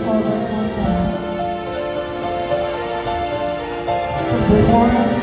Clovers Hotel. From the Warners.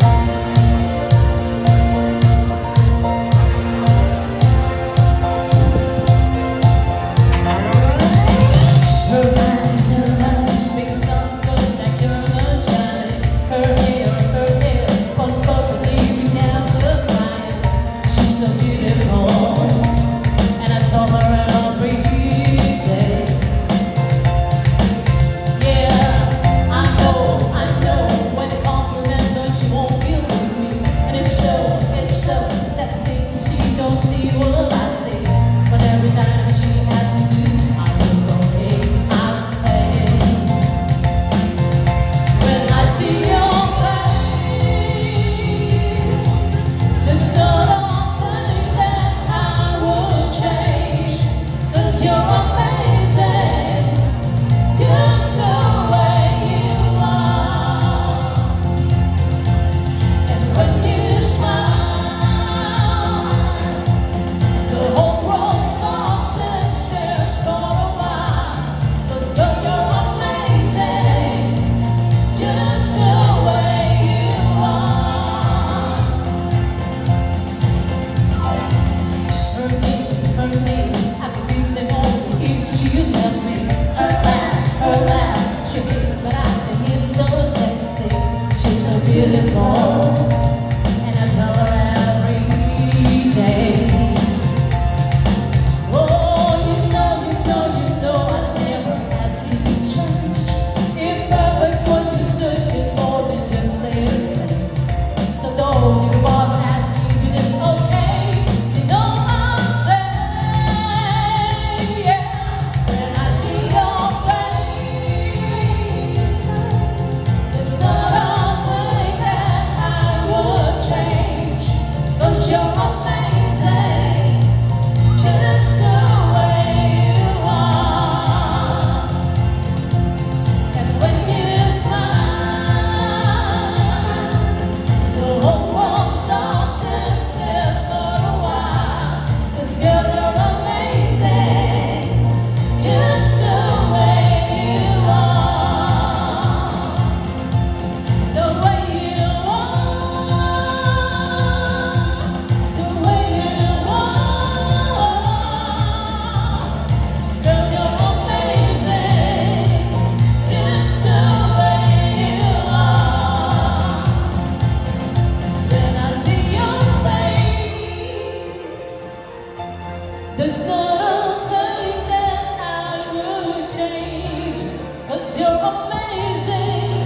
There's not a thing that I would change, 'cause you're amazing,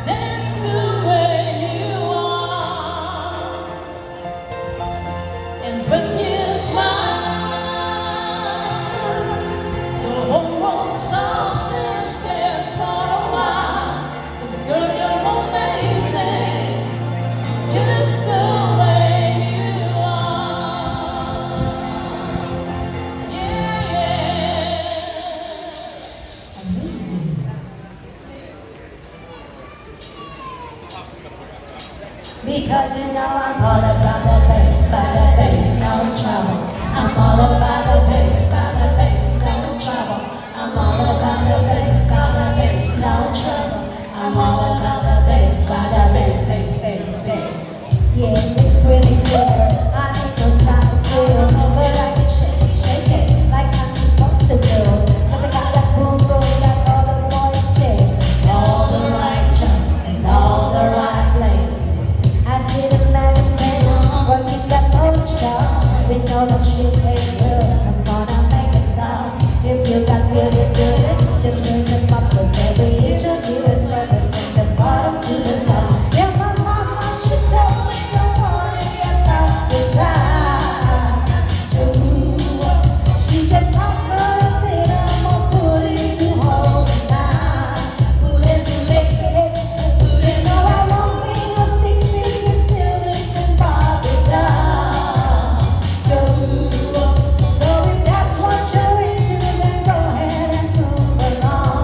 that's the way you are. And when you smile, the whole world stops and stares for a while. 'Cause girl, you're amazing, just the way you are. Yeah, yeah. Amazing. Because you know I'm all about the bass, by the bass, no trouble. I'm all about the bass, by the bass, no trouble. I'm all about the bass, by the bass, no trouble. I'm all about the bass, by the bass, bass, bass, bass. Yeah, it's pretty clear. I ain't no size still, but I can shake it like I'm supposed to do. 'Cause I got that boom boom that all the boys chase. All the right jump in all the right places. I see the magazine, working that motor shop. We know that shit ain't real. Come on, I'll make it stop. If you got really good, just raise them up. 'Cause every inch of you is perfect from the bottom to the top. Yeah, my mama, she told me don't worry about the size. Ooh, she says I'm gonna fit, I'm gonna put it to hold it down. Put it to make it, put it all I want me was stick figure silicon Bob it down. So if that's what you're into, then go ahead and move along.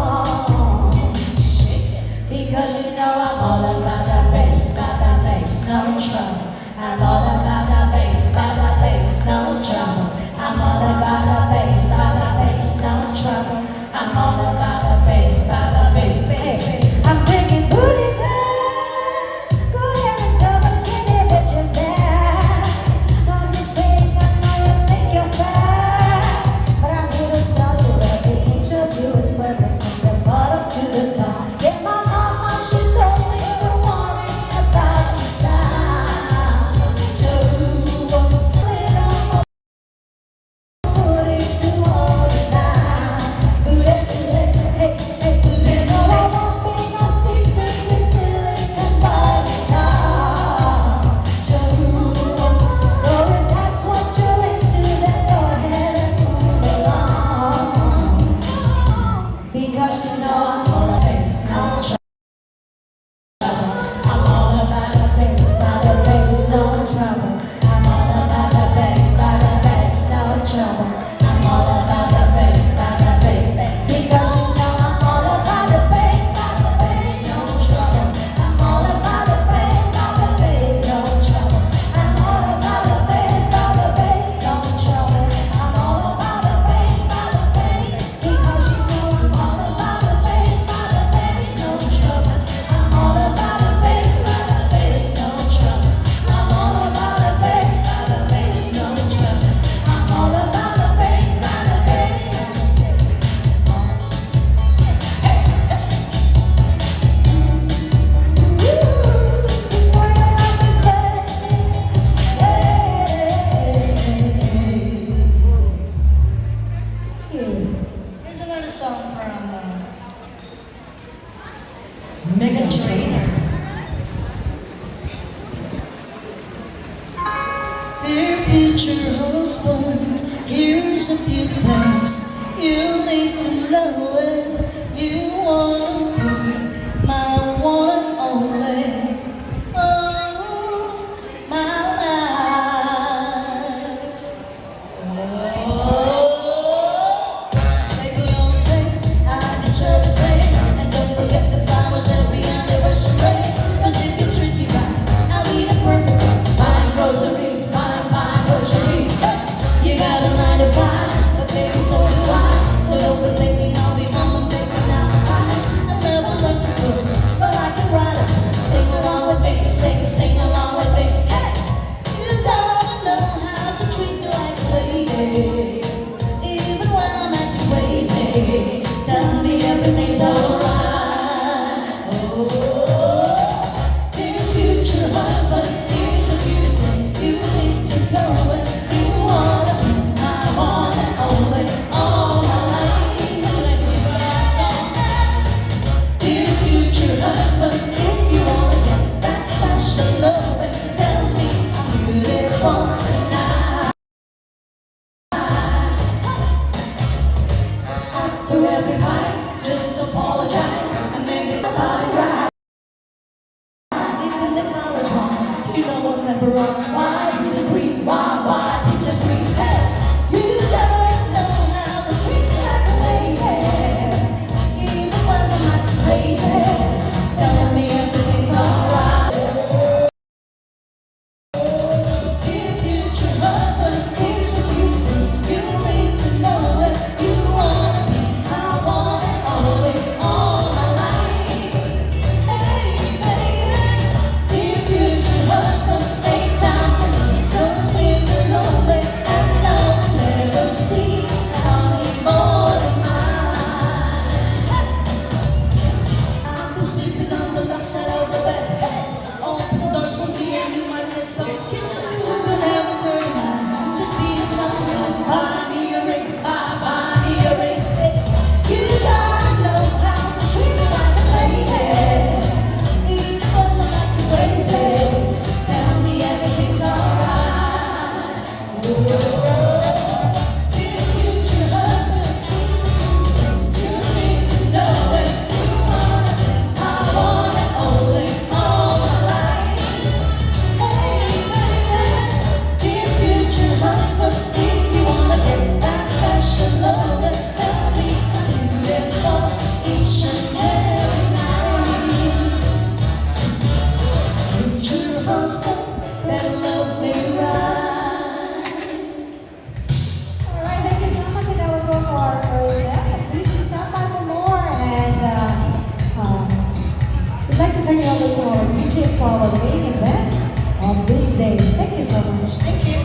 from Megan Trainor. Dear future husband, here's a few things you need to know if you want to be my one and only. Oh, my life. Oh, take your take, I deserve a thing. And don't forget the flowers every anniversary. Cause if you treat me right, I'll be the perfect one. Buying groceries, buying groceries. You got a 9 to 5, but baby, so do I. So don't be thinking I'll be home and baking out my eyes. I'll never learn to cook, but I can write a book. Sing along with me, sing along with me. Hey, you gotta know how to treat me like a lady, even when I'm acting crazy. Tell me everything's alright. Oh, dear future husband, here's a few things you need to know if you wanna be my one and only all my life. That's what I do, but I said that. Dear future husband, if you wanna get that special loving, tell me I'm beautiful tonight. After every fight, just apologize and maybe I'll buy right. Even if I was wrong, you know I'm never wrong. Why disagree? Why disagree? Hey, you don't know how to treat me like a lady, even when I'm not crazy. Tell me everything's alright. Dear future husband, here's a few things you need to know if you wanna be my one and only all my life. Hey baby, dear future husband, make time for me. Don't leave me lonely, and I'll never see honey more than mine. I've been sleeping on the left side of the bed. Hey, open doors from here, you might get some kisses. You could have a turn, just be a blessing. Buy me a ring, buy me a ring. Hey, you gotta know how to treat me like a lady, even when I'm not too crazy. Tell me everything's alright. Dear future husband, you need to know if you wanna be my one and only all my life. Hey baby, dear future husband, if you wanna get that special loving, tell me I'm beautiful each and every night. Future husband, better love me right. Alright, thank you so much. And that was all for our first set. Please do stop by for more. And we'd like to turn you over to our DJ for our main event on this day. Thank you so much. Thank you.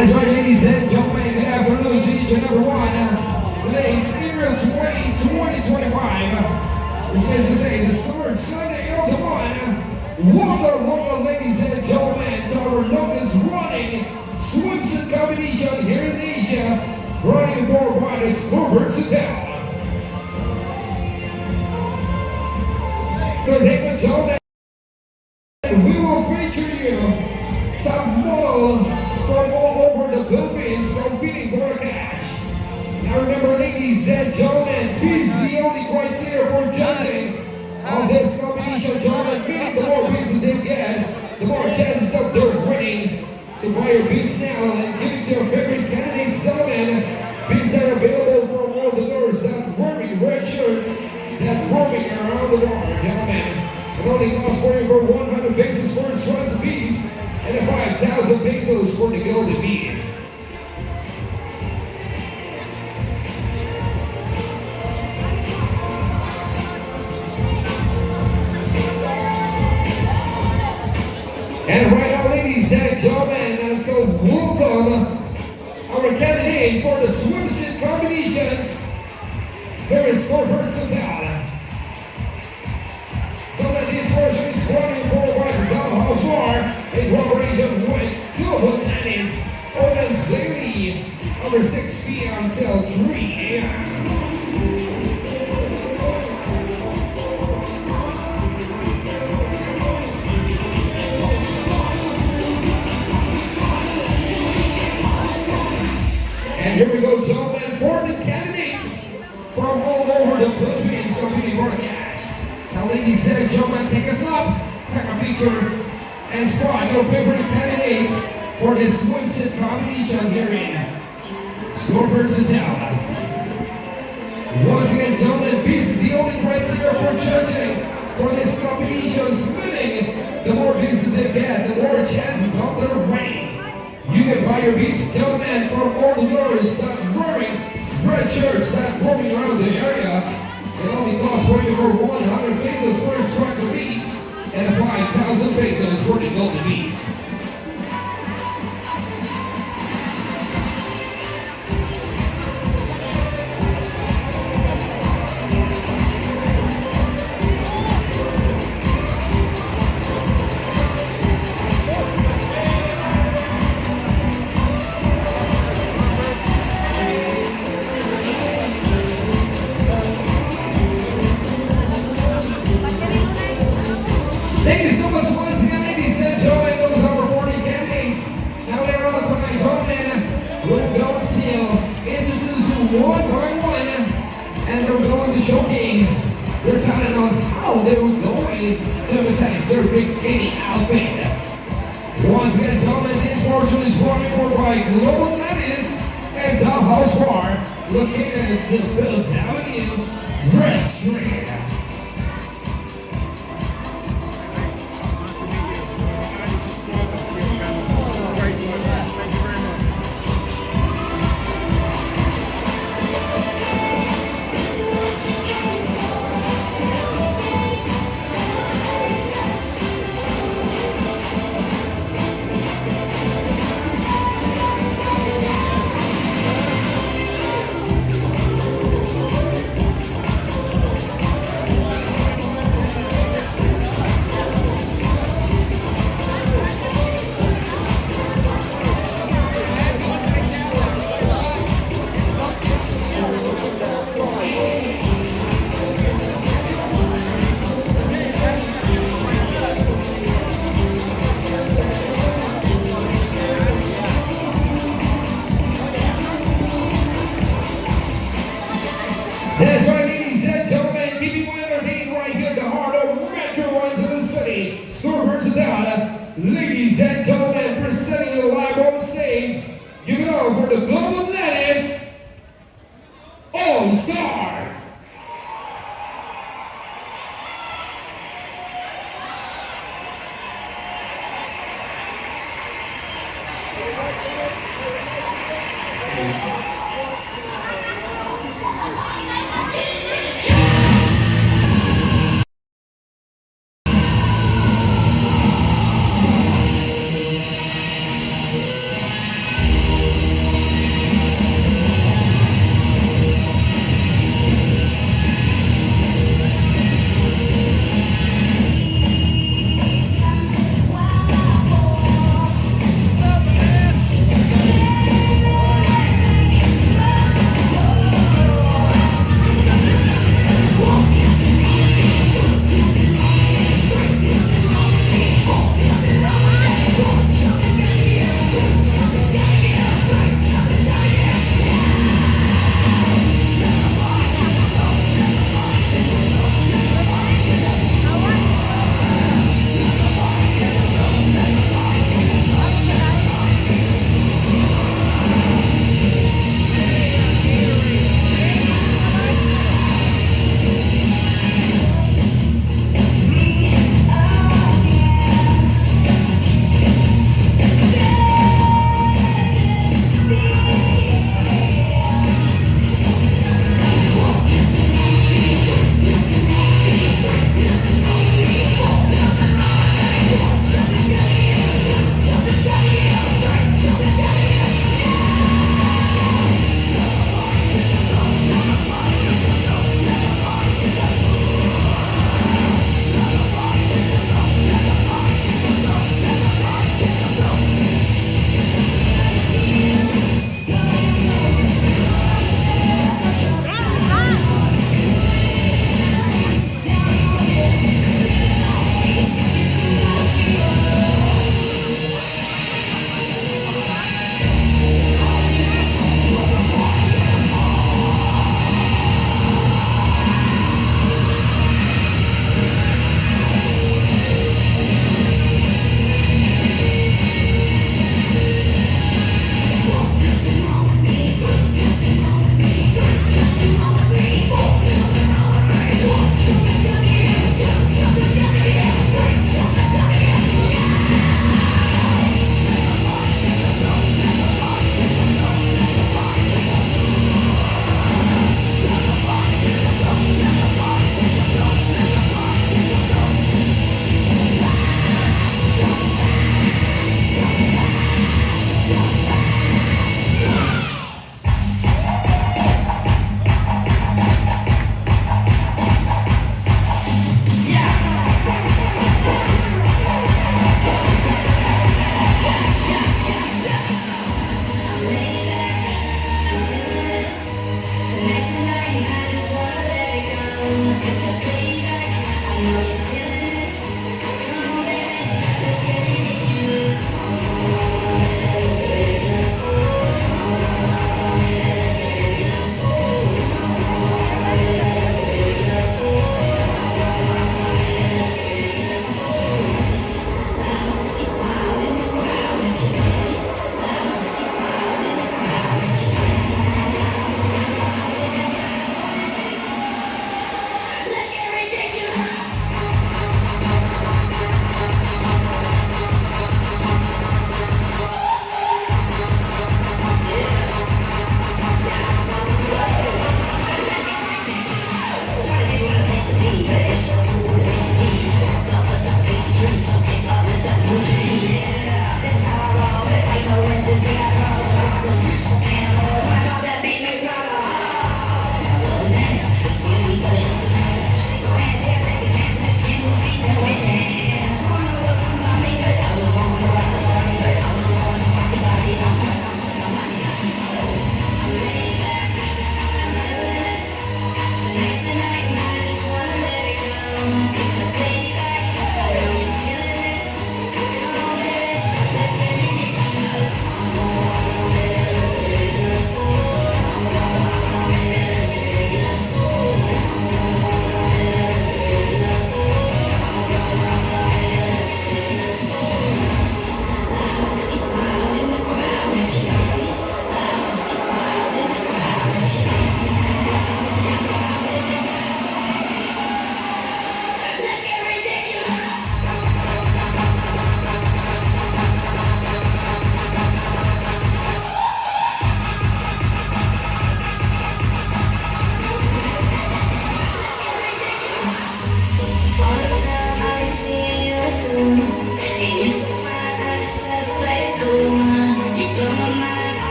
That's right, ladies and gentlemen. Good afternoon to each and every one. Today's April 2025. This is to say the third Sunday of the month. Welcome, ladies and gentlemen, to our longest running swimsuit competition here in Asia, running for by the Scorpers Hotel. Ladies and gentlemen, we will feature you some model from all over the Philippines competing for cash. Now remember, ladies and gentlemen, this is the only criteria for judging of this competition. Gentlemen, meaning the more bids they get, the more chances of their winning. So buy your bids now and give it to your favorite candidates. Gentlemen, bids are available from all the doors that wearing red shirts that roaming around the door. Gentlemen, it only costs for you for 100 pesos for stress beads and 5,000 pesos for the golden beads. And right now, ladies and gentlemen, so welcome our candidate for the swimsuit competitions here in Scorpers Hotel. So that this person is running for by the Townhouse Bar in cooperation with Global Tennis, opens daily over 6 p.m. until 3 a.m. And here we go, gentlemen, 14 candidates from all over the Philippines competing for cash. Now, ladies and gentlemen, take a snap, take a picture, and spot your favorite candidates for this swimsuit competition here in Scorpers Hotel. Once again, gentlemen, this is the only criteria for judging for this competition. Winning, the more bids they get, the more chances of their winning. You can buy your beats, gentlemen, from all the girls that are wearing red shirts that roaming around the area. It only costs for you for 100 pesos for a stripes of beads and 5,000 pesos for the golden beads. Thank you so much once again, ladies and gentlemen. Those are our 40 candidates. Now later on, so my gentlemen, we're going to introduce you one by one, and they're going to showcase their talent on how they were going to emphasize their bikini outfit. Once again, gentlemen, this portion is brought forward by Global Tennis and Townhouse Bar, located at the Phillips Avenue, Red Street. That's right, ladies and gentlemen, keeping you entertained right here in the heart of Metro Orange of the city, Scorpers Hotel. Ladies and gentlemen, presenting you live on stage, give it up for the Global Tennis All Stars.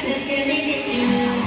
Let's get ridiculous.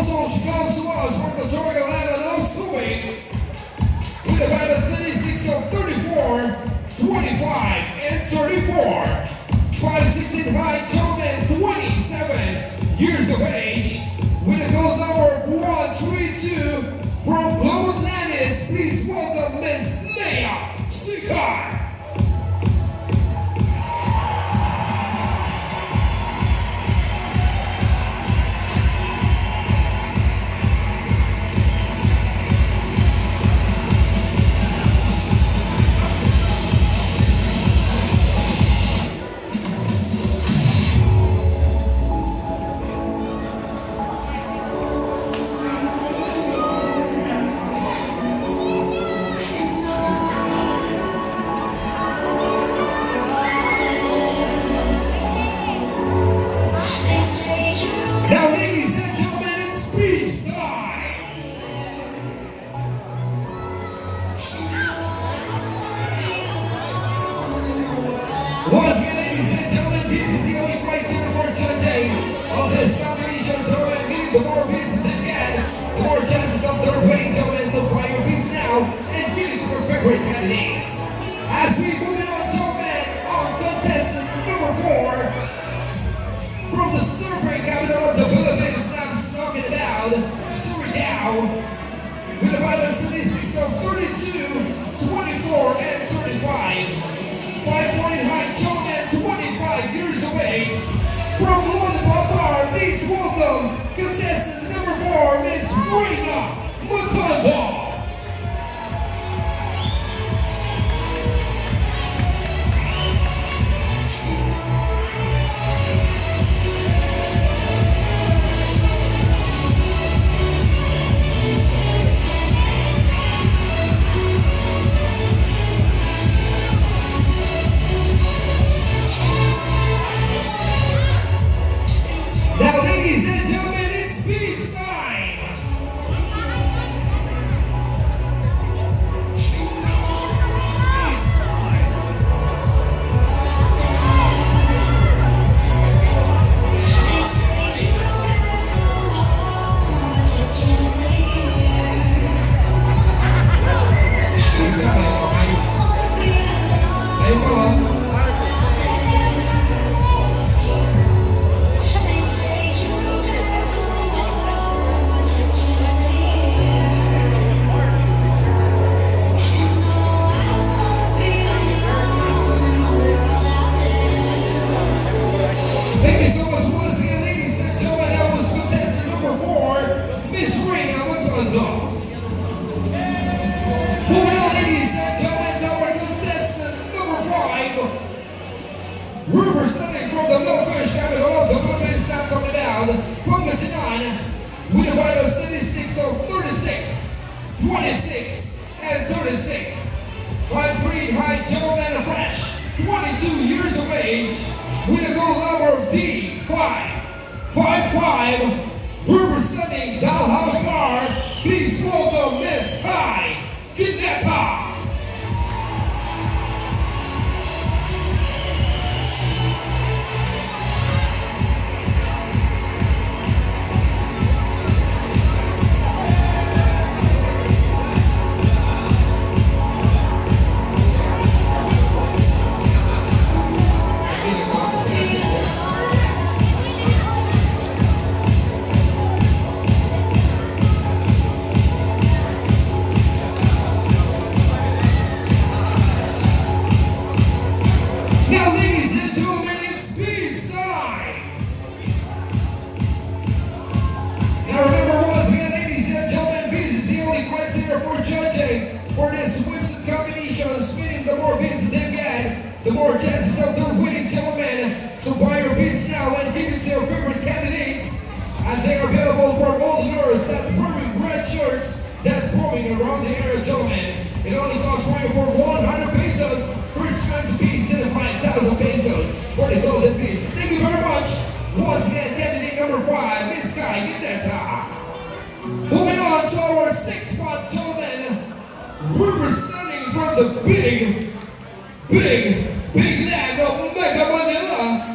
Also, she comes to us from the Georgia land of Sewing with a band of 36 of 34, 25, and 34. 5'16" high, Joman, 27 years of age, with a gold number 132 from Blue Atlantis. Please welcome Miss Leah Sikar. Now, ladies and gentlemen, it's speech time. Once again, ladies and gentlemen, this is the only criteria for judging of this competition. Gentlemen, meaning the more beats they get, the more chances of their winning. Gentlemen, so buy your beats now and give it to your favorite candidates. As we move on, gentlemen, on contestant number 4. From the surfing capital of the Philippines, I'm talking about Surigao, with a vital statistics of 32, 24, and 35. 5-point high, Joan at 25 years of age. From Lollipop, please welcome contestant number 4, Miss Reina Matondo. Now, ladies and gentlemen, it's speech time. Thank you so much once again, ladies and gentlemen. That was contestant number 4, Miss Reina Matondo. Moving on, ladies and gentlemen, to our contestant number 5, representing from the Millfish capital of the Philippines, now coming out, Pangasinan, with a vital statistics of 36, 26, and 36. 5'3" high, gentleman, fresh, 22 years of age, with a gold number D555, representing Dollhouse Bar. Please welcome Miss Kai Gineta. Now, ladies and gentlemen, it's speech time. Now, remember once again, ladies and gentlemen, this is the only criteria for judging for this Whipson combination. Spinning, the more beats they get, the more chances of their winning, gentlemen. So buy your beats now and give it to your favorite candidates, as they are available for all the girls that wearing red shirts that roaming around the area, gentlemen. It only costs for 100 pesos for expensive beats and 5,000 pesos for the golden beats. Thank you very much. Once again, candidate number 5, Miss Kai Gineta. Moving on to our 6-spot, gentlemen, representing from the big land of Mega Manila,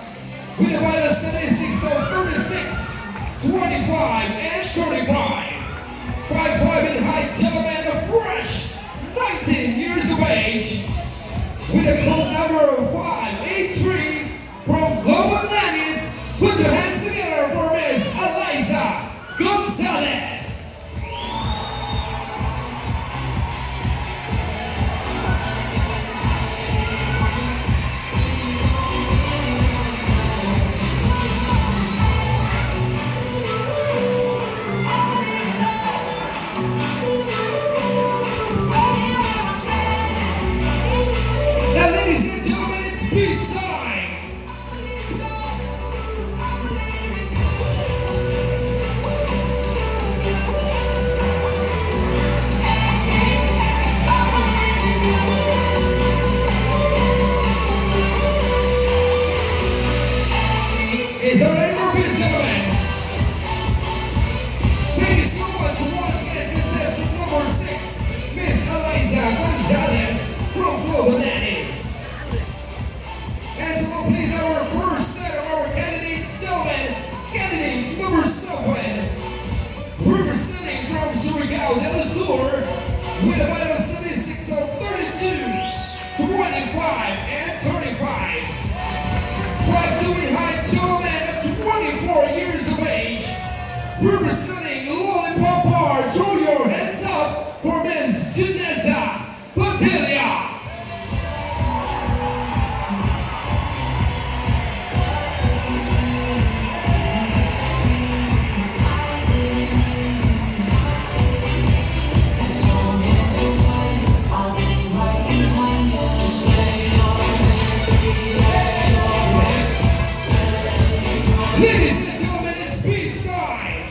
with a vital statistics of 36, 25, and 35. the code number 583 from Global Atlantis. Put your hands together for Miss Eliza Gonzalez. Now, ladies and gentlemen, it's beach time. Is there any more beach, gentlemen? Thank you so much once again, contestant number 6, Miss Eliza Gonzalez from Global Atlantis. And to complete our first set of our candidates, gentlemen, candidate number 7, representing from Surigao del Sur, with a vital statistics of 32, 25, and 35. 5'2" in height, gentlemen, at 24 years of age, representing Lollipop Bar. Throw your hands up for Miss Janessa Padilla. Ladies and gentlemen, it's beach time.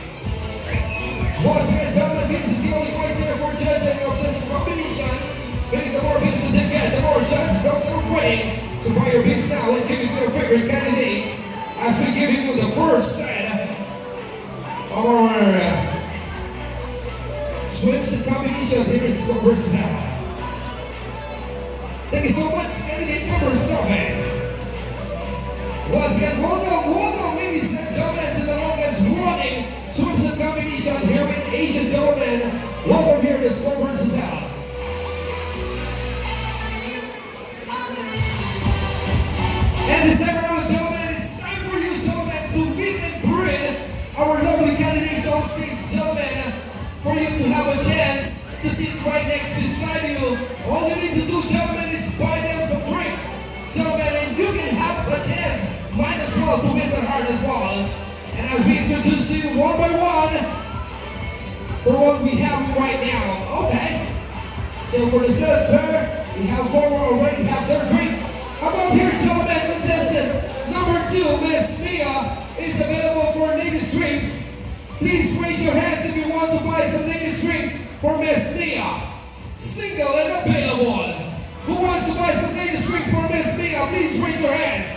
Once again, gentlemen, beach is the only criteria for judging of this competitions. Meaning the more beats they get, the more chances of them winning. So buy your beats now and give it to your favorite candidates as we give you the first set of our swimsuit competition. Here is the first now. Thank you so much, candidate number 7. Once again, welcome, ladies and gentlemen, to the longest running swimsuit competition here in Asia, gentlemen. Welcome here to Slow Versatile. And this time around, gentlemen, it's time for you, gentlemen, to meet and greet our lovely candidates on stage, gentlemen, for you to have a chance to sit right next beside you. All you need to do, gentlemen, is buy them some drinks, gentlemen, and you can have a chance, might as well, to win their heart as well. And as we introduce you one by one, for what we have right now, okay. So for the third pair, we have 4 already have their drinks. How about here, gentlemen, contestant number 2, Miss Mia, is available for ladies' drinks. Please raise your hands if you want to buy some ladies' drinks for Miss Mia. Single and available. Who wants to buy some ladies' drinks for Miss Mia? Please raise your hands.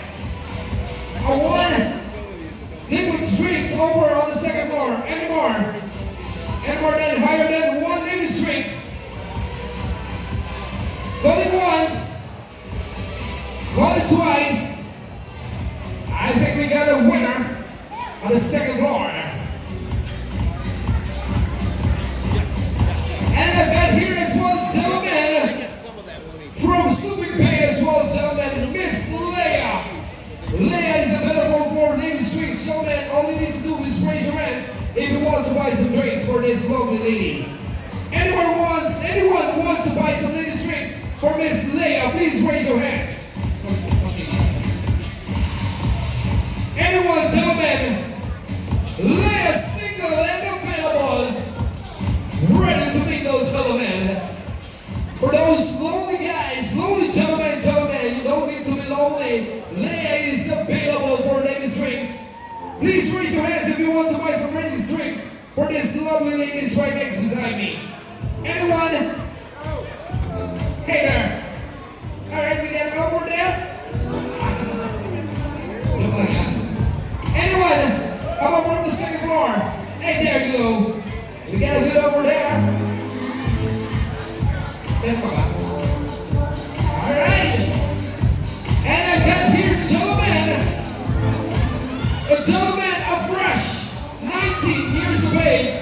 A 1 liquid drinks over on the second floor. Any more? Any more than higher than 1 ladies' drinks? Going once. Going twice. I think we got a winner on the second floor. And I've got here as well, gentlemen, from Subic Bay as well, gentlemen, Miss Leia. Leia is available for ladies' drinks, gentlemen. All you need to do is raise your hands if you want to buy some drinks for this lovely lady. Anyone wants to buy some ladies' drinks for Miss Leia, please raise your hands. Anyone, gentlemen? Leia single and available. Ready to meet those gentlemen. For those lonely guys, lonely gentlemen, you don't need to be lonely. Leia is available for ladies' drinks. Please raise your hands if you want to buy some ladies' drinks for this lovely ladies right next beside me. Anyone? Hey there. Alright, we got it over there? Anyone? How about from the second floor? Hey, there you go. We got a good over there. Alright. And I've got here, gentlemen, a gentleman of fresh, 19 years of age,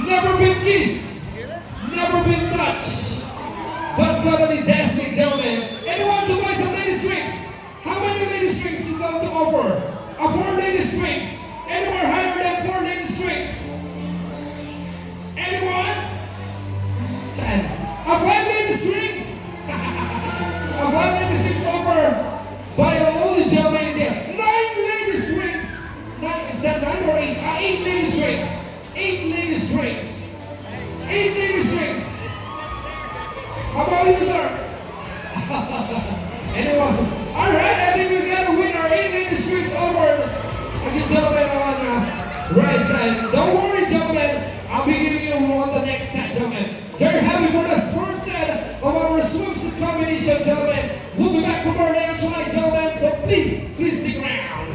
never been kissed, never been touched, but totally dancing, gentlemen. Anyone to over a 4 lane strings. Anyone higher than 4 lane strings? Anyone? Saan? A 5 lane strings? A 5 lane strings over by a old gentleman there. 9 lane strings. Is that 9 or 8? 8 lane strings. 8 lane strings. 8 lane strings. How about you, sir? Anyone? Alright, I think we got a winner. 8 lane strings over. Okay, gentlemen on right side. Don't worry, gentlemen. I'll be giving you on the next set, gentlemen. Very happy for the first set of our swimsuit combination, gentlemen. We'll be back from our later tonight, gentlemen. So please stick around.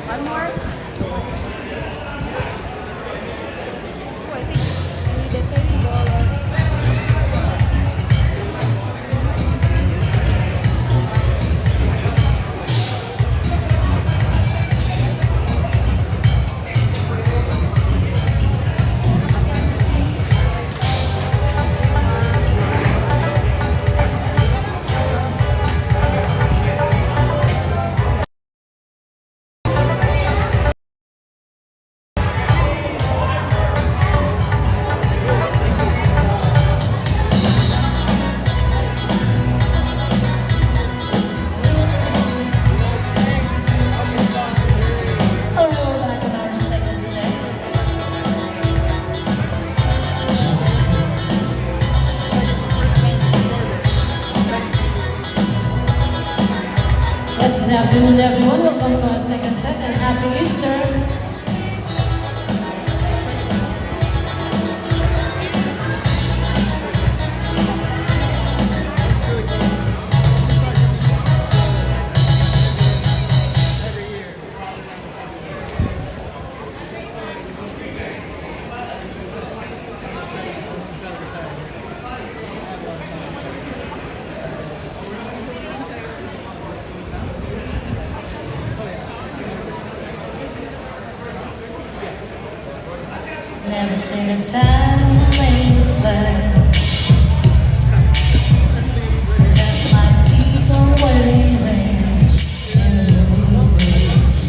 One more. Oh, I think I need the table. Oh, back on our second set. Yes, good afternoon, everyone. Welcome to our second set and happy Easter. Never seen a time when you fly. That my teeth are wedding rings in the movies,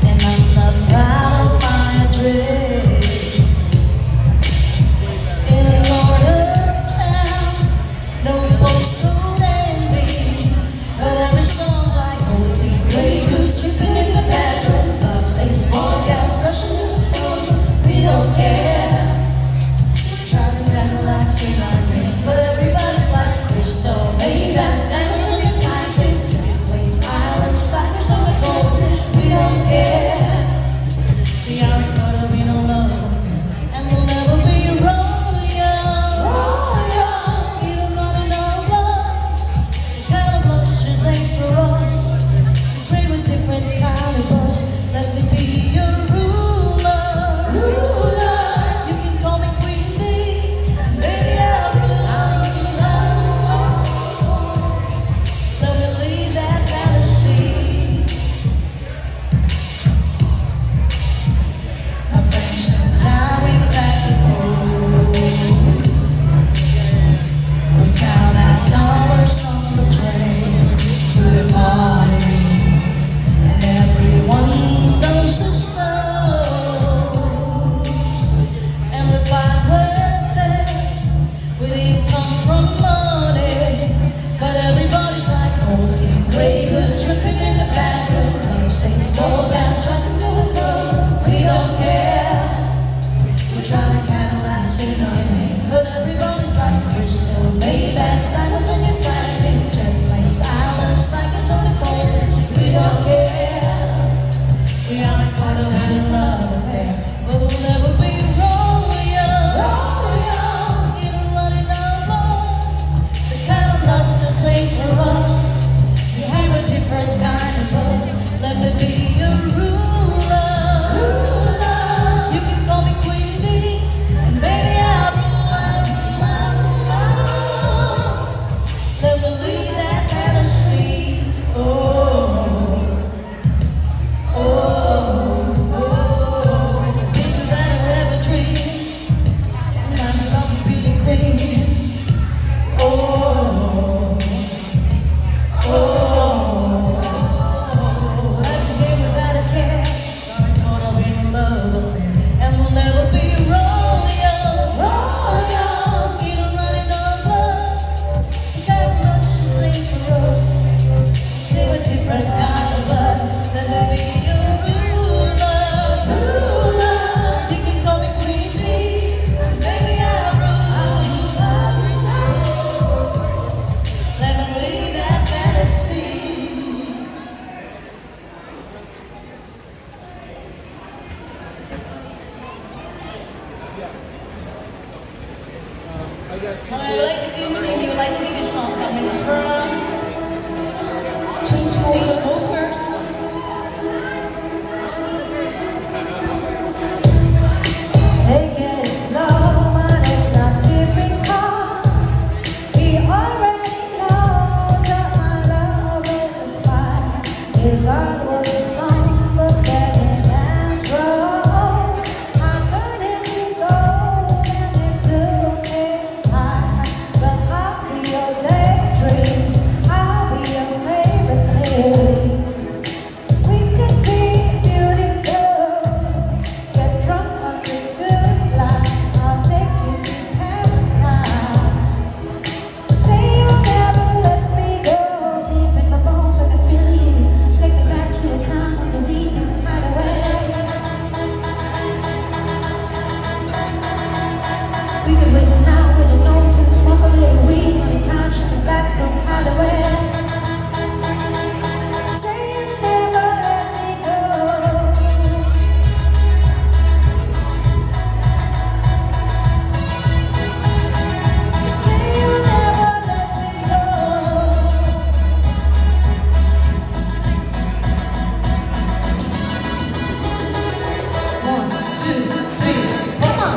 and I'm not proud of my address. In a northern town, no postcode and me, but every song's like old tea. Grey goose sleeping in the bathroom, bloodstains, small gals rushing to the phone. We don't care. I would like to do anything. You would like to do this song coming from Chainsmokers. Take it slow, but it's not difficult. He already knows that my love is fine. His heart was long, but then his hands rolled. I turned him to gold and he took it high. But I'll be your daydreams, I'll be your favorite days. We could be beautiful, get drunk on the good life. I'll take you to paradise. Say you'll never let me go. Deep in my bones, I can feel you. Take me back to a time when you leave me right away. We could waste an hour with an old friend, smoke a little weed on the couch in the back room hideaway. Say you'll never let me go. Say you'll never let me go. One, two, three, come on.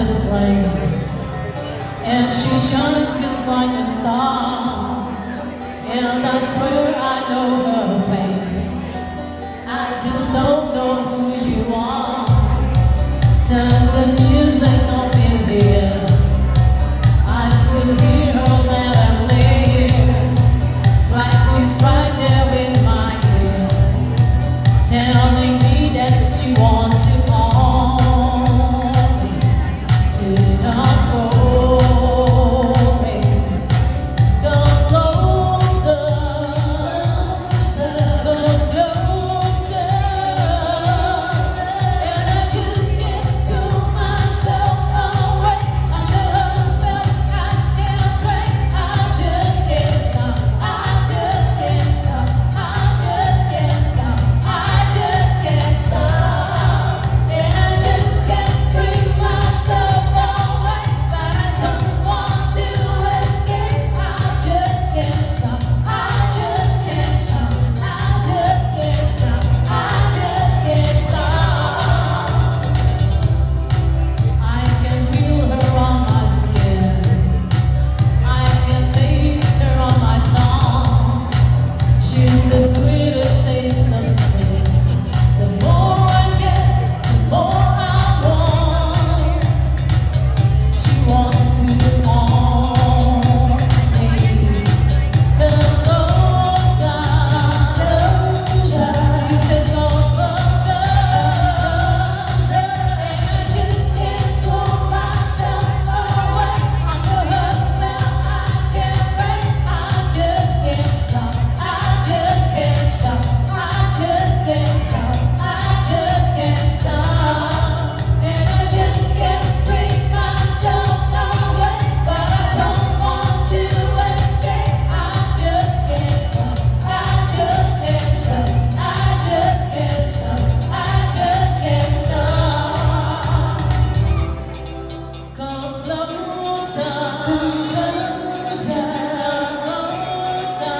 this place, and she shines just like a star. And I swear I know her face, I just don't know who you are. Turn the music up in here, I still hear her that I'm laying, like she's right there in my ear, telling me that she wants to call me to the glory. Come closer, come closer, and I just can't pull myself away. Under her spell, I can't break. I just can't stop. I just can't stop. I just can't stop. I just can't stop. And I just can't bring myself away. But I don't want to escape. I just can't stop. I just can't stop. I just can't stop. I just can't stop. I can feel her on my skin. I can taste her on my tongue. She's the sweetest taste of sin. The more I get, the more I want. She wants to own me. Come closer, closer. She says, come closer, and I just can't pull myself away. Under her spell, I can't break. I just can't stop. I just can't stop. I just can't stop. I just can't stop. And I just can't bring myself away. But I don't want to escape. I just can't stop. I just can't stop. I just can't stop. I just can't stop. Come closer, closer, closer, closer,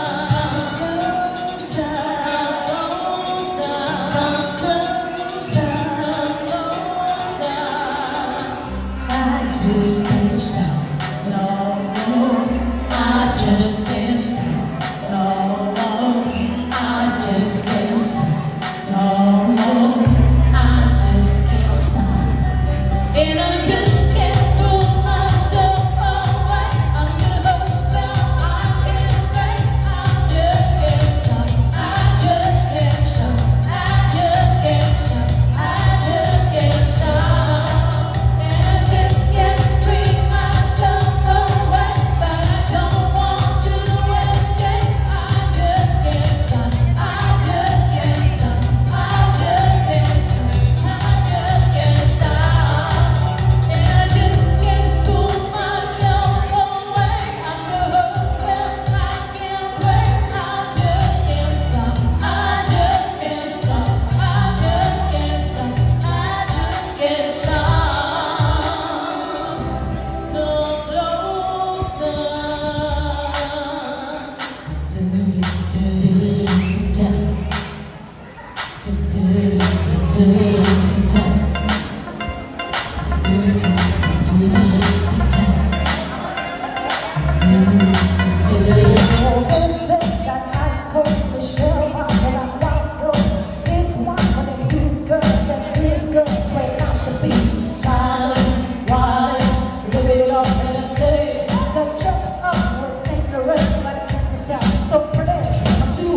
closer, closer. I just can't stop. No, I just can't stop. No, I just can't stop. No, I just can't stop. And I just can't pull myself away. Under her spell, I can't break. I just can't stop. I just can't stop. I just can't stop. I just can't stop. And I just can't bring myself away. But I don't want to escape. I just can't stop. I just can't stop. I just can't stop. I just can't stop. And I just can't pull myself away. Under her spell, I can't break. I just can't stop. I just can't stop. I just can't stop. I just can't stop. Come closer. Smiling, wild, live it up in the city. The jokes upwards, ain't the rest, but it's myself. So pretty, I'm too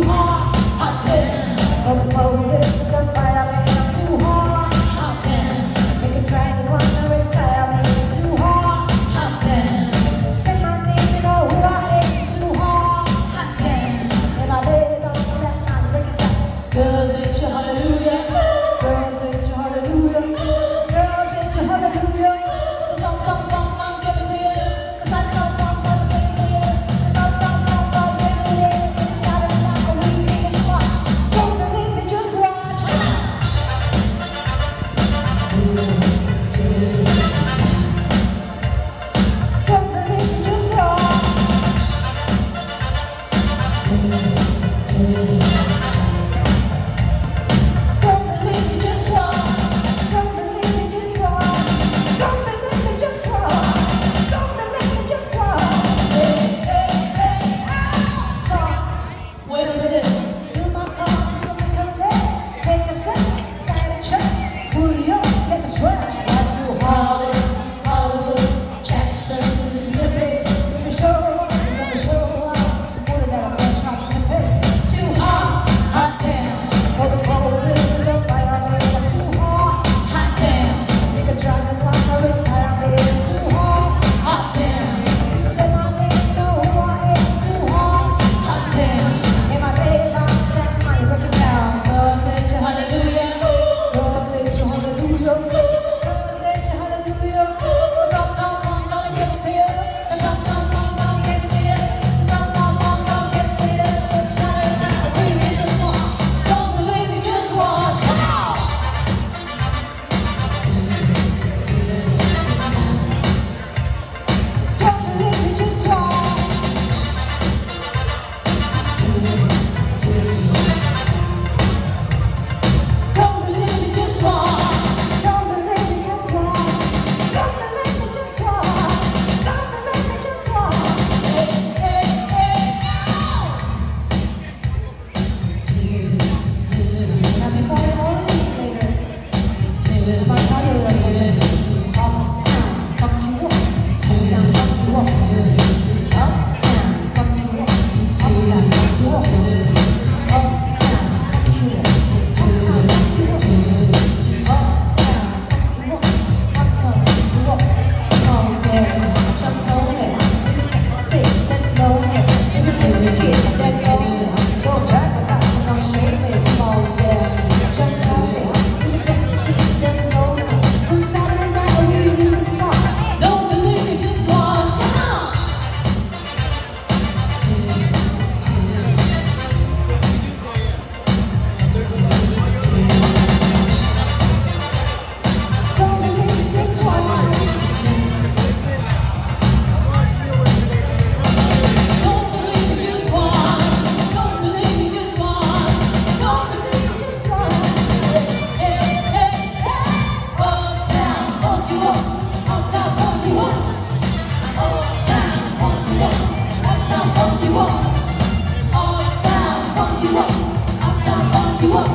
you up.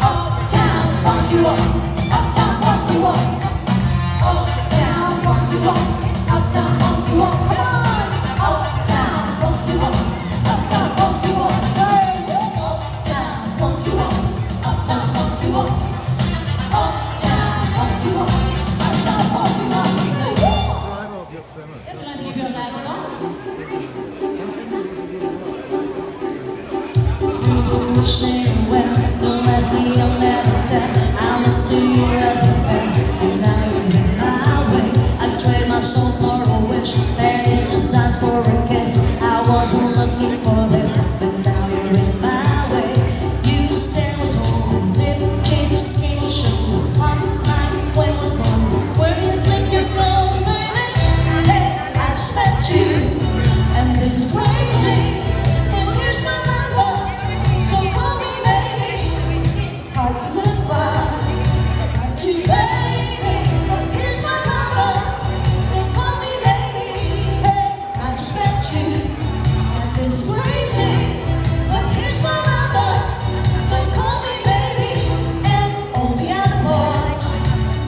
Uptown, funk you up. Uptown, funk you up. Uptown, funk you up. Uptown, funk you up. Come on. Uptown, funk you up. Uptown, funk you up. Uptown, funk you up. Uptown, funk you up. Uptown, funk you up. Uptown, funk you up. Yes, we're going to give you a last song. Wishing well, don't ask me, I'll never tell. I look to you as a friend, and now you're in my way. I trade my soul for a wish, maybe sometimes for a kiss. I wasn't looking for this, but now you're in my way. You stay was home, little kids came to show. Hot night when was born. Where do you think you're going, baby? Hey, I just met you, and this is crazy. And here's my number. So call me baby, hard to live by. You baby, here's my number. So call me baby, hey, I just met you, and this is crazy, but here's my number. So call me baby, and all the other boys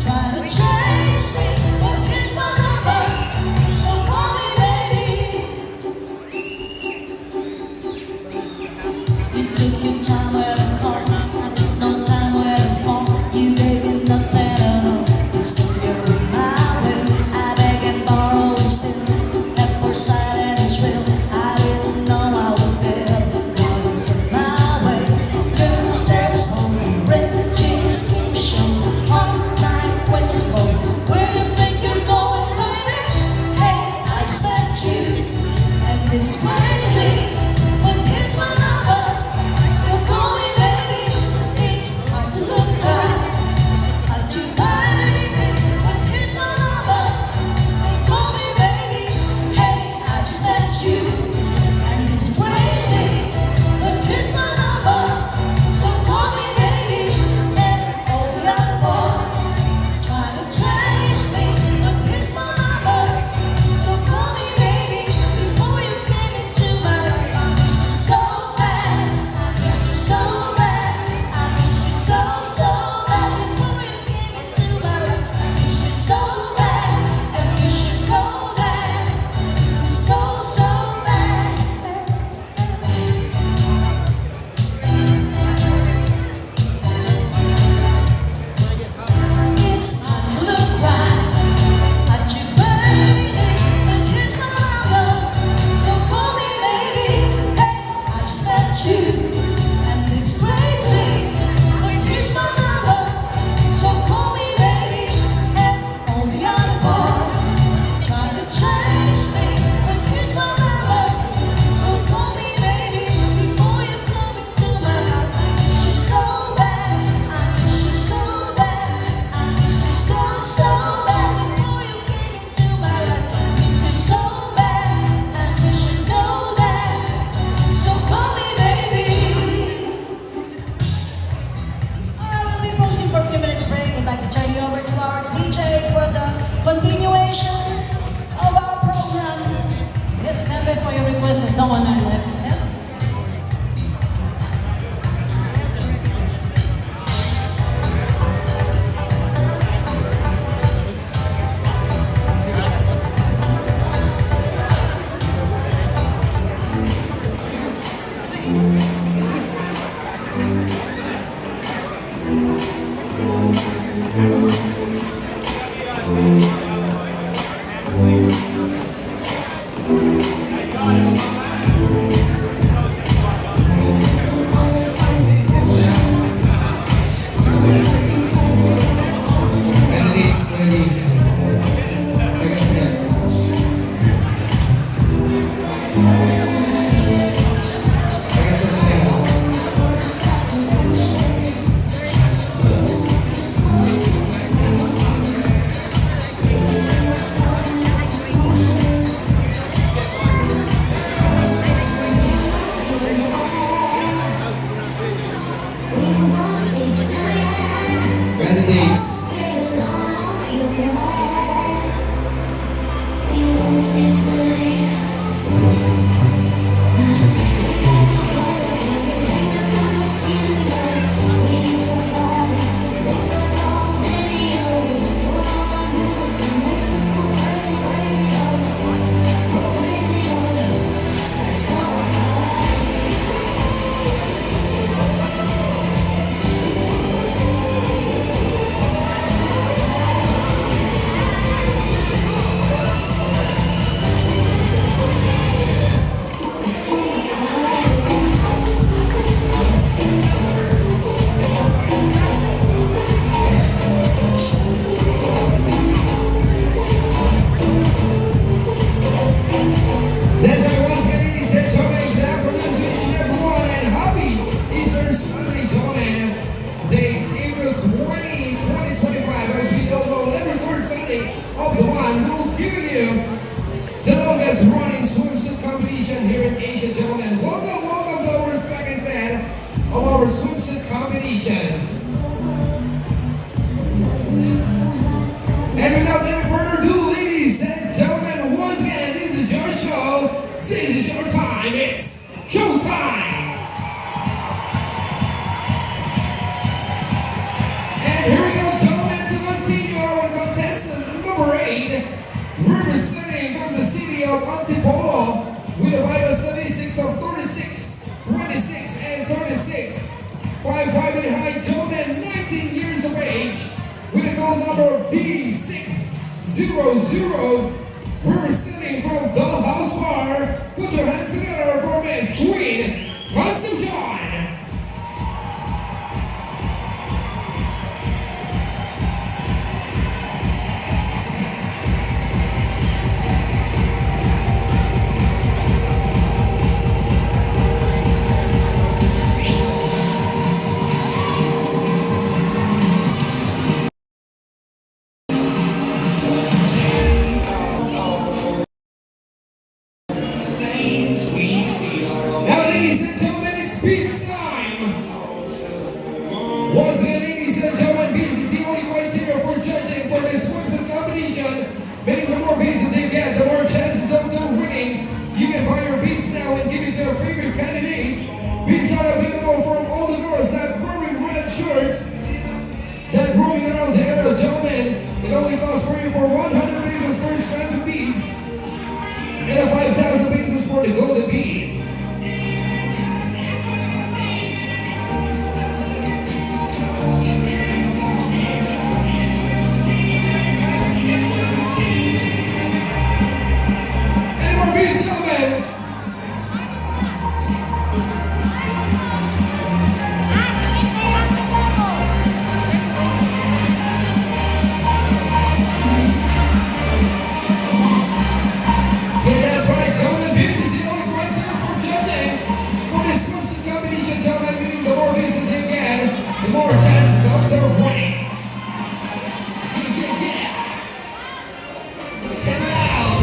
try to chase me, but here's my number. So call me baby. You took your time where to call, I took no time where to fall. You gave me nothing at all, and still you're in my way. I beg and borrow and still, at first sight and it's real. I didn't know I would feel, now it's in my way. Little steps home, red jeans, skin show. Hot night when it's cold. Where you think you're going, baby? Hey, I just met you, and this is crazy, but here's my number. of the one who will give you the longest running swimsuit competition here in Asia, gentlemen. Welcome to our second set of our swimsuit competitions. And without any further ado, ladies and gentlemen, once again, this is your show, this is your time, it's showtime! And here we go, gentlemen, to continue our contestant number 8, representing from the city of Antipolo, with a vital statistics of 36, 26, and 36. 5'5" in height, gentlemen, 19 years of age, with a goal number D600, representing from Dollhouse Bar. Put your hands together for Miss Queen Concepcion. Now, ladies and gentlemen, it's Beats time! Once again, ladies and gentlemen, Beats is the only criteria for judging for this swimsuit competition. Meaning the more beats that they get, the more chances of them winning. You can buy your beats now and give it to your favorite candidates. Beats are available from all the girls that wearing red shirts that roaming around together, gentlemen. It only costs for you for 100 pesos per strands of beats. And 5,000 pesos for the golden beads. And more beads, gentlemen. More chances of their winning. Get loud.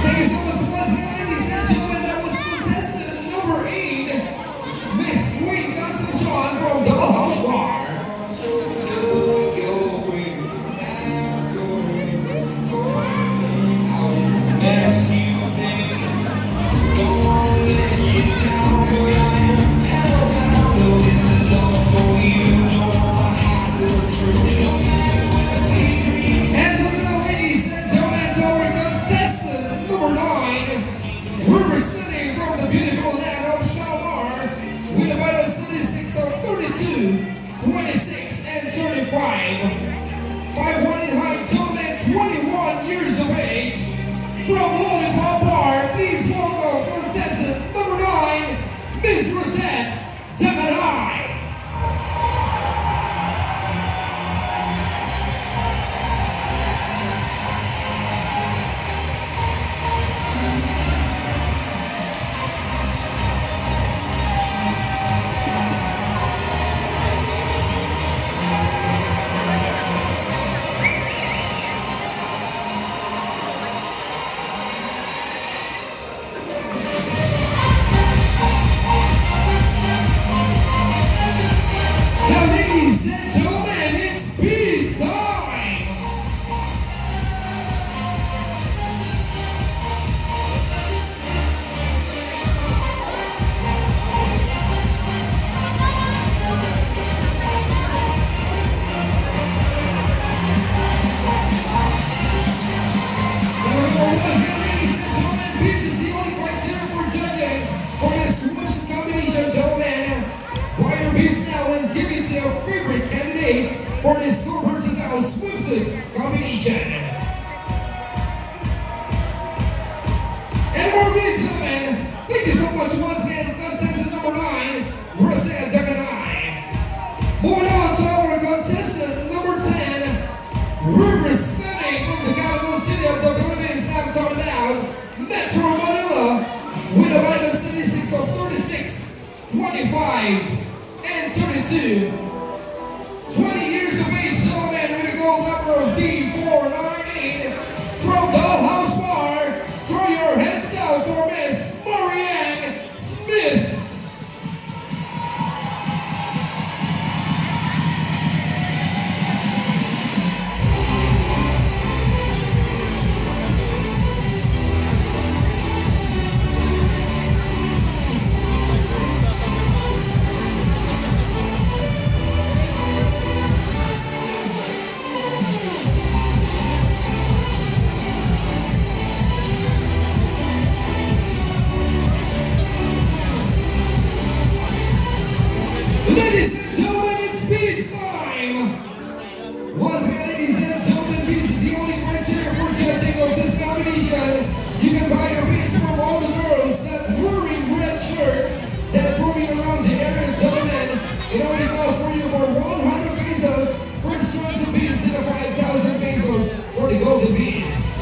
Thank you so much, ladies and gentlemen. That was contestant number 8, Miss Queen Concepcion from Dollhouse Bar. And moving on, ladies and gentlemen, to our contestant number 9, representing from the beautiful land of Shalmar, with a vital statistics of 32, 26, and 35. 5'1" in height, gentlemen, 21 years of age. From Lollipop Bar, please welcome contestant number 9, Miss Rosette Zagaray. Now, ladies and gentlemen, it's beats time! Ladies and gentlemen, beats is the only criteria for judging for this swimsuit competition, gentlemen. Buy your beats now and give it to your favorite candidates for this 4 versatile swimsuit competition. ladies and gentlemen, thank you so much once again. Contestant number 9, Rosette Daganai. Moving on to our contestant number 10, representing from the capital city of the Philippines. I'm talking about Metro Manila, with a vital statistics of 36, 25, and 32. 20 years of age, gentlemen, with a gold number of D498 from the House Bar. Throw your hands out for Miss Marianne Smith. Ladies and gentlemen, it's speech time! Once again, ladies and gentlemen, this is the only criteria for judging of this competition. You can buy your beats from all the girls that wearing red shirts that are moving around the area, gentlemen. It only costs for you for 100 pesos for the strands of beads and 5,000 pesos for the golden beads.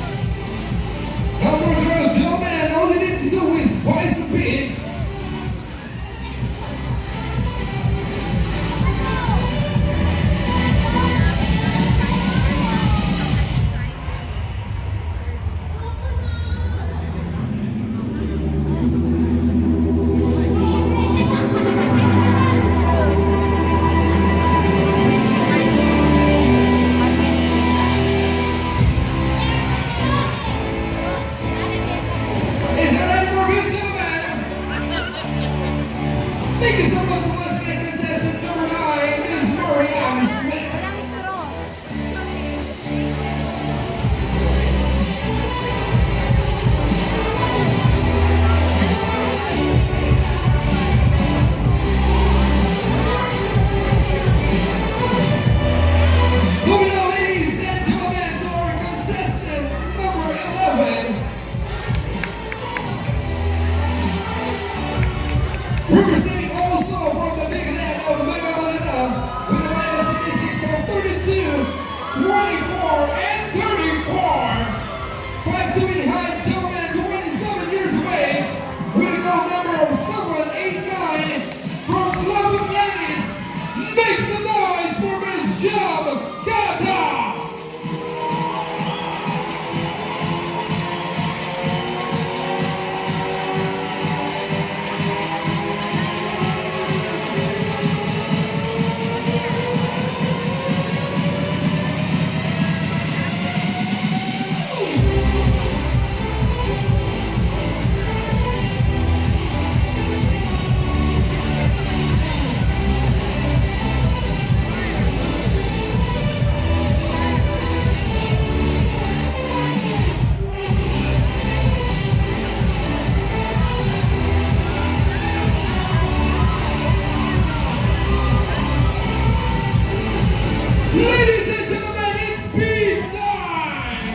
Now for the girls, gentlemen, all you need to do is buy some beads. Thank you so much for listening, contestant number 9, Miss Marianne Smith. Moving on, ladies and gentlemen, to our contestant number 11. Representing also from the big land of Mega Manila, with a minus statistics of 32, 24, and 34. 5'2" high, gentlemen, 27 years of age, with a gold number of 789 from Club Atlantis. Make some noise for Miss Job Gata! Ladies and gentlemen, it's beats time!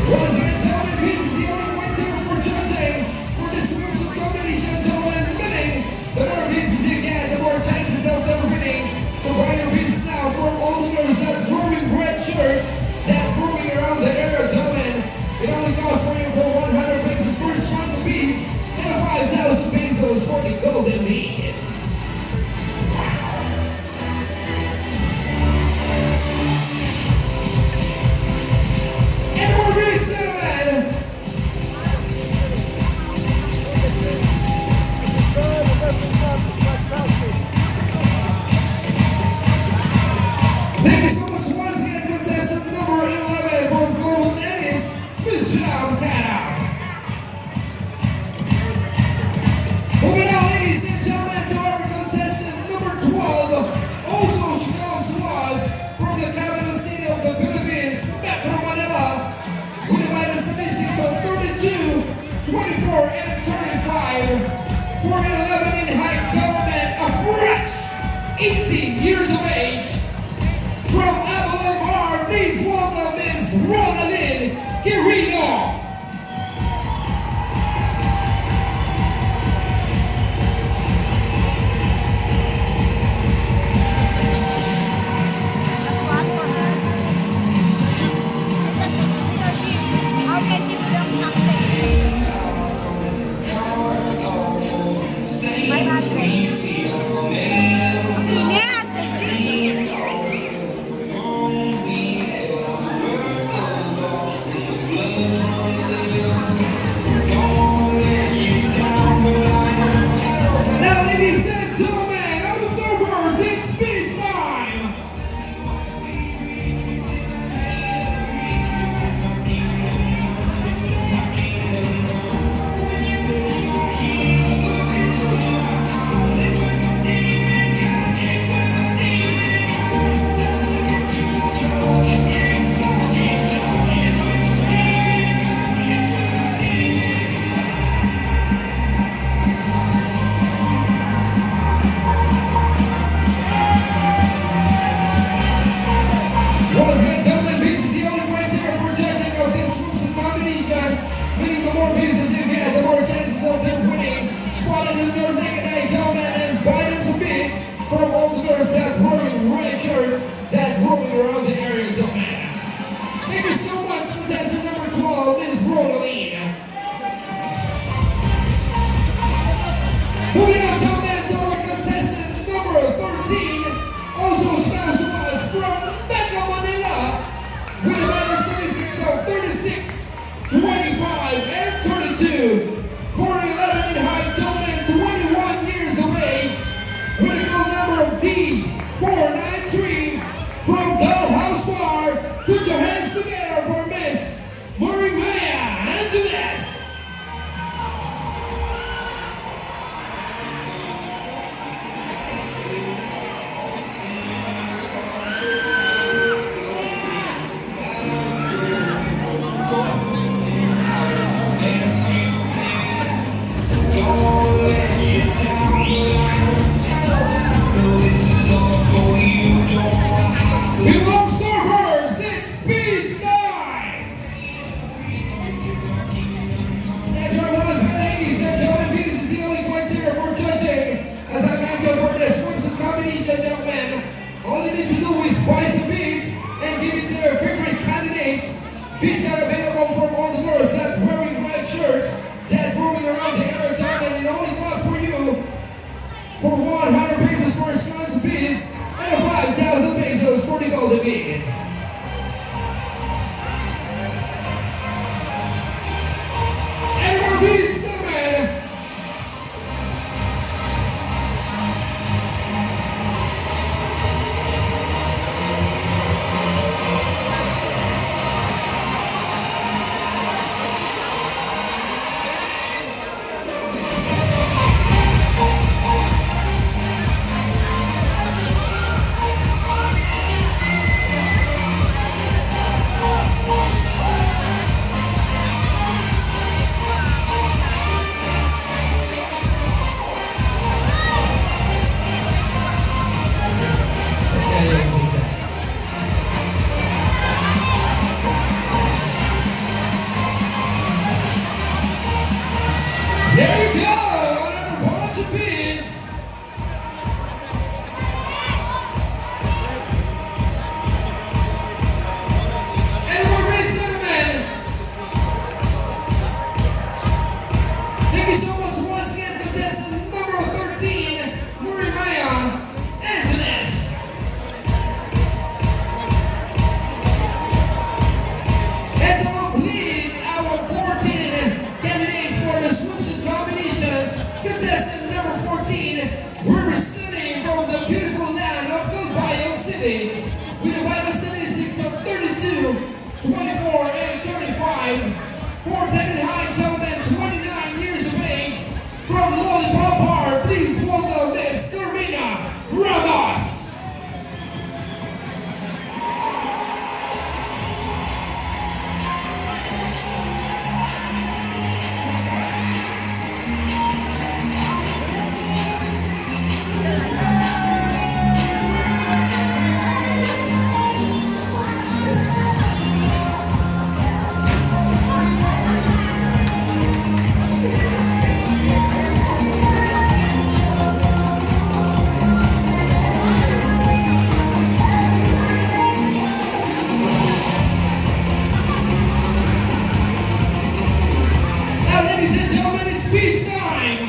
Once again, gentlemen, this is the only criteria for judging for this swimsuit competition, gentlemen, meaning the more beats you get, the more chances of them winning. So buy your beats now for all the girls that are wearing red shirts that are moving around the area, gentlemen. It only costs for you for 100 pesos for sponsor beats and 5,000 pesos for the golden beats. Gentlemen, thank you so much once again, contestant number 11 from Global Tennis, Miss Job Gata. Moving on, ladies and gentlemen, to our contestant number 12, also she comes to us from the capital city of the Philippines, Metro Manila, with a minus statistics of 32, 24, and 35. For 11 in height, gentlemen, a fresh 18 years of age. From Avalon Bar, please welcome Miss Ronaldine to the naked eye, gentlemen, and buy them some beats from all the girls that wearing red shirts that roaming around the area, gentlemen. Thank you so much. Contestant number 12 is Brodaline. Moving on, gentlemen, to our contestant number 13, also special us from Mega Manila, with a minor 76 of 36, 25, and 22. For 11 in height, gentlemen, 21 years of age, with a goal number of D493 from Dollhouse Bar. Put your hands together for Miss Marimaya Angeles. We won't stop her. It's speed time. That's right, once again, ladies and gentlemen. This is the only criteria for judging. As I mentioned, for the swimsuit combination, gentlemen, all you need to do is buy some beats and give it to your favorite candidates. Beats are available for all the girls that wearing red shirts that roaming around the area, gentlemen. It only costs for you for 100 pesos for scratch beats and 5,000 pesos for the golden beats. And more beats, gentlemen. There you go, another bunch of beats. And we're ready, gentlemen. Thank you so much once again, contestant number 13, Marimaya Angeles. Let's complete our 14 candidates for the swimsuit combinations. Contestant number 14, representing from the beautiful land of Gulbayo City, with a vital statistics of 32, 24, and 35. For 10 in height, gentlemen, 29 years of age, from Lollipop Bar, please welcome Miss Karina Ramos. Beats time!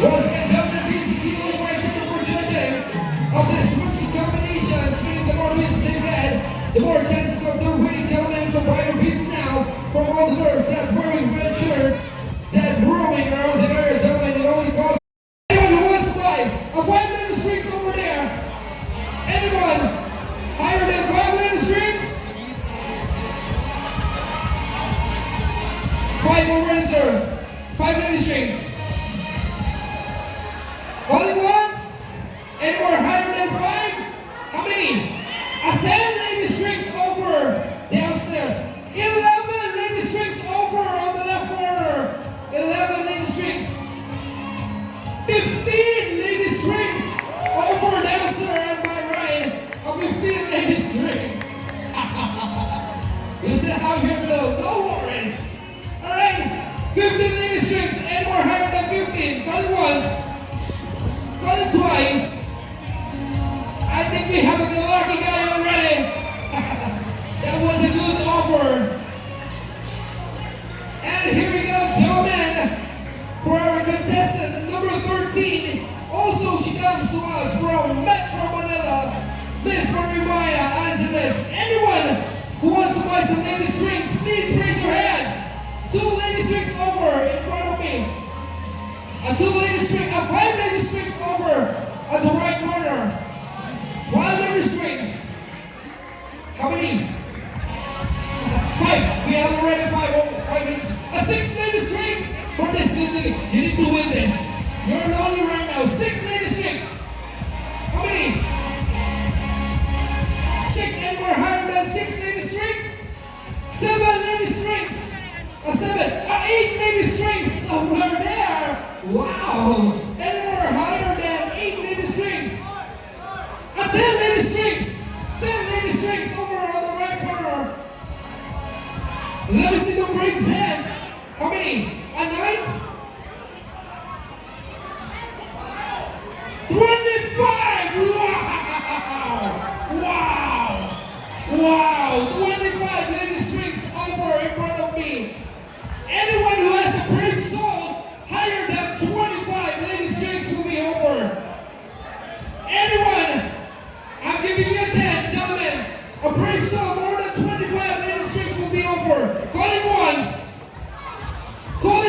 Once again, gentlemen, this is the only criteria for judging of this swimsuit combinations. Meaning the more beats they've had, the more chances of them winning, gentlemen. So buy your beats now from all the girls that wearing red shirts that roaming around the area, gentlemen. It only costs. Anyone who wants to buy a 5-minute strings over there? Anyone higher than 5-minute strings? 5 more minutes, sir. 5 strings. Only once? Any more higher than 5? How many? A 10 lady strings over downstairs. 11 lady strings over on the left corner. 11 lady strings. 15 lady strings over downstairs on my right. 15 lady strings. You said I'm here, so no worries. All right. contestant number 13. Also, she comes to us from Metro Manila. Miss Maria Angeles. Anyone who wants to buy some lady strings, please raise your hands. 2 lady strings over in front of me. And 5 lady strings over at the right corner. 5 lady strings. How many? 5. We have already 5 minutes. 6 lady strings for this little. You need to win this. You're lonely right now. 6 lady strings. How many? 6, and we're higher than 6 lady strings. 7 lady strings. 7. 8 lady strings somewhere there. Wow. And we're higher than 8 lady strings. 10 lady strings. 10 lady strings over on the right corner. Let me see the braves hand. How many? 9? 25! Wow! 25 lady strings over in front of me. Anyone who has a brave soul higher than 25 lady strings will be over. Anyone? I'm giving you a chance, gentlemen. A brave soul more than 25 lady strings will be over. Calling once. Calling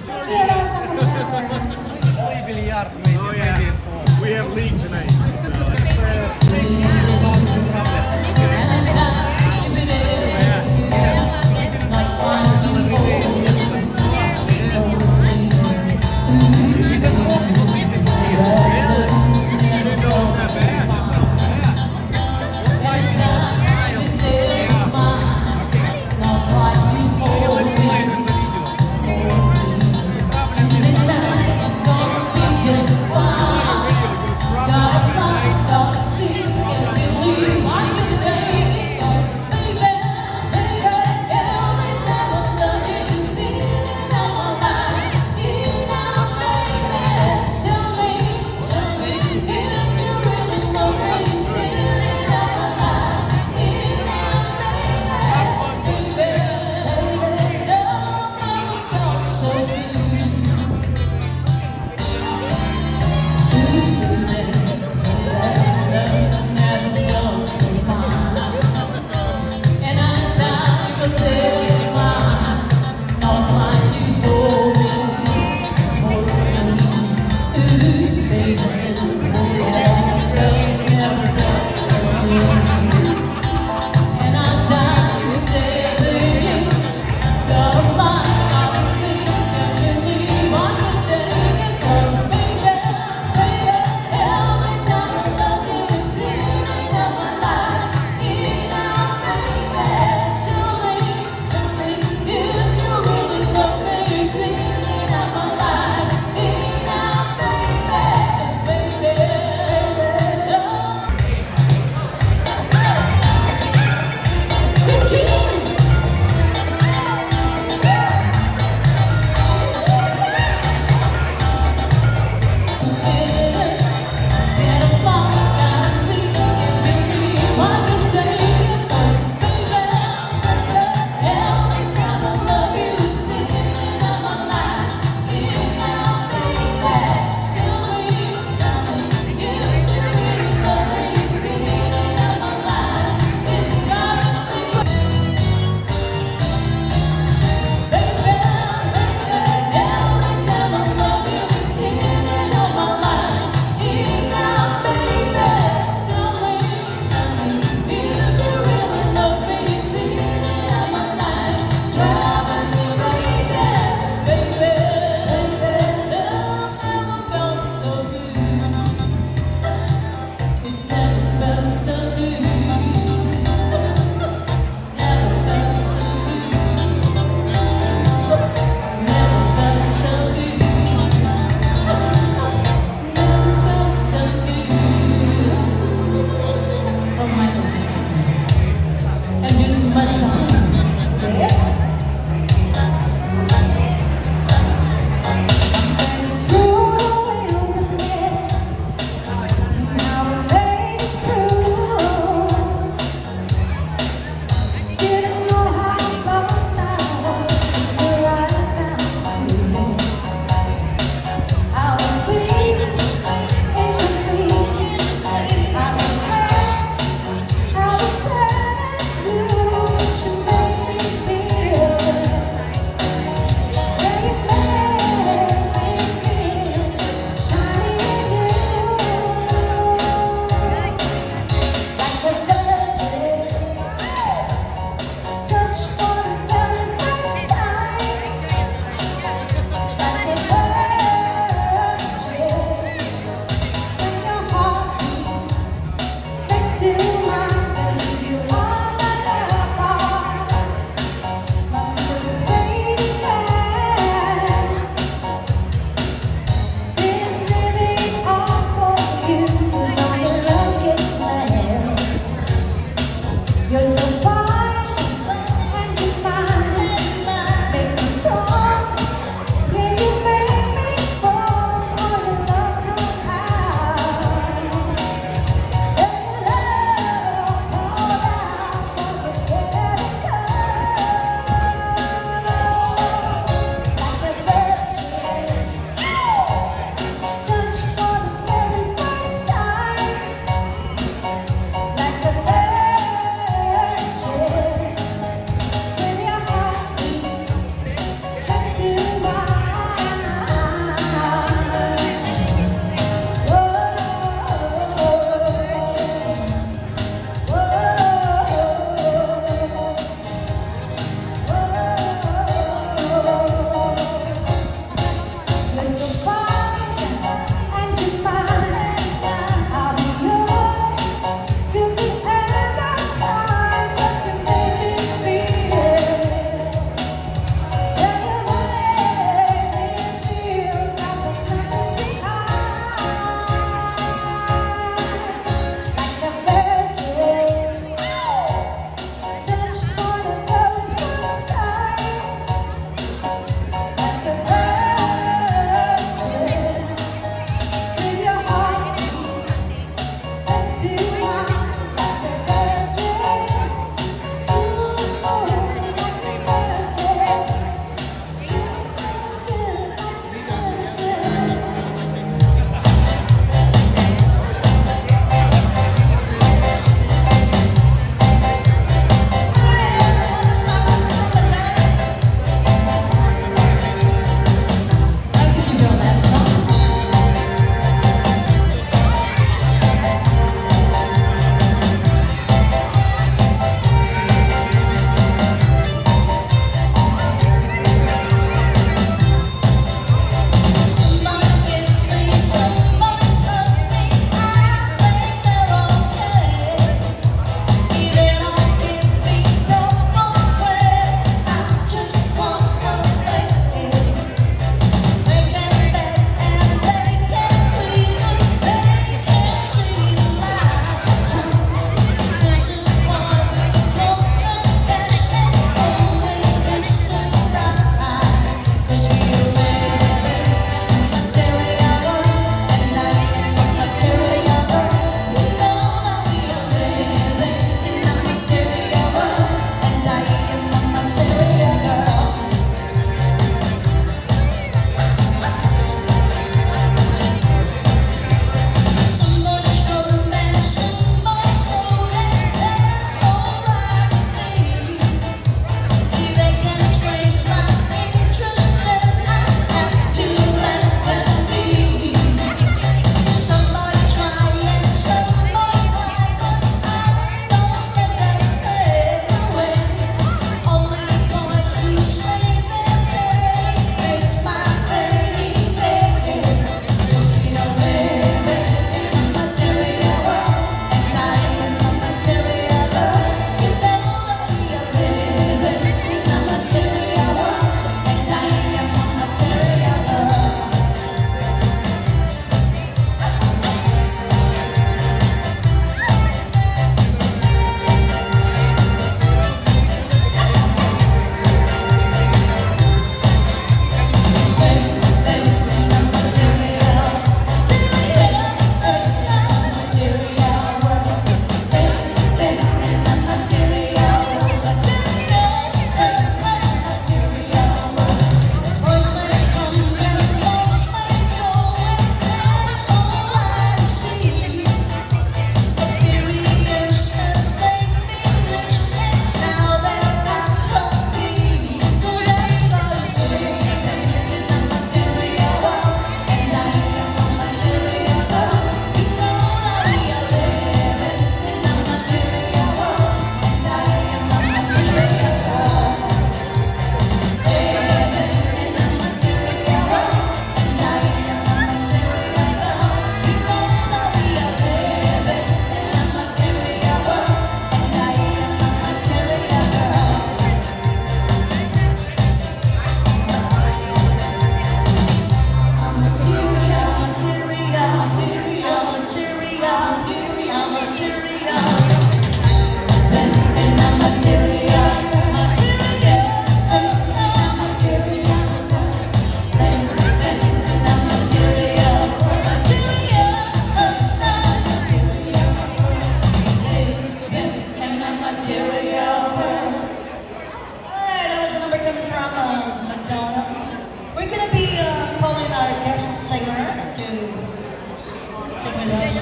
Here are some presenters. We have league tonight. call in our guest singer to sing with us.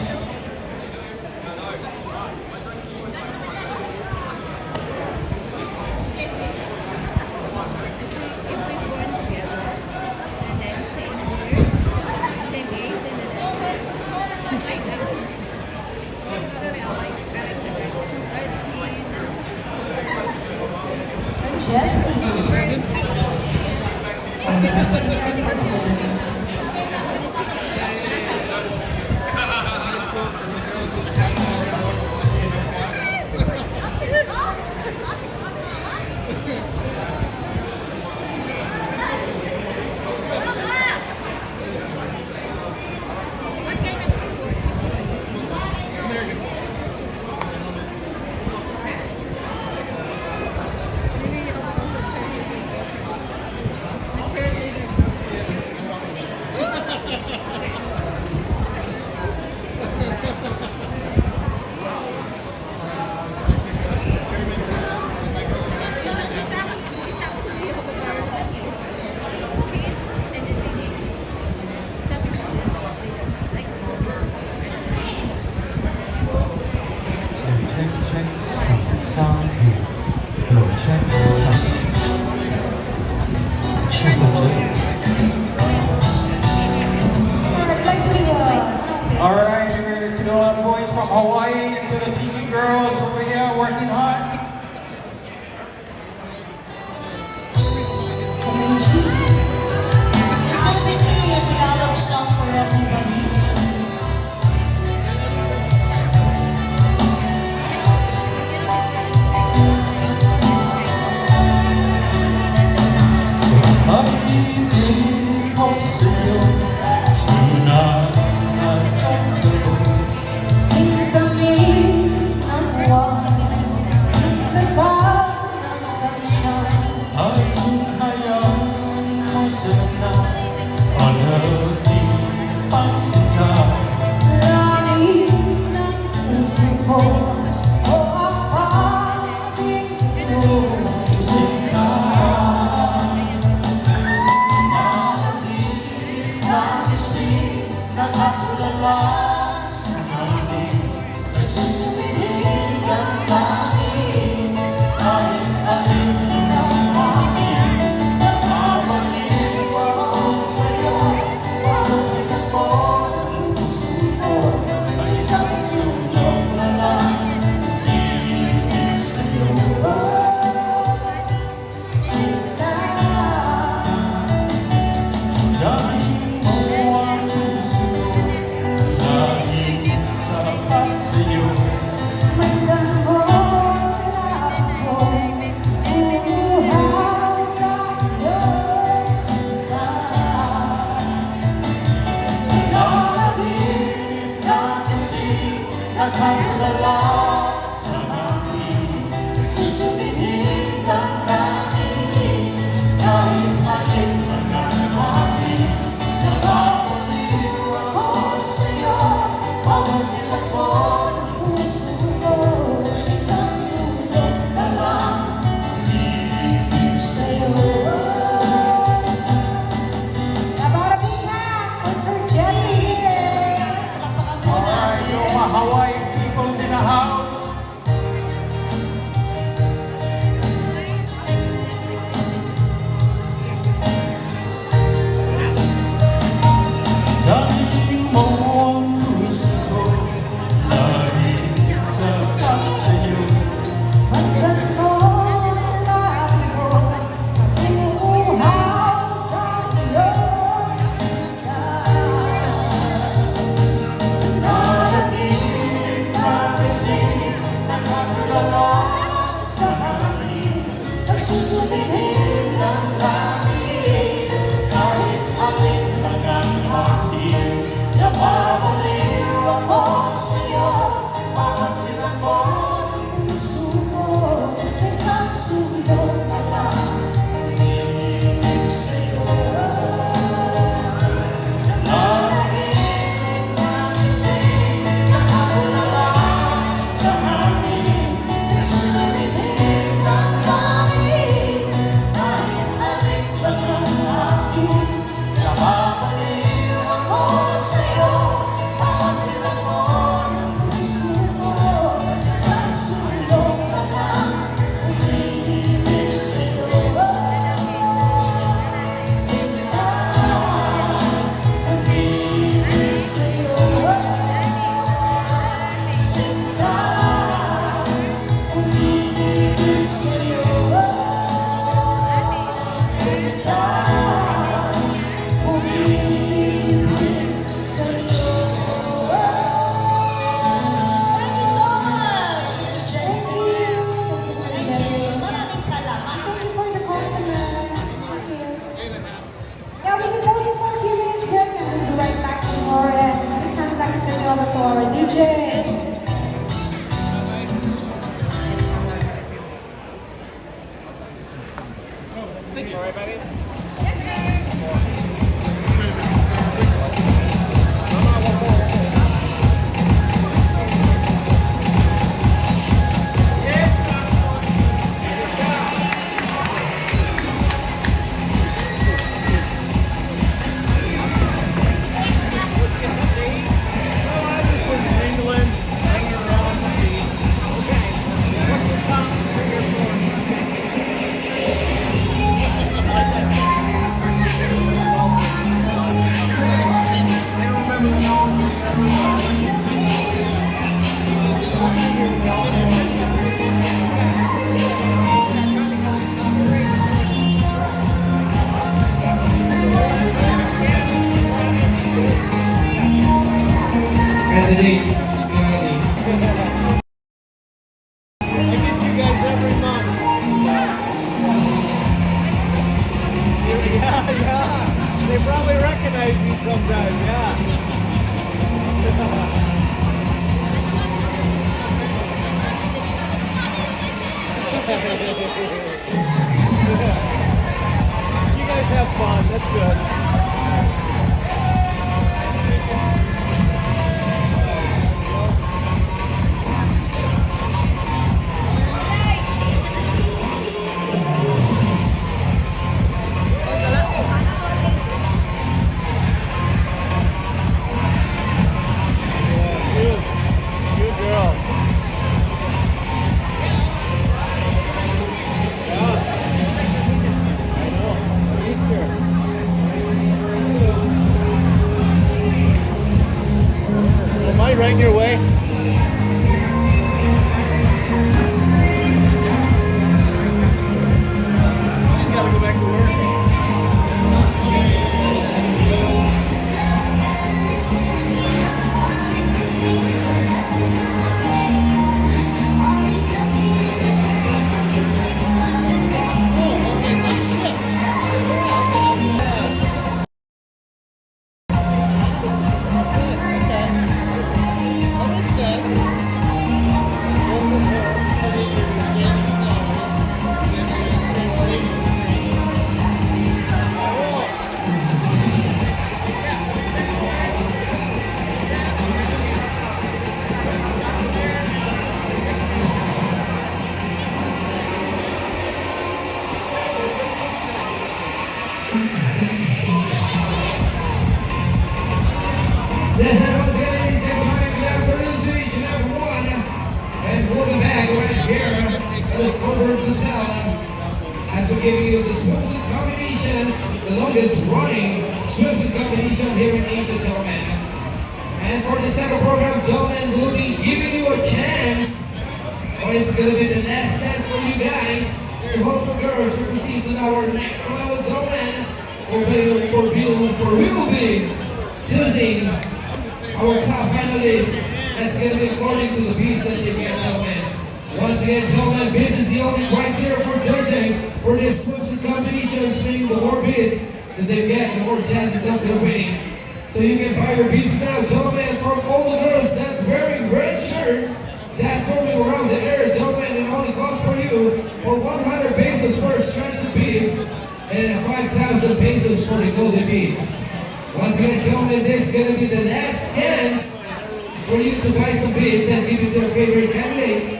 If we born together and then same year, same age, and then that's like I like the guys dark skin. Jessie. Because you're living in the What kind of sport? Maybe you have also cheerleader. The cheerleader. It's actually a popular kids and the teenagers. Some people they don't have like check, sound here. Hello, check, sound. Check I'd like to, Alright, we're to the boys from Hawaii and to the TV girls over here working hard. He's going to be singing a Tagalog song for everybody. Pag-ibig ko sa'yo, tonight at October. Sintamis ng buwan, sintabag ng sunshine. At sinhayang ko sana, panaghing pagsinta. Langit ng puso ko, o apating ko. Sinta, Nagising, nakatulala sa hangin, nagsusumiling ang langit, kahit alin ang hangin, nakabalik ako sa'yo, ang sikat ko ng puso ko, sa isang sulong na lang, iibig sa'yo. Sinta, dahil mo ang puso, laging tapat sa'yo. masdan mo lang ako, umuhaw sa iyong sinta. Nakabalik, nagising, nakatulala sa hangin, nagsusumiling ang langit, kahit alin ang hangin, nakabaliw ako sa'yo, ang sikat mo ng puso ko, isang sulong na lang, iibig sa'yo. Nabarabina, Sir Jelly here. Alright, yo, my Hawaiian peoples in the house. candidates. Get ready. I get you guys every month. Yeah. They probably recognize you sometimes, yeah. You guys have fun, that's good. Good girl. I know. Easter. Am I right in your way? She's got to go back to work. Listen, once again, ladies and gentlemen, good afternoon to each and every one. And welcome back right here at the Scoreboards Hotel. As we're giving you the swimsuit competitions, the longest running swimsuit competition here in Asia, gentlemen. And for this second program, gentlemen, we'll be giving you a chance. Oh, it's going to be the last chance for you guys to help the girls to proceed to our next level, gentlemen. We will be choosing our top finalists. That's going to be according to the beats that they get, gentlemen. Once again, gentlemen, beats is the only criteria for judging for this swimsuit competition. Meaning the more beats that they get, the more chances of their winning. So you can buy your beats now, gentlemen, from all the girls that wearing red shirts that moving around the area, gentlemen. It only costs for you for 100 pesos for stretch the beats and 5,000 pesos for the golden beats. Once again, gentlemen, this is going to be the last chance for you to buy some beads and give it to your favorite candidates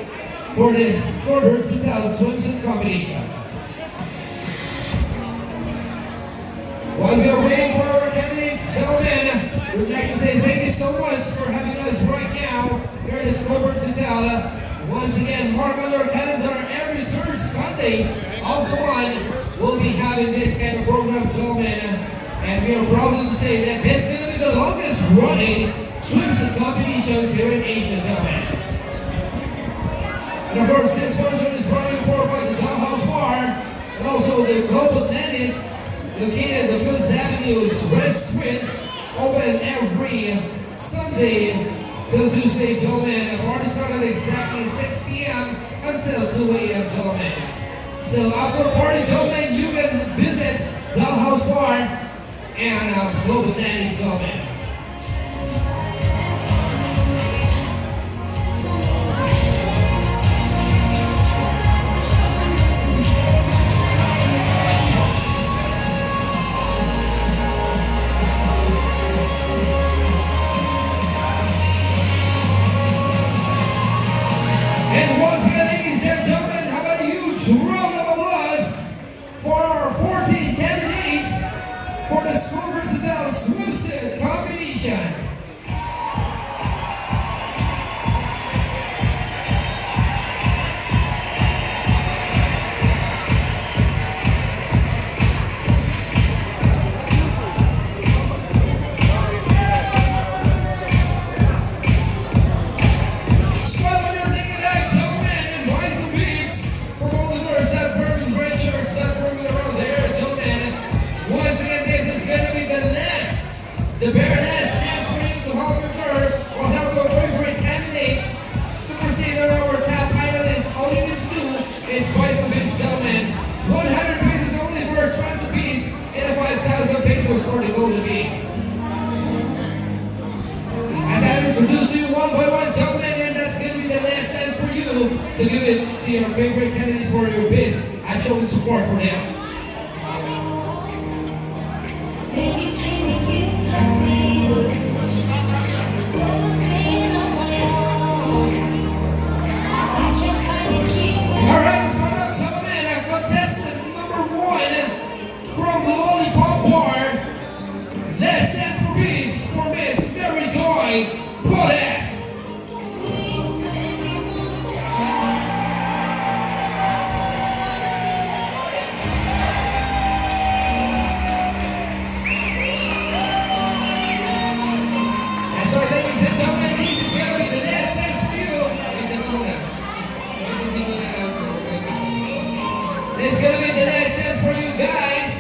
for this Scoreboards Hotel swimsuit competition. While we are waiting for our candidates, gentlemen, we'd like to say thank you so much for having us right now here at the Scoreboards Hotel. Once again, mark on your calendar every third Sunday of the month. We'll be having this kind of program, gentlemen. And we are proud to say that this is going to be the longest running swimsuit competitions here in Asia, gentlemen. And of course, this version is brought in forward by the Dollhouse Bar and also the Global Atlantis, located at the Fifth Avenue's Red Squid, open every Sunday till Tuesday, gentlemen. The party started exactly 6 p.m. until 2 a.m., gentlemen. So after the party, gentlemen, you can visit Dollhouse Bar and Global Atlantis, gentlemen. And once again, ladies and gentlemen, how about a huge round of applause for our 14 candidates for the Scoreboards Hotel swimsuit competition. Swell on your thing tonight, gentlemen, and buy some beats for all the girls that wear red shirts that wear around the area, gentlemen. Once again, this is going to be the last The very last chance for you to help your girl or help your favorite candidates to proceed on our top finalists. All you need to do is buy some big gentlemen. 100 pesos only for expensive beats and 5,000 pesos for the golden beats. As I introduce you one by one, gentlemen, and that's going to be the last chance for you to give it to your favorite candidates for your bids. I show you support for them. Alright, so now, gentlemen, contestant number 1 from Lollipop Bar. Last chance for beats for Miss Mary Joy Podes. That's right, ladies and gentlemen, this is going to be the last chance for you. This is going to be the last chance for you guys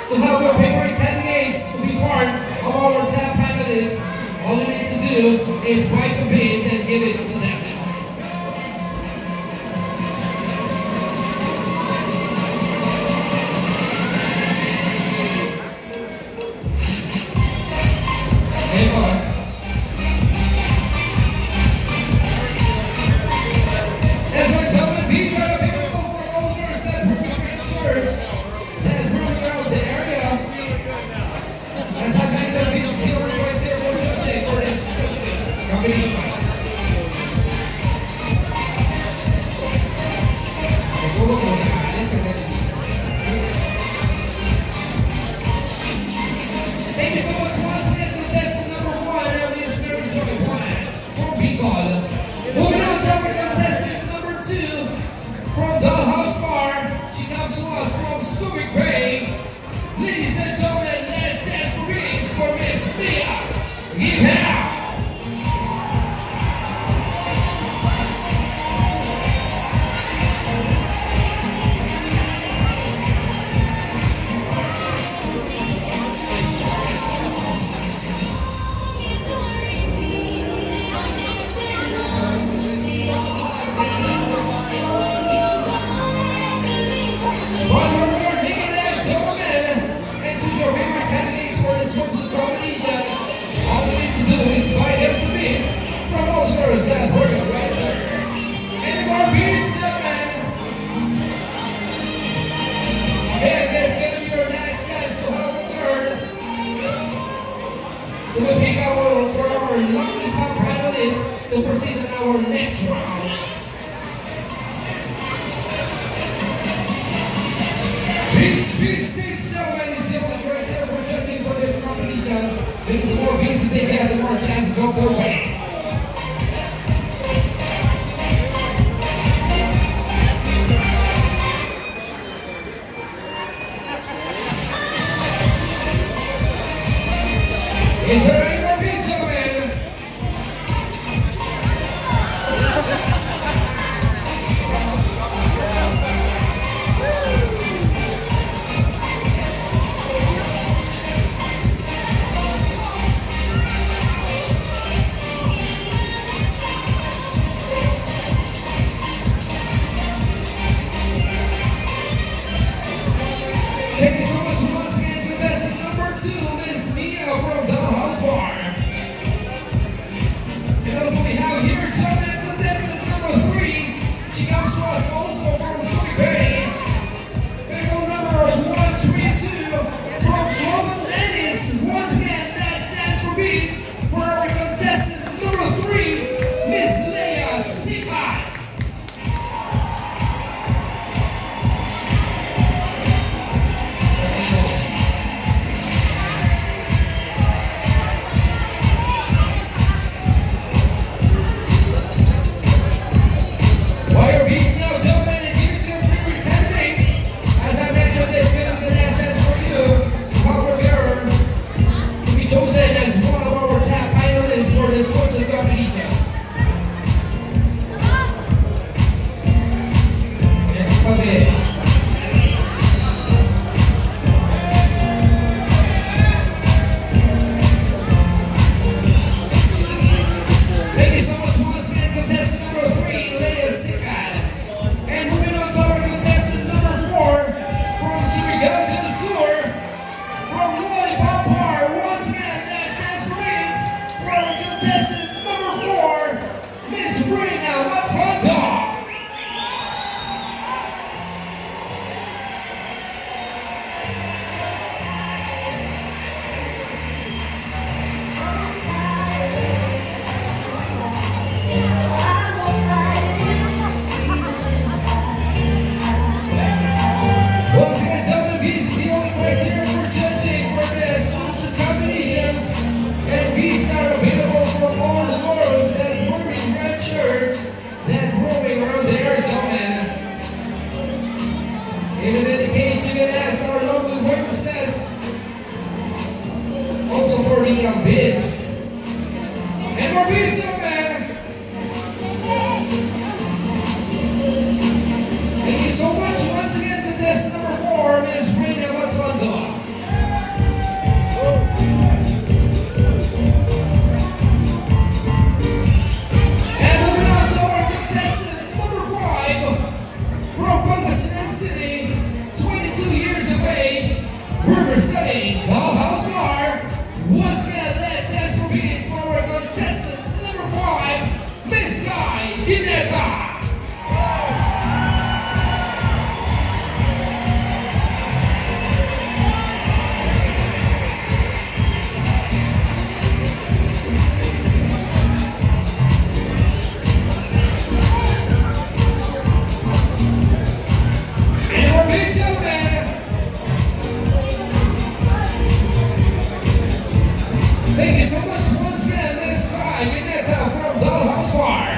to help your favorite candidates to be part of our top panelists. All you need to do is buy some beats and give it to them. Hey, boy. That's right, gentlemen. Beats are available for all girls that bring your pictures. That's running around the area. As I mentioned, this is the only right here for judging for this competition. Thank you so much once again, contestant number 1 of this Mary Joy Podes from Bicol. Moving on to our contestant number 2 from Dollhouse Bar. She comes to us from Subic Bay. Ladies and gentlemen, let's dance for beats for Miss Mia. Give it out. One more, ladies and gentlemen, and choose your favorite candidates for this one's competition. All you need to do is buy them some beats from all the girls that work right here. Any more beats, gentlemen? And that's gonna be your last chance to help a girl. We will pick for our lovely top panelists to proceed in our next round. Beats, gentlemen, is the only criteria for judging for this competition. The more beats they have, the more chances of their winning. Is there any more beats, gentlemen? Thank you so much once again, contestant number 2, Miss Mia from Dollhouse Bar. And also we have here, gentlemen, contestant number 3. She comes to us also from Subic Bay. Vehicle number 132 from Global Ladies. Once again, last chance for beats for our contestant number 3, Miss Leia Sipai. money on bids. And more bids, young man. Thank you so much. Once again, contestant number 4 is Brenda Matondo. And moving on to our contestant number 5 from Pangasinan City, 22 years of age, representing Dollhouse Bar. Once again, let's ask for beats for our contestant number 5, Miss Guy Gineta. Thank you so much once again, Miss Guy Gineta from Dollhouse Bar.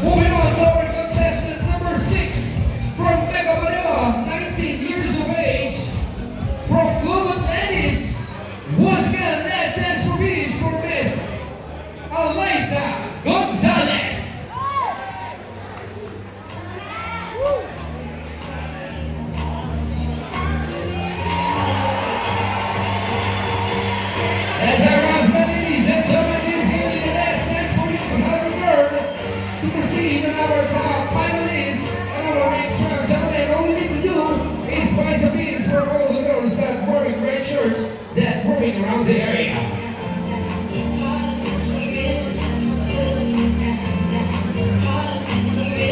Moving on to our contestant number 6 from Mega Manila, 19 years of age, from Globe Atlantis. Once again, let's ask for beats for Miss Eliza Gonzalez. As I was, ladies and gentlemen, this is going to be the last chance for you to have a girl to proceed in our top finalists and our next round. Gentlemen, all we need to do is buy some beats for all the girls that are wearing red shirts that are roaming around the area.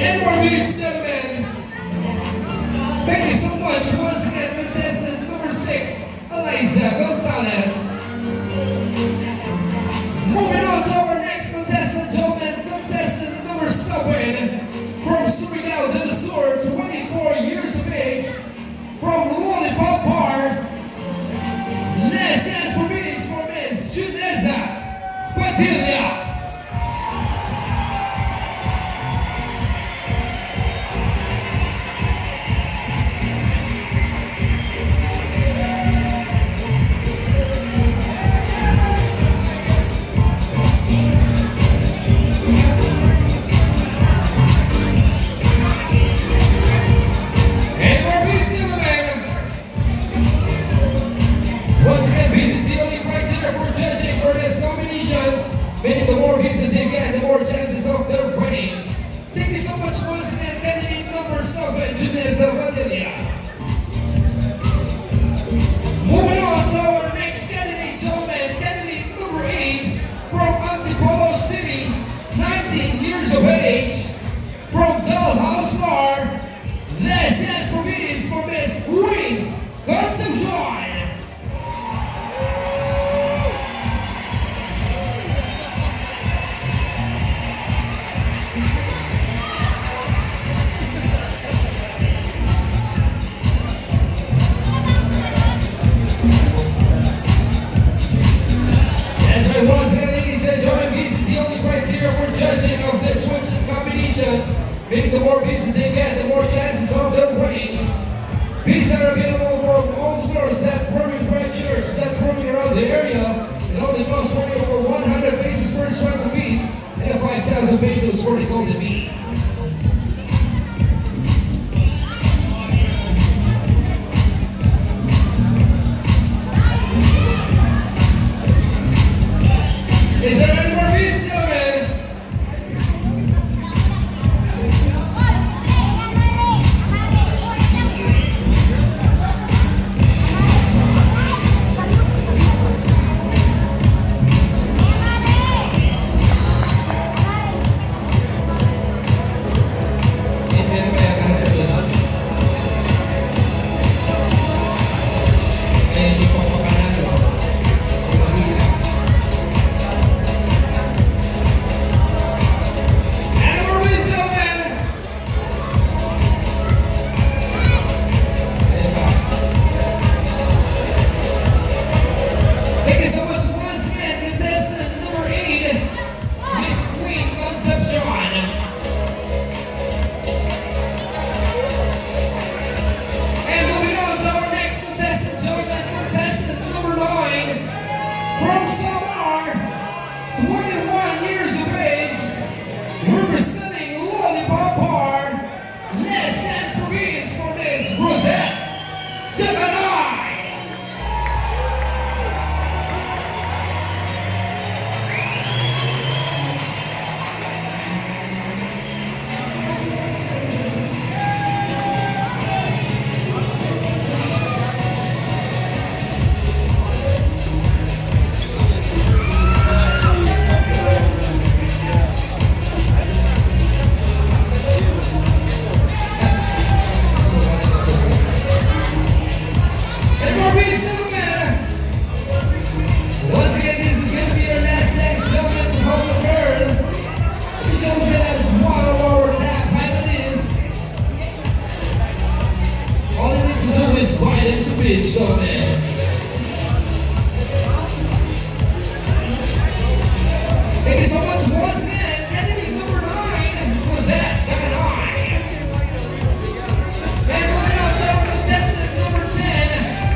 And more beats, gentlemen. Thank you so much. Once again, contestant number 6, Eliza Gonzalez. Moving on to our next contestant, gentlemen, contestant number 7 from Surigao del Sur, 24 years of age, from Lollipop Bar. Let's ask for beats for Miss Juneza Padilla. Once again, beats is the only criteria for judging for these nominations. Meaning the more beats that they get, the more chances of their winning. Thank you so much once again, candidate number 7, Juneza Padilla. Moving on to our next candidate, gentlemen, candidate number 8 from Antipolo City, 19 years of age, from Dollhouse Bar. Let's ask for beats for Miss Queen Concepcion. Once again, ladies and gentlemen, beats is the only criteria for judging of this switch combinations. Meaning the more beats that they get, the more chances of them winning. Beats are available for all the girls that wearing red shirts that roaming around the area. It only costs for you for 100 pesos per slice of beats and 5,000 pesos for the golden beats. Is there any more beats, gentlemen? From Samar, 21 years of age, representing Lollipop Bar. Let's ask for this for Miss Rosette Tabanai. Once again, this is going to be our last sex element to hold the bird. We chose it as one of our tap panelists. All you need to do is buy this bitch, go there. Thank you so much once again. Enemy number 9 was that Tabanai. And moving on to our contestant number 10.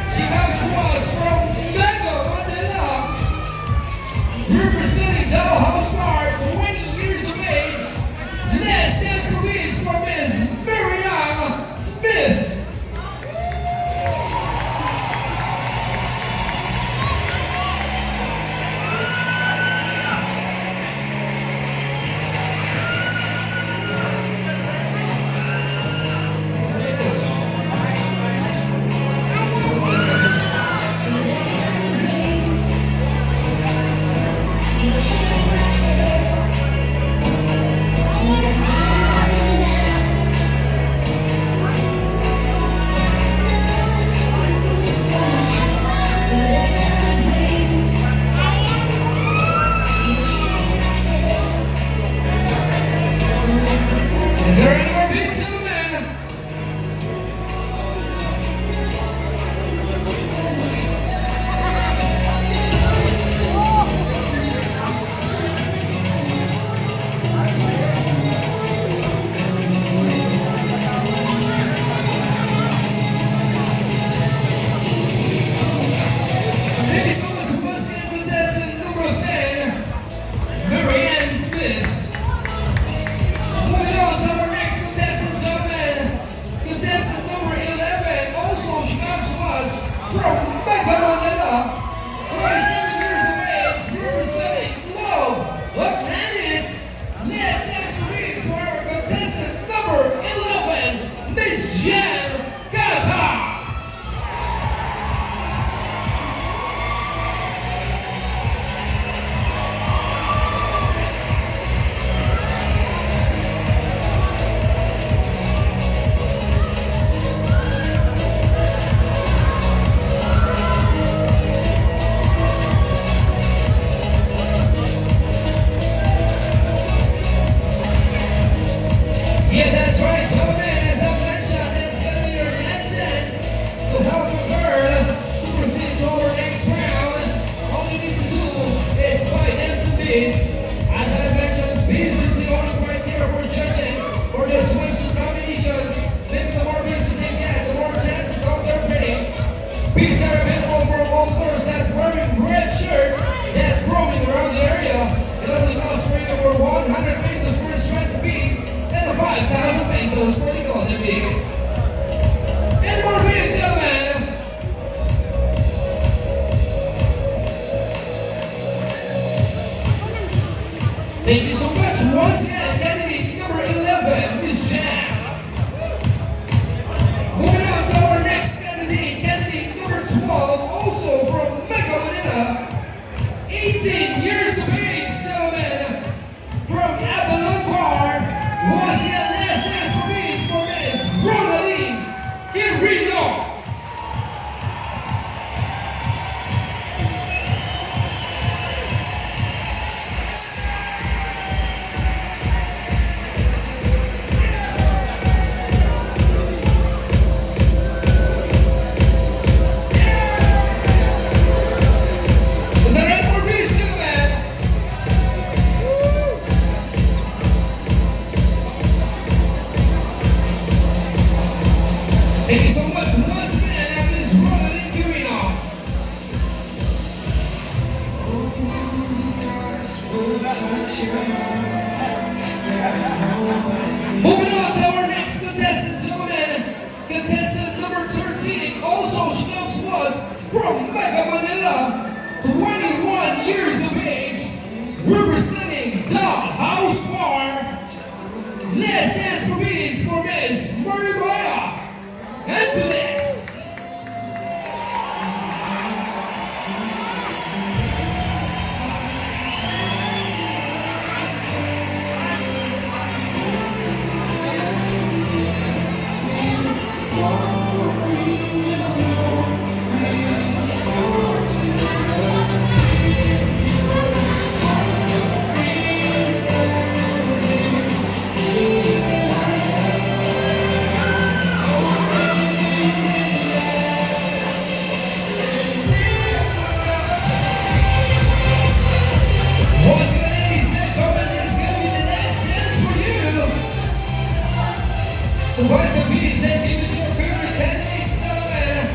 She comes to us from Mega Manila. Representing Dollhouse Bar, 20 years of age. Let's ask for this for Miss Mariana Smith. Is there any more beats in the man? Thank you so much for listening to contestant number 10, Marianne Smith. Moving on to our next contestant, gentlemen. Contestant number 11, also she comes to us from Mega Manila. 27 years of age, representing Globe Atlantis. Let's ask for this for our contestant number 11, Miss Jen Gata. Yeah, that's right, gentlemen. As I mentioned, it's going to be your essence to help the girl to proceed to our next round. All you need to do is buy them some beats. As I mentioned, speeds is the only criteria for judging for the swimsuit combinations. Then the more beats they get, the more chances of their winning. Beats are available for all girls that are wearing red shirts that roaming around the area. It only costs for you over 100 pesos for stretch beats. And 5,000 pesos for the golden beats. And more beats, gentlemen. Thank you so much. Once again, candidate number 11 is Jam. Moving on to our next candidate, candidate number 12, also from Mega Manila. 18 years of age, gentlemen, from Avalon Bar. Was the last ask for Miss Ronaline. Here we go. Moving on to our next contestant, gentlemen. Contestant number 13. Also, she was from Mega Manila, 21 years of age, representing the House Bar. Let's ask for Miss Maribaya. And to this. So once again, say give it your favorite candidates, gentlemen.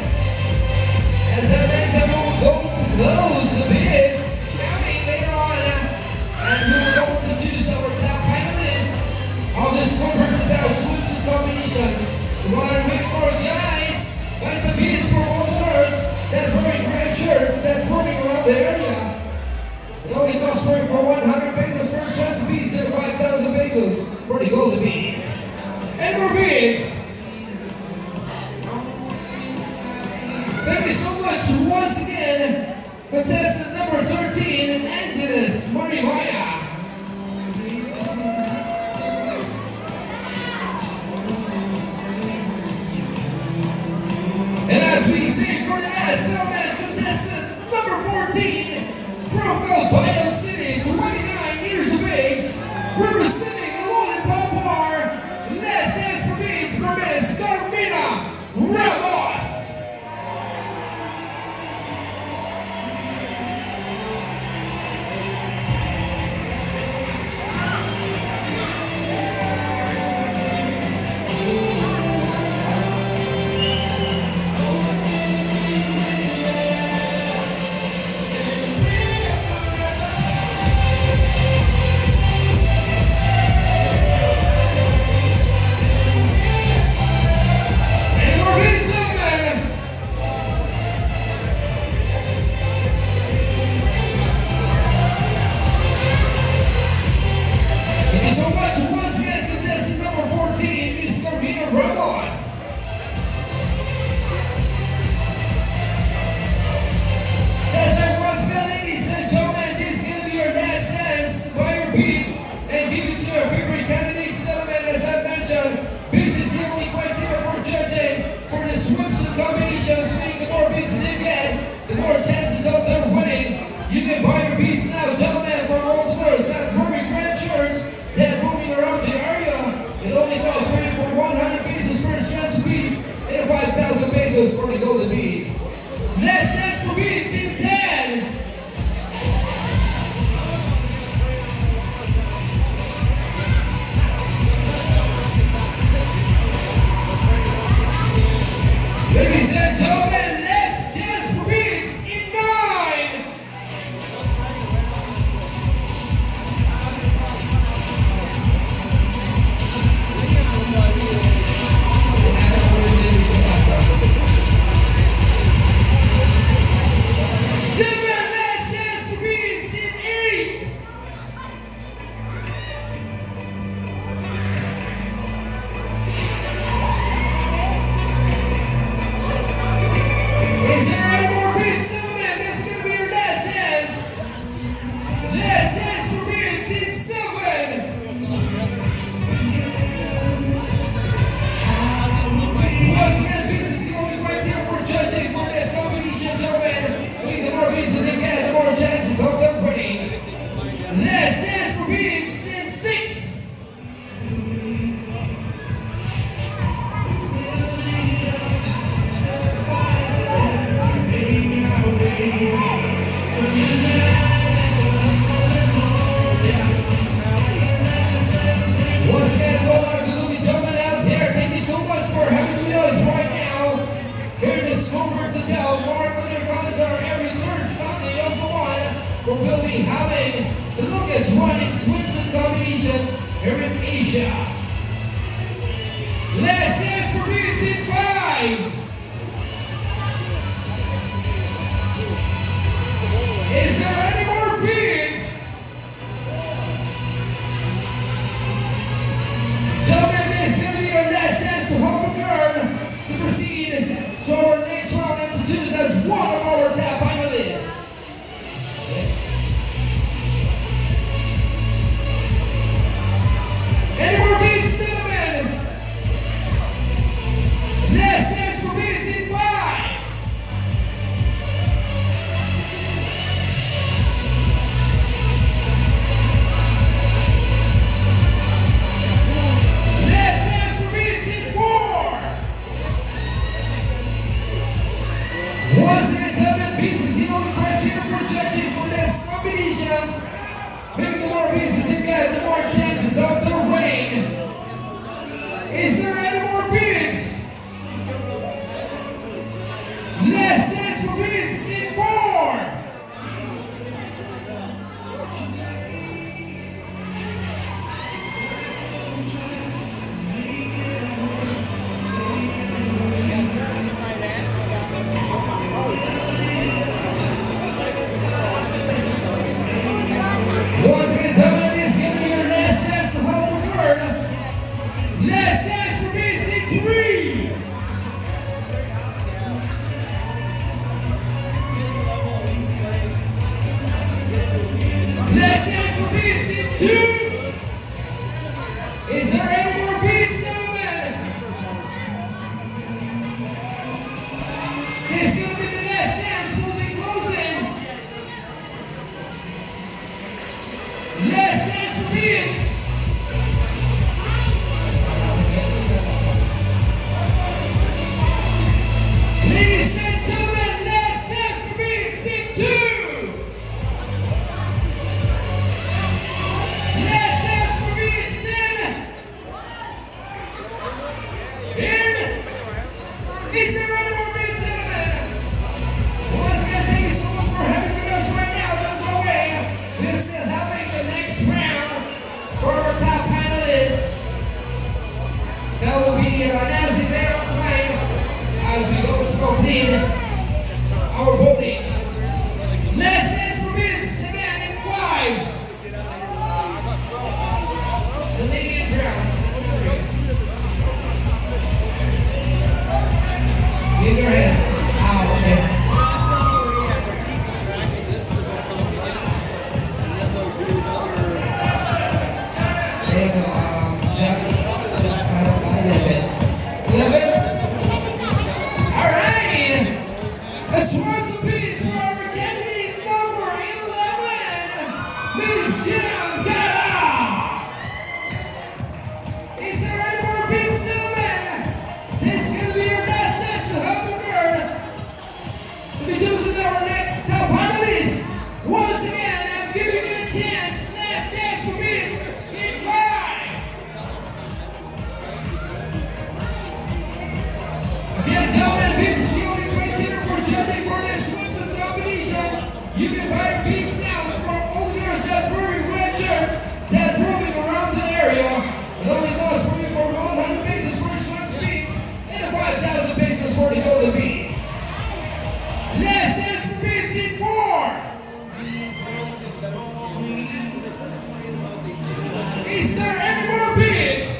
As I mentioned, we'll go to those bids coming later on, and we're going to choose our top finalists of this versatile swimsuit combinations. We want to wait for guys, buy some bids for all the girls that are wearing red shirts that are roaming around the area. It only costs for 100 pesos per stress beads and 5,000 pesos for the golden beads. And more beads. Thank you so much once again, contestant number 13, Angeles Maribaya. And as we say for the last segment, contestant number 14, from Calvayo City, 29 years of age, representing Lollipop Bar. Let's ask for beats for Miss Carmina Ramos. Swimsuit combinations, meaning the more beats they get, the more chances of them winning. You can buy your beats now, gentlemen, from all the girls that are wearing red shirts that are moving around the area. It only costs for 100 pesos per strand of beats and 5,000 pesos for the golden beads. Let's dance for beats in 10. Ladies and gentlemen, let's dance for beats in 9. Gentlemen, let's dance for beats in 8. Is there any more beats, gentlemen? That's gonna be your last dance. Last dance for beats in 7. Once again, beats is the only criteria for judging for this competition, gentlemen. The more beats that they get, the more chances of them winning. Last dance for beats in 6. Once again, to all our good-looking gentlemen out there, thank you so much for having with us right now here in this Conference Hotel, Mark Luther College, every third Sunday of the month, where we'll be having the longest running swimsuit competitions here in Asia. Let's dance for beats in 5. Is there any more beats? Gentlemen, this is going to be our last dance to help a girl to proceed to our next round and to choose as one of our top finalists. Any more beats, gentlemen? Let's dance for beats in 5. Let's dance for beats in 4. Once again, gentlemen, beats is the only criteria for judging for this competitions. Maybe the more beats that they get, the more chances of the rain. Is there any more beats? Let's dance for beats in 4. Once again, gentlemen, this is going to be your last dance to help the word. Last dance for beats in 3. Last dance for beats in 2. Is there any more beats, gentlemen? This is going to be the last dance. We'll be closing. Let's dance for beats. Ladies and gentlemen, let's dance for beats in 2. Let's dance for beats in. Is there any more beats, gentlemen? Once again, thank you so much for having with us right now. Don't go away. We're still having the next round for our top panelists. That will be announcing later on tonight as we go to complete our voting. Let's dance for beats again in 5. The lady in brown. Give your head. Okay. Let's roll some beats for our candidate number 11, Miss Giancarlo. Is there any more beats, gentlemen? This is going to be your last dance to help the girl to be choosing our next top finalist. Once again, I'm giving you a chance. Last dance for beats in 5. Again, gentlemen, this is the only criteria for judging for the swimsuit competitions. You can buy beats now from all girls that are wearing red shirts that are moving around the area. It only costs for 100 pesos for swimsuit beats and 5,000 pesos for the golden beats. Let's dance for beats in 4. Is there any more beats?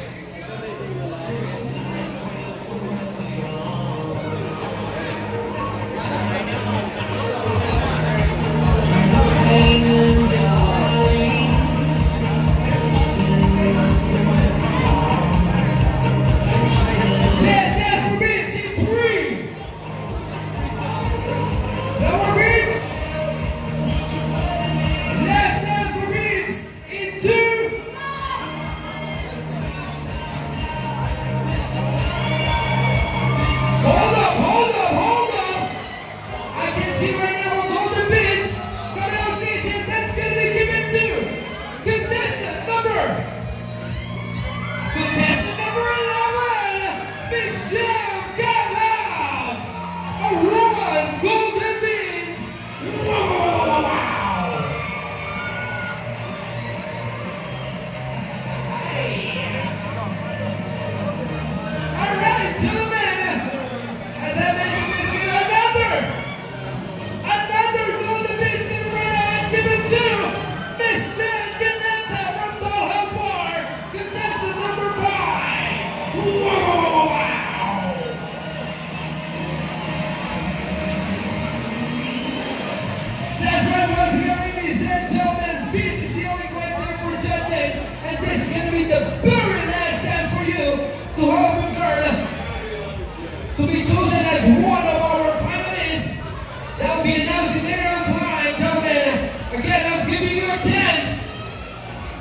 more chance.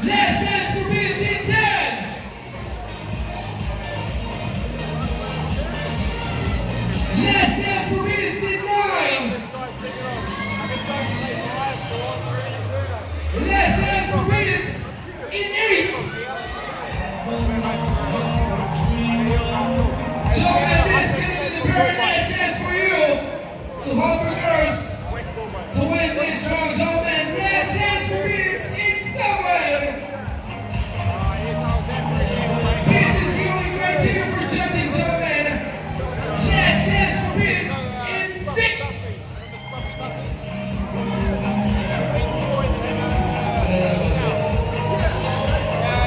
Let's dance for beats in 10. Let's dance for beats in 9. Let's dance for beats in 8. Gentlemen, this is going to be the very last chance for you to help your girls to win this round. Gentlemen, last chance for beats in 7. This is the only criteria for judging, gentlemen. Last chance for beats in 6.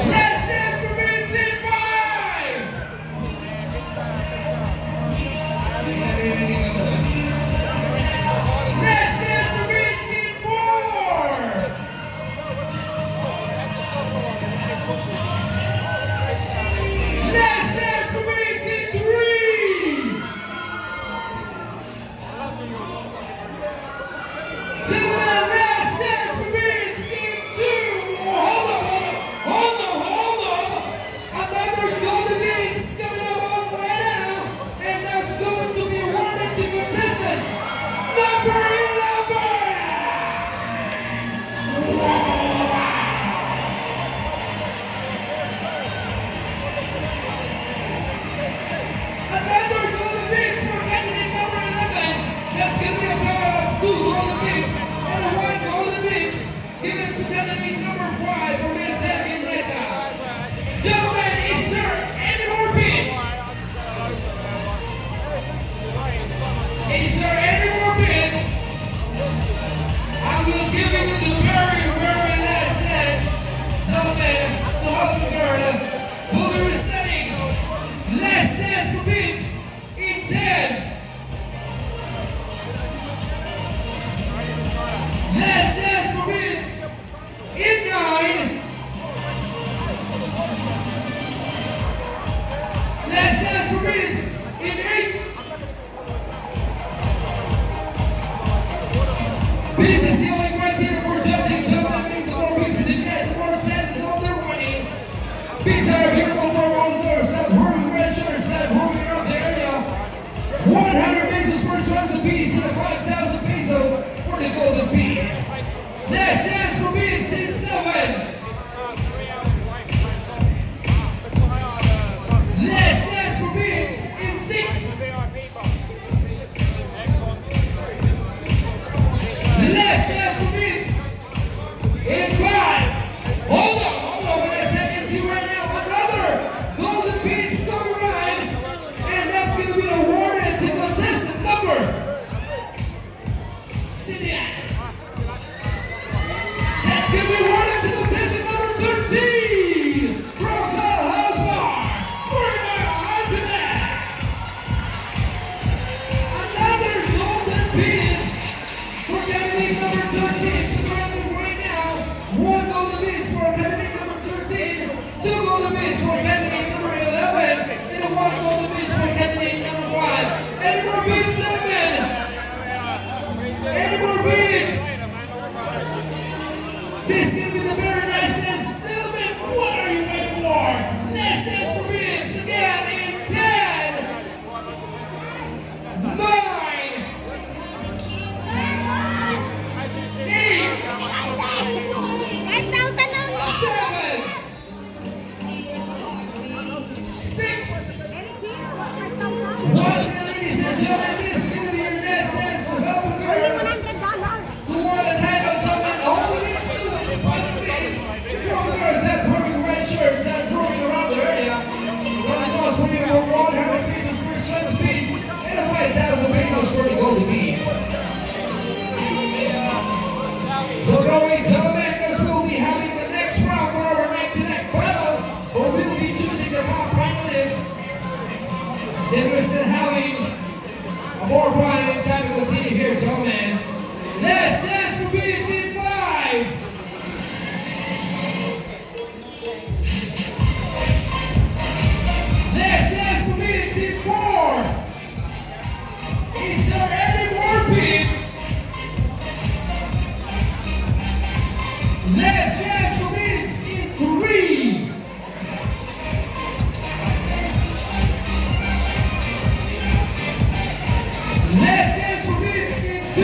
Last chance for beats in 5. Last chance for beats in 4. Last chance for beats in 3. Gentlemen, last chance for beats in 2. Hold on. Another golden beats coming up right now, and that's going to be awarded to contestant number 11. Another golden beats for candidate number 11. That's going to be a total of 2 golden beats and 1 golden beats given to candidate number 5 for Miss Debbie Netta. Gentlemen, is there any more beats? Is there any more beats? I will give you the very, very last chance. Gentlemen, to help the girl, we'll be reciting last chance for beats in 10. Last chance for beats in 9. Last chance for beats in 8. This is the only criteria for judging. Gentlemen, the more beats they get, the more chances of their winning. Beats are beautiful from all the doors. Stop rooming red shirts, stop rooming around the area. 100 pesos for expensive beats and 5,000 pesos for the golden beats. Last chance for beats in 7. Last chance for beats in 6. Last chance for beats in 5. Hold on, wait a second. See right now another golden beats coming right, and that's going to be awarded to contestant number. Sit down. That's going to be awarded to contestant number 13 from the House Bar. After that, another golden beats for candidate number 13. So right now, 1 golden beats for candidate number 13, 2 golden beats for candidate number 11, and 1 golden beats for candidate number 5. Any more beats, gentlemen? Any more beats? This is going to be the very last dance. Gentlemen, what are you waiting for? Last dance for beats again in 10, 9, 8, 7, 6. Once again, ladies and gentlemen, this is going to be your last dance to help a girl to win a title. Gentlemen, all you need to do is press the beats. If you're Let's dance for minutes in 3. Let's dance for minutes in 2.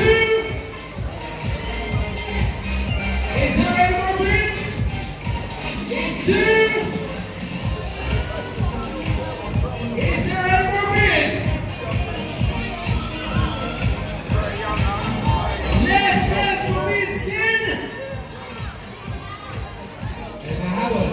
Is there any more minutes? In 2. Is there any more minutes? Let's dance for minutes in. If I have one.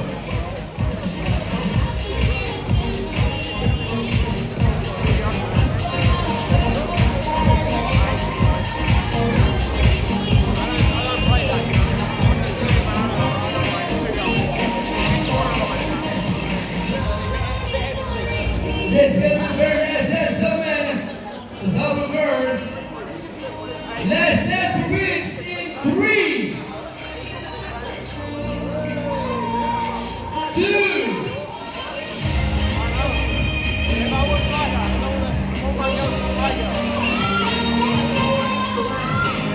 Let's get the bird, let's have some double bird. Let's dance for minutes in 3, 2.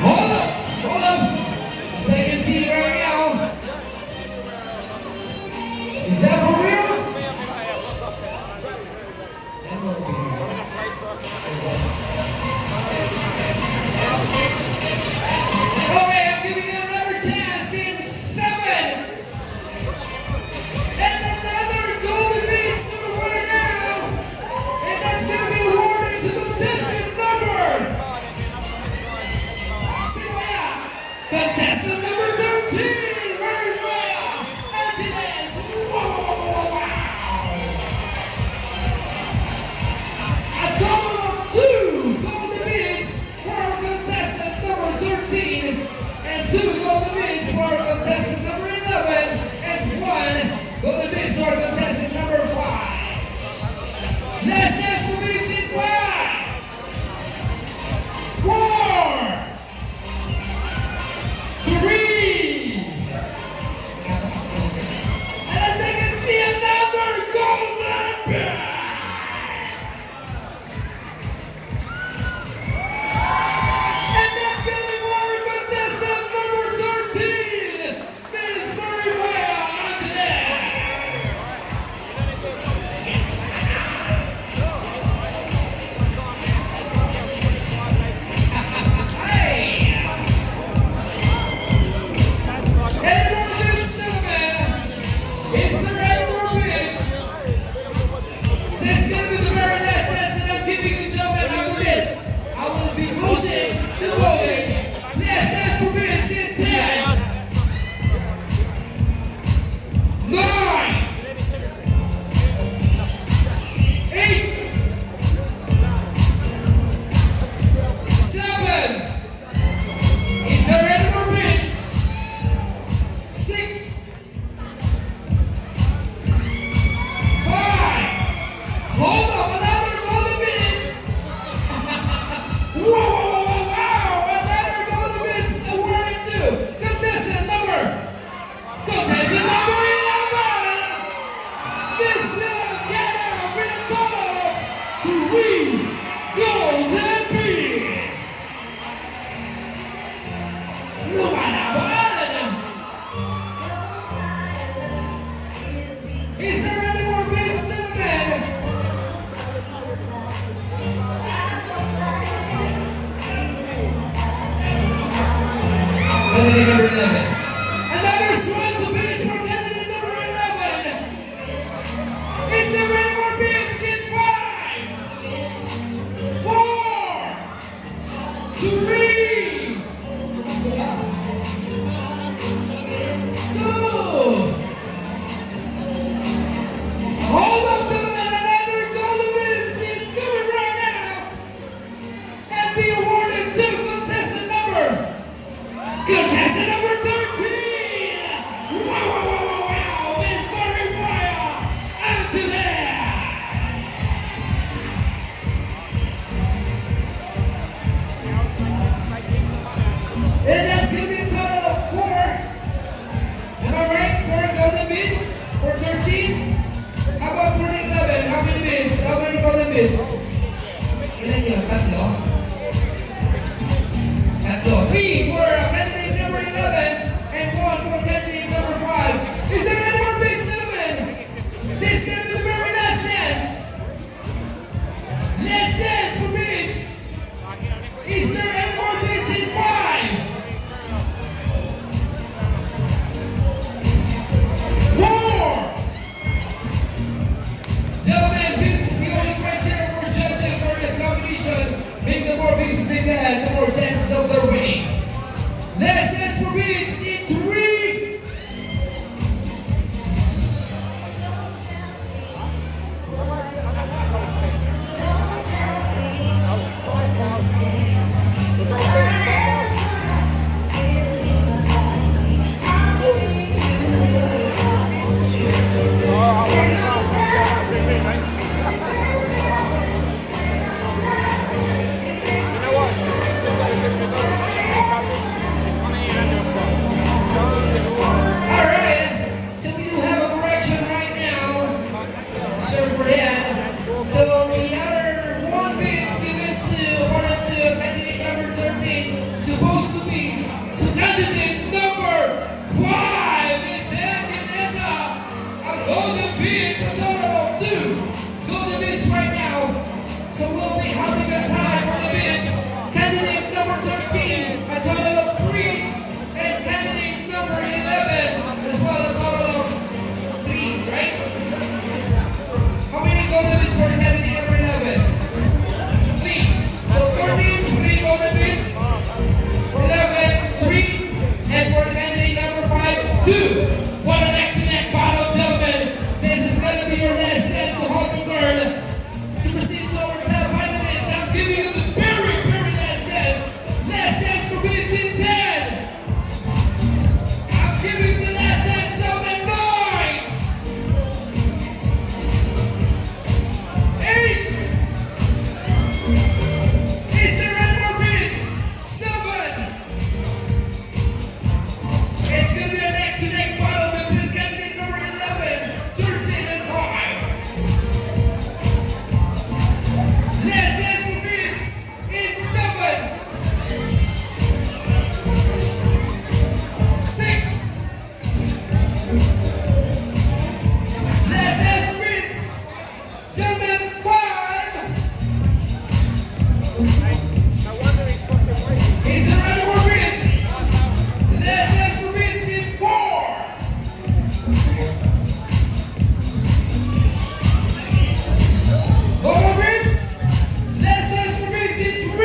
Hold up. So I can see it right now. Is that for real? Okay, I'm giving you another chance in 7. And another golden beats number 1 now. And that's going to be awarded to contestant number. Contestant number 13. Very well. Angeles. Wow. A total of 2 golden beats for contestant number 13 and 2 golden beats for contestant number 11 and 1 golden beats for contestant number 5. Let's dance for beats in 5, 4, 3. And as I can see another golden beat. And that's going to be more contestant number 13, Miss Maria Angeles. Hey! And more just gentlemen, it's the right more minutes. This is going to be the very last session I'm giving you, gentlemen. After this, I will be posting the voting. Let's dance for minutes in 10, 9, 8, 7. Is there any more minutes? 6, 5. Hold up, another golden minutes. Wow. Another golden minutes is awarded to contestant number 11. Miss Canada with a total of 3 golden beats. No matter what. Is there any more beats to the man? Candidate number 11. Another slice of beats for candidate number 11. Is there any more beats in 5, 4, 3, 2. Hold up, gentlemen, another golden beats is coming right now. And be awarded to contestant number 13. Wow. Miss Maria Angeles. And that's going to be a total of 4. Am I right? 4 golden beats for 13. How about for 11? How many beats? How many golden beats? Ilan yun? Tatlo? 3 for candidate number 11. beats in 3. Alright, so we do have a correction right now. Sorry for that. So the other 1 beats given to candidate number 13, supposed to be to candidate number 5 is Angineta. A golden beats, a total of 2 golden beats right now. So we'll be having a tie for the beats. Candidate number 13, a total of 3, and candidate number 11 as well, a total of 3, right? How many golden beats for the candidate number 11? 3. So 14, 3 golden beats, 11, 3, and for the candidate number 5, 2. What a neck-to-neck battle, gentlemen. This is going to be your last chance to hold the girl. To proceed to our top finalists, I'm giving you the very, very last chance. Last chance for beats in 10. I'm giving you the last chance now in 9. 8. Is there any more beats? 7. It's going to be a neck-to-neck battle between candidate number 11, 13, and 5. Last chance for beats in 7. 6. Last chance for beats, gentlemen, 5. Is there any more beats? Last chance for beats in 4. More beats? Last chance for beats in 3.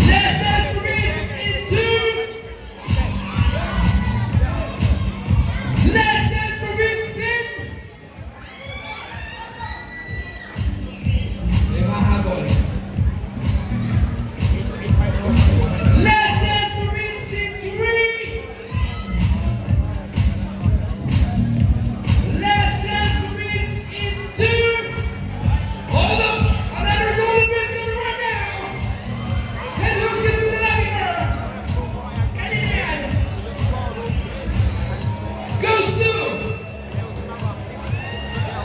Last chance for beats in 2. Last chance for beats in. Last chance for beats in 3. Last chance for beats in 2. Hold up, another golden beats in right now. And who's gonna be the lucky girl? Candyman goes to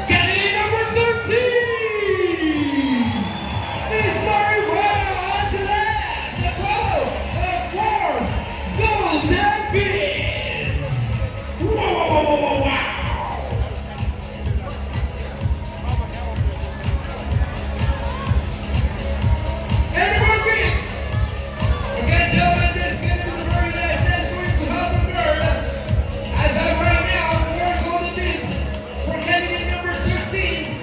candidate number 13. Miss Mary Angeles, a total of 4 golden beats. Whoa, whoa, whoa, whoa, whoa, wow. Any more beats? Again, gentlemen, this is going to be the very last chance for you to help a girl. As of right now, 4 golden beats for candidate number 13,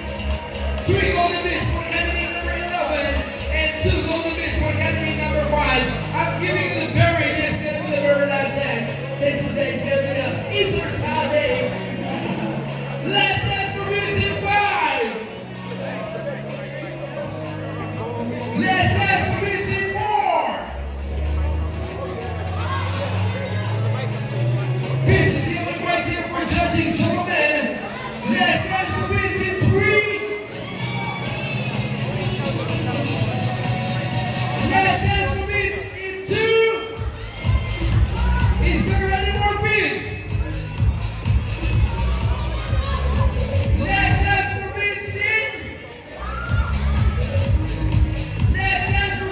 3 golden beats for candidate number 11, and 2 golden beats for candidate number 5. I'm giving you the very, this is going to be the very last chance. Since today is going to be the Easter Saturday. Last chance for beats in 5. Last chance for beats in 4. This is the only criteria for judging, gentlemen. Last chance for beats in 3. Last chance for beats in 2. Is there any more beats? Last chance for beats in. Last chance for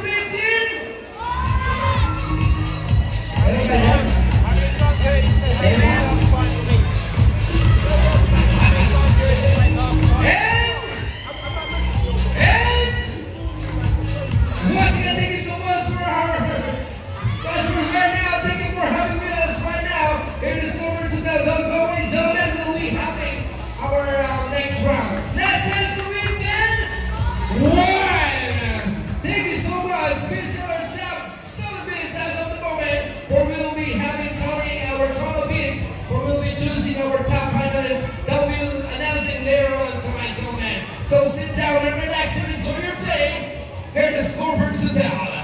style.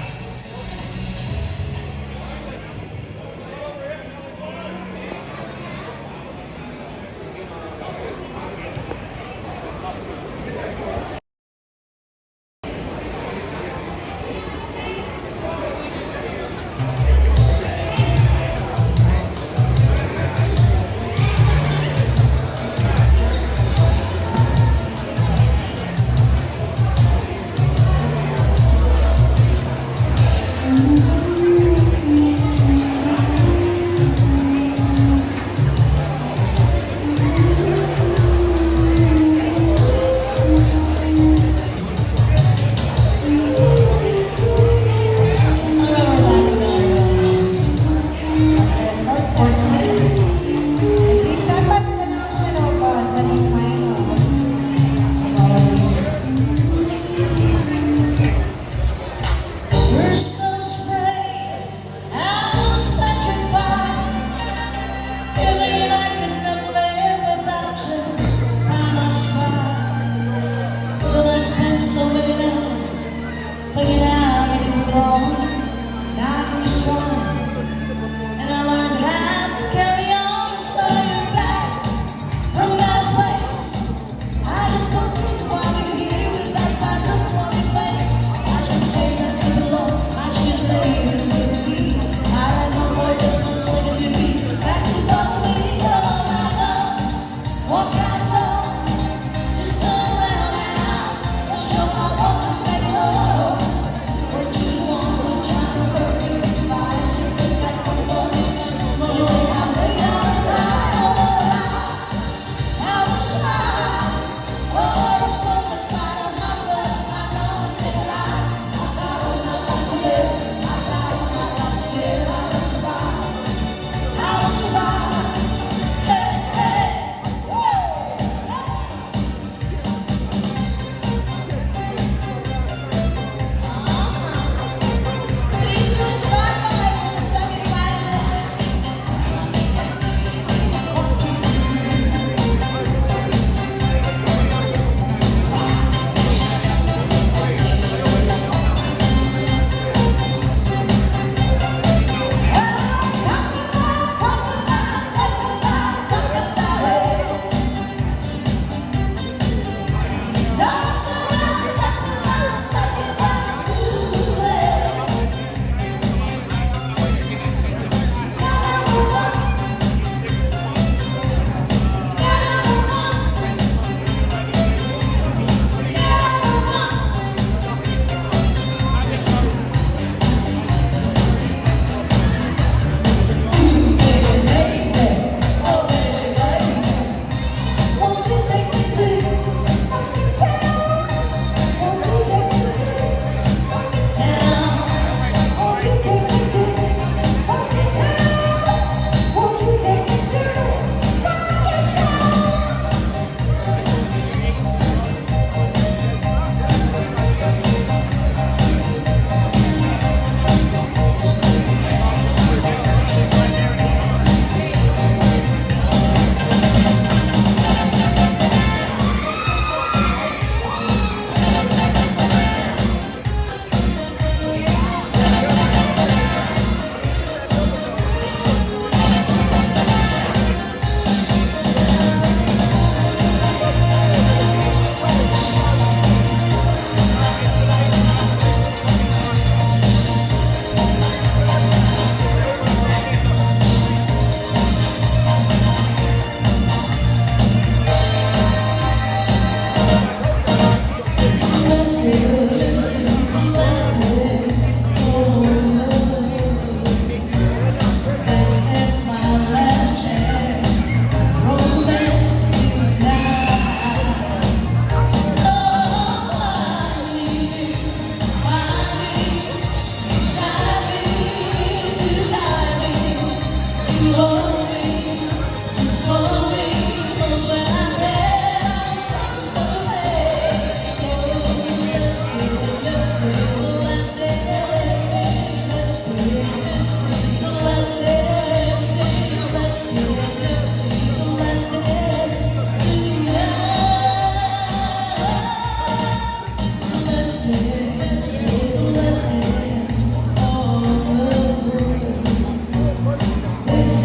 This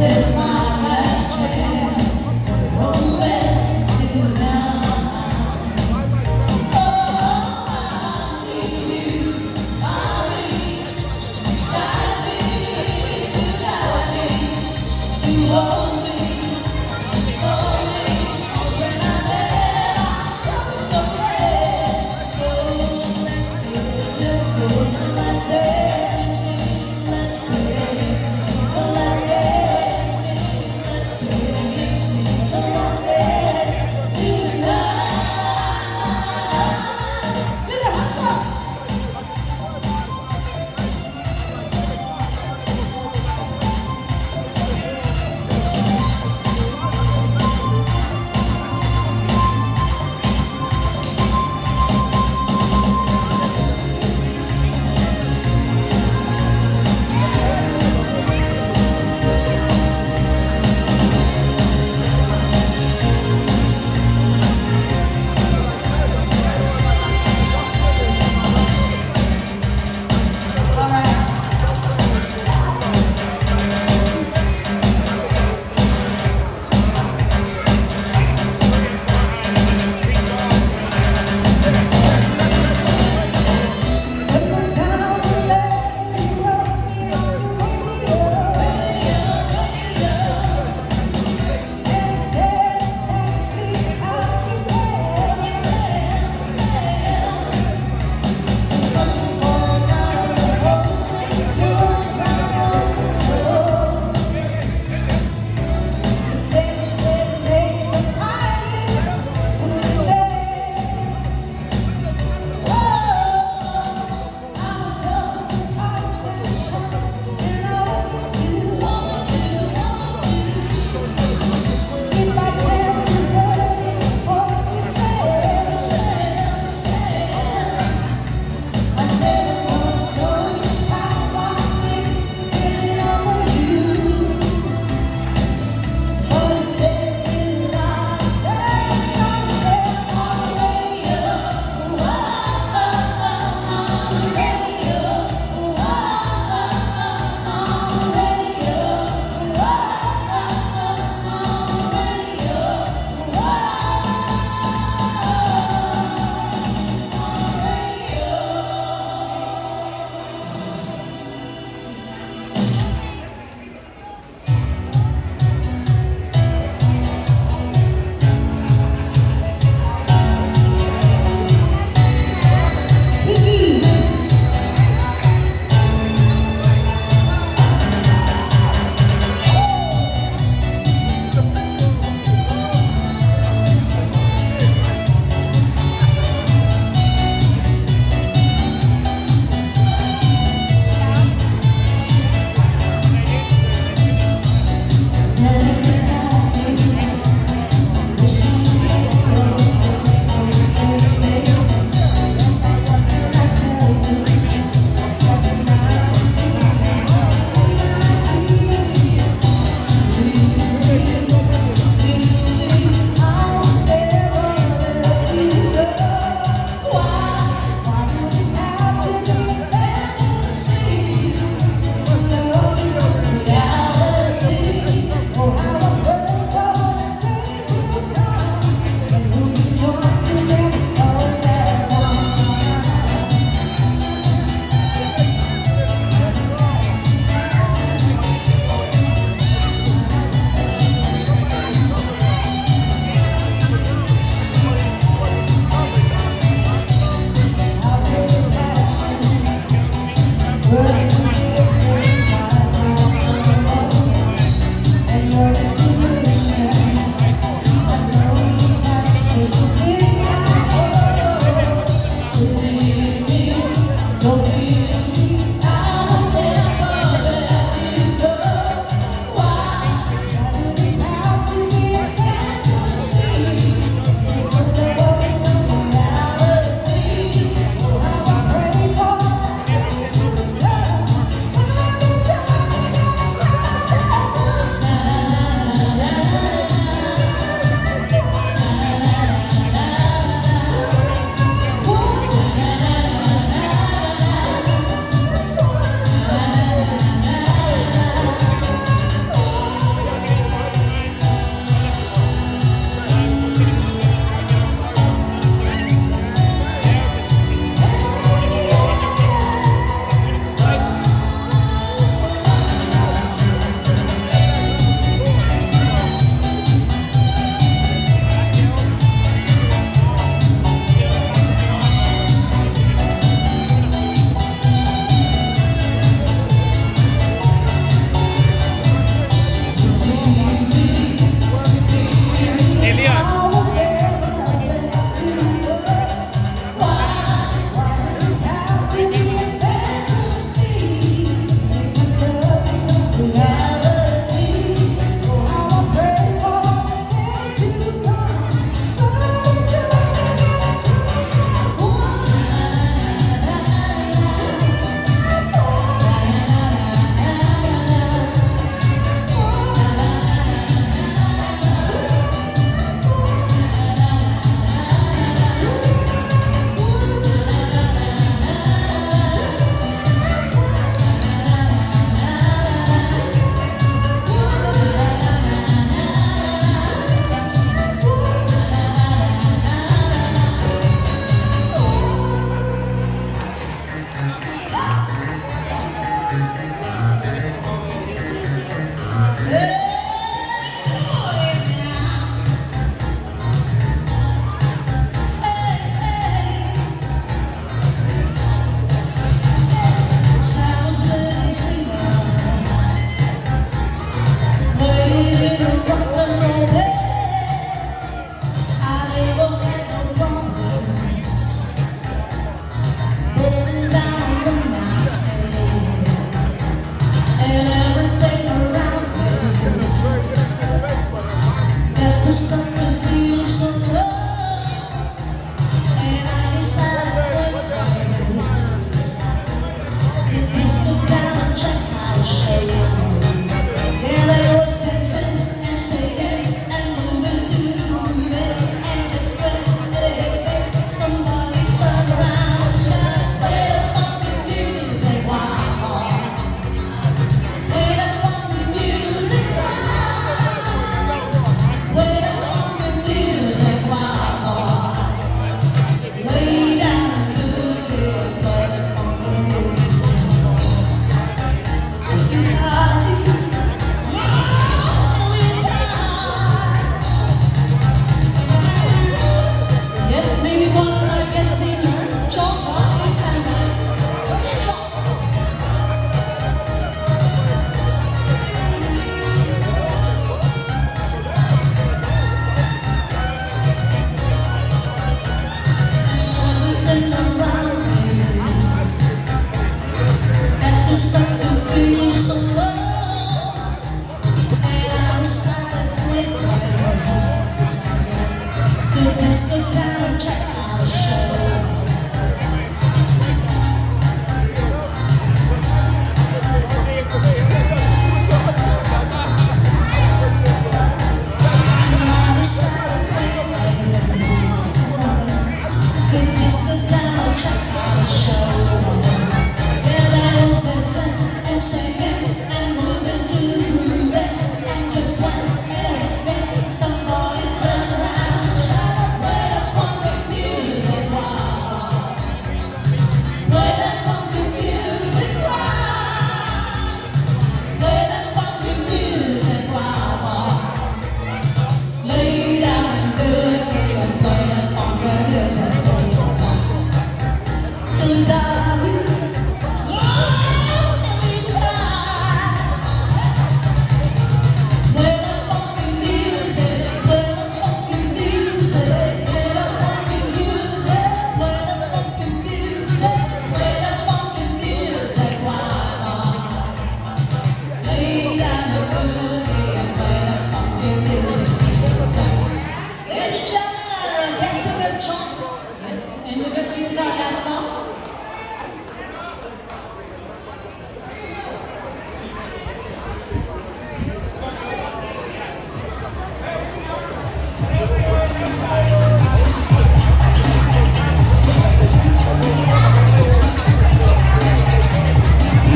is my last chance, romance tonight. Oh, I need you, beside me, to guide me, to hold me, to slow me. 'Cause when I'm there, I'm so glad. So let's dance, let's dance, let's dance, let's dance, let's dance, let's dance tonight. Do the hustle.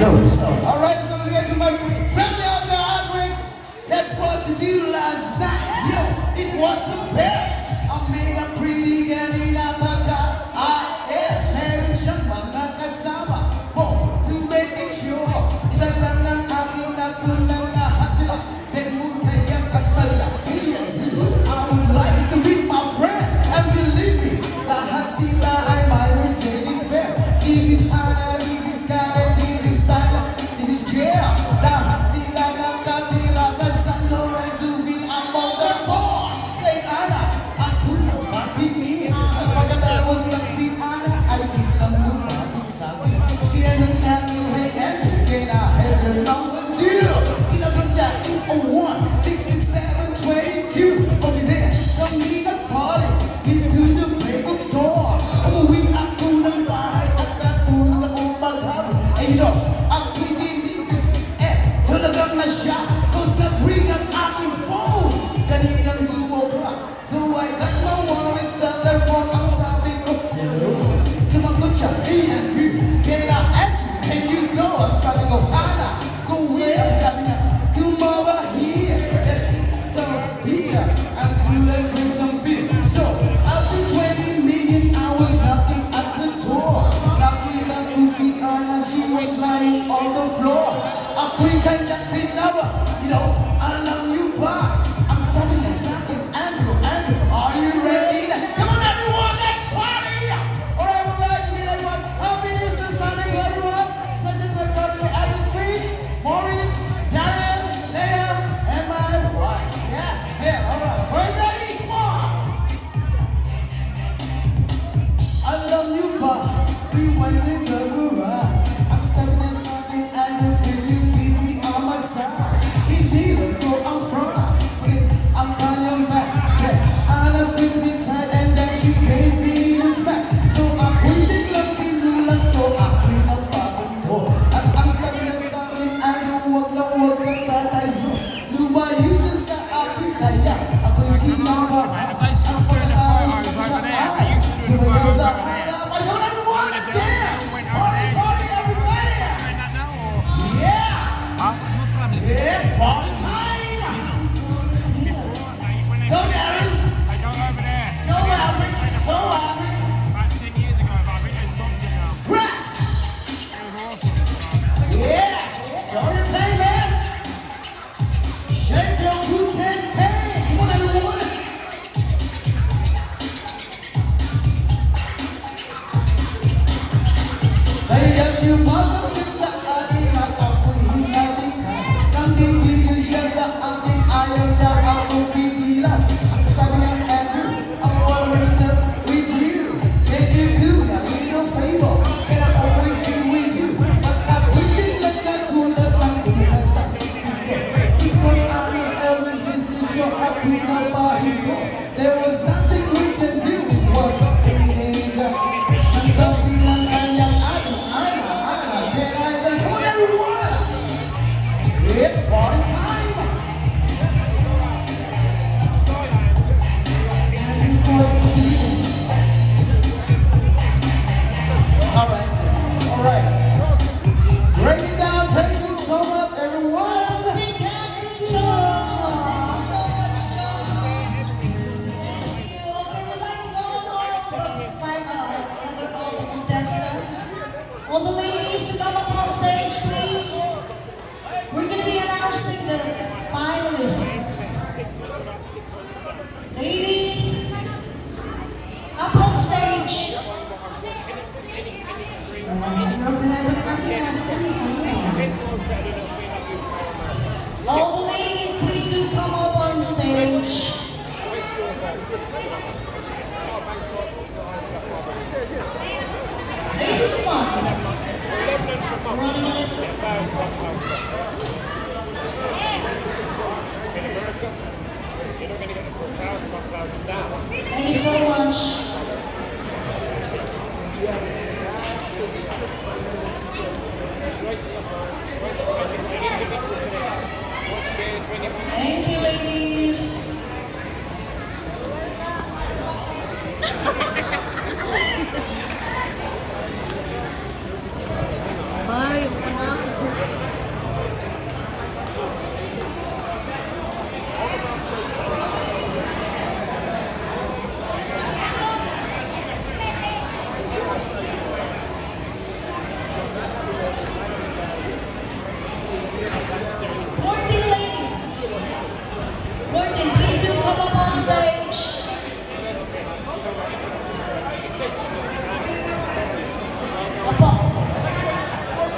Yo, so, alright, so we get to my family out there, Hardwick. That's what you do last night. Yo, it was the best. I made a pretty girl in a baka. Mary Shamba, Nakasama. For to make it sure. It's a Lana, Akina, Punala, Hatila. Then move the Yakatsala. I would like to meet my friend. And believe me, the Hatila, I might Mercedes Benz. This is Anna, this is Karen, this is Tyler, this is Gail. The Hatila, Nakatila, San Lorenzo, we are on the board. Hey Anna, I could not be me. I was like, see Anna, I did not know what it's happening. The end of that, you hate everything. I had the number 2. In a good that, 1, 67, 22. Over there, come meet a party. Get to the break of dawn. We are going to buy at the Opa. And you know, I'm thinking this. Till the gun shot, cause the bring up out in phone. Then you know 2 o'clock. So I got my worries, tell them what I'm stopping. So my good job, and you. Then I ask you, can you go? I'm stopping. Go, Anna. Go where? I'm stopping. Come over here. Let's eat some pizza and do and bring some beer. So after 20 million hours knocking at the door, knocking up to see Anna, she was lying on the floor. A quick and nothing number, you know, I love you, bye. I'm selling a second, Andrew, are you ready? Come on, everyone, let's party! Alright, we'd like to meet everyone. Happy Easter Sunday to everyone. Especially to my family, Edwin Freeze, Maurice, Darren, Leah, and my wife. Yes, yeah, alright. Are you ready? Come on! I love you, but we went to the garage. I'm selling a second, Andrew, will you meet me on my side? If you look where I'm from, I'm coming back. Yeah, Anna squeezed me tight and then she gave me this back. So I put it lucky like so I clean up the door. I'm selling something and you walk the back I know. Do I use this I think I am. I put it on my heart. I'm putting the photos over there. I used to do the photos over there. I don't everyone, let's dance. Party, everybody. Yeah. It's party time. Go, Darren. I go over there. Go, Alfred. Go, Alfred. About 10 years ago, but I think they stopped it now. Scratch. It was awesome. Yes. Show your thing, man. Shake your boot and tank. Come on, everyone. Hey, if you mother, it's a there was nothing we can do, it's worth a beating. And something like Anna, can I just hold everyone? It's party time. Alright. Break it down, thank you so much, everyone. We can enjoy. Thank you so much, John. Thank you. Okay, we'd like to welcome all the contestants. All the ladies to come up on stage, please. We're going to be announcing the finalists. Ladies, up on stage. All the ladies, please do come up on stage. Ladies, come on. We're running out of Thank you so much. Thank you, ladies. Bye.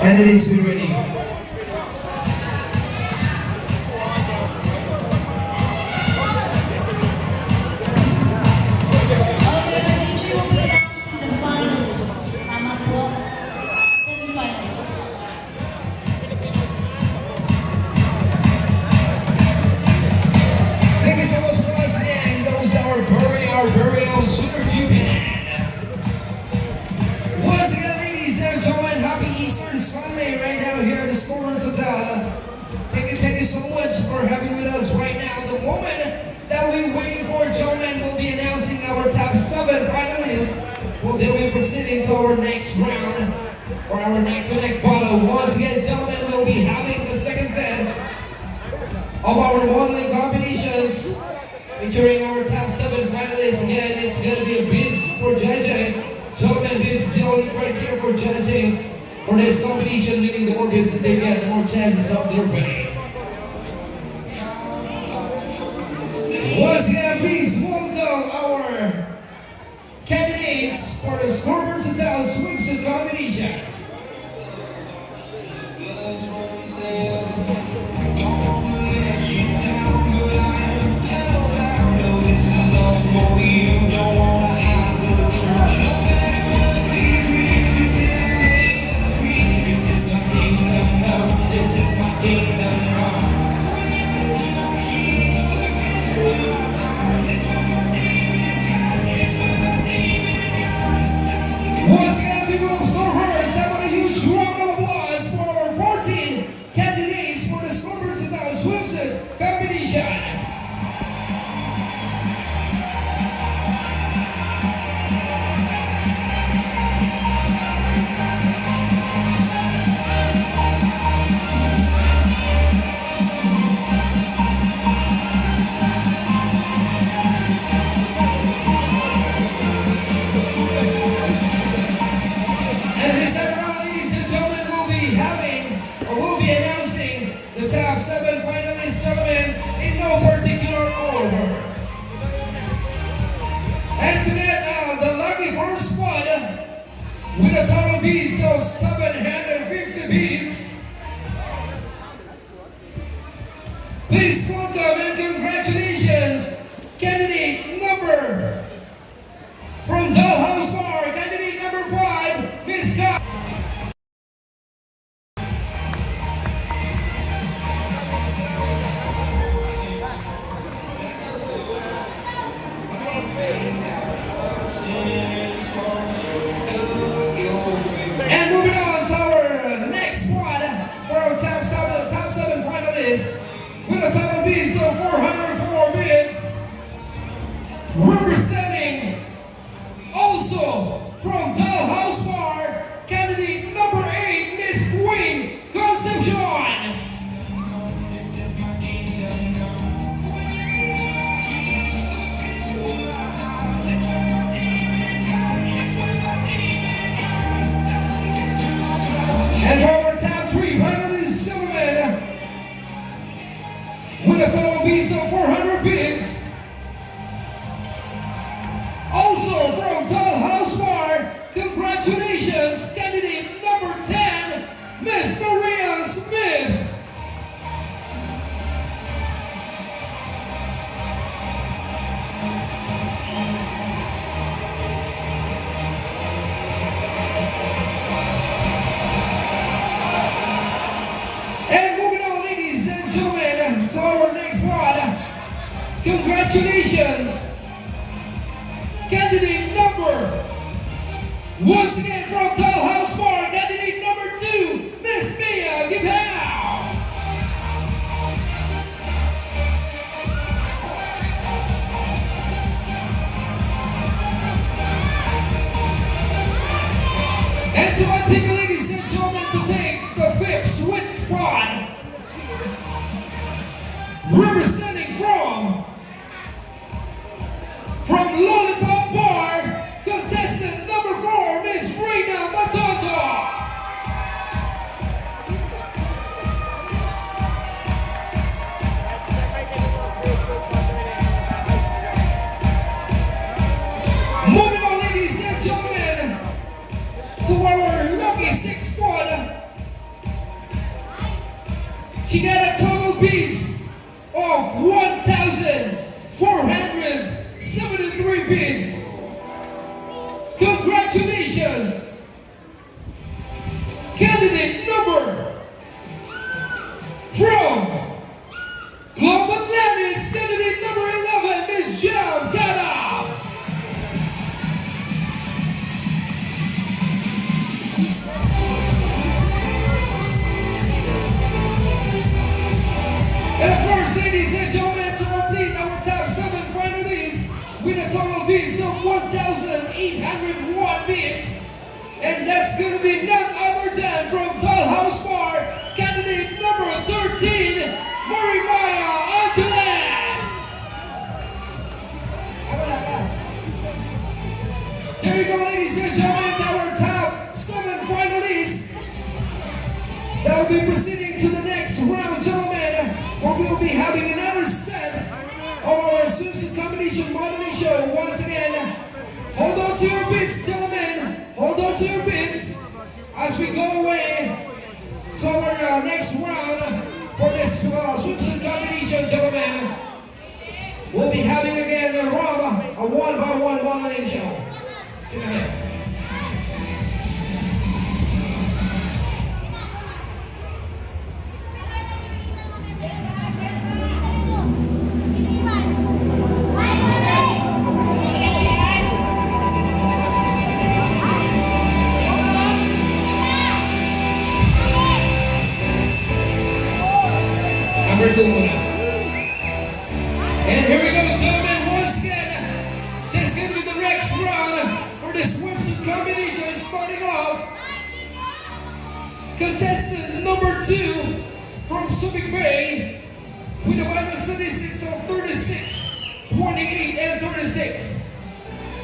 Candidates, be ready. Okay, DJ will be announcing the finalists. Tama po. Semi-finalists. Thank you so much for listening. Those are our very own Super G Band. Once again, ladies and gentlemen, happy Easter Sunday right now here at the Scorers Hotel. Thank you so much for having with us right now. The moment that we're waiting for, gentlemen, will be announcing our top 7 finalists. Well, they'll be proceeding to our next round or our neck-to-neck battle. Once again, gentlemen, we'll be having the second set of our modeling competitions featuring our top 7 finalists. Again, it's gonna be a bids for judging. Gentlemen, this is the only criteria for judging for this competition, meaning the more bids that they get, the more chances of their winning. Once again, please welcome our candidates for the Score Versatile Swimsuit competitions. Once again, people of Scorers, I want a huge round of applause for our 14 candidates for the Score Versatile Swimsuit competition. And this time around, ladies and gentlemen, we'll be announcing the top 7 finalists, gentlemen, in no particular order. And to get the lucky first spot with a total beats of 750 beats, please welcome and congratulations, candidate number from Dollhouse Bar, candidate number 5, Miss Scott. And moving on to our next spot for our top 7 finalists with a total bids of 404 bids, representing also from Dollhouse Bar, candidate number 8, Miss Queen Concepcion. And for our top 3 finalists, gentlemen, with a total bids of 400 bids, also from Dollhouse Bar, congratulations, candidate number 10, Miss Maria Smith. And moving on, ladies and gentlemen, to our next one, congratulations, candidate number, once again from Dollhouse Bar, candidate number 2, Miss Mia Gipao. And to my ticket, ladies and gentlemen, to take the 5th sweet spot, representing from Lollipop Bar, contestant number 4, Miss Reina Mateo. She got a total bids of 1,473 bids. Congratulations! Candidate number from Globe Atlantis, candidate number 11, Miss Jam Gada. And of course, ladies and gentlemen, to complete our top 7 finalists with a total bids of 1,801 bids. And that's going to be none other than from Dollhouse Bar, candidate number 13, Marimaya Angeles. Here we go, ladies and gentlemen, our top 7 finalists. That will be proceeding to the next round, gentlemen, where we will be having another set of our swimsuit competition modeling show. Once again, hold on to your bids, gentlemen. Hold on to your bids as we go away to our next round for this swimsuit competition, gentlemen. We'll be having again a 1-by-1 modeling show. Sit down here. And here we go, gentlemen, once again, this is going to be the next round for this swimsuit combination. Starting off, contestant number 2 from Subic Bay with a vital statistics of 36, 28, and 36.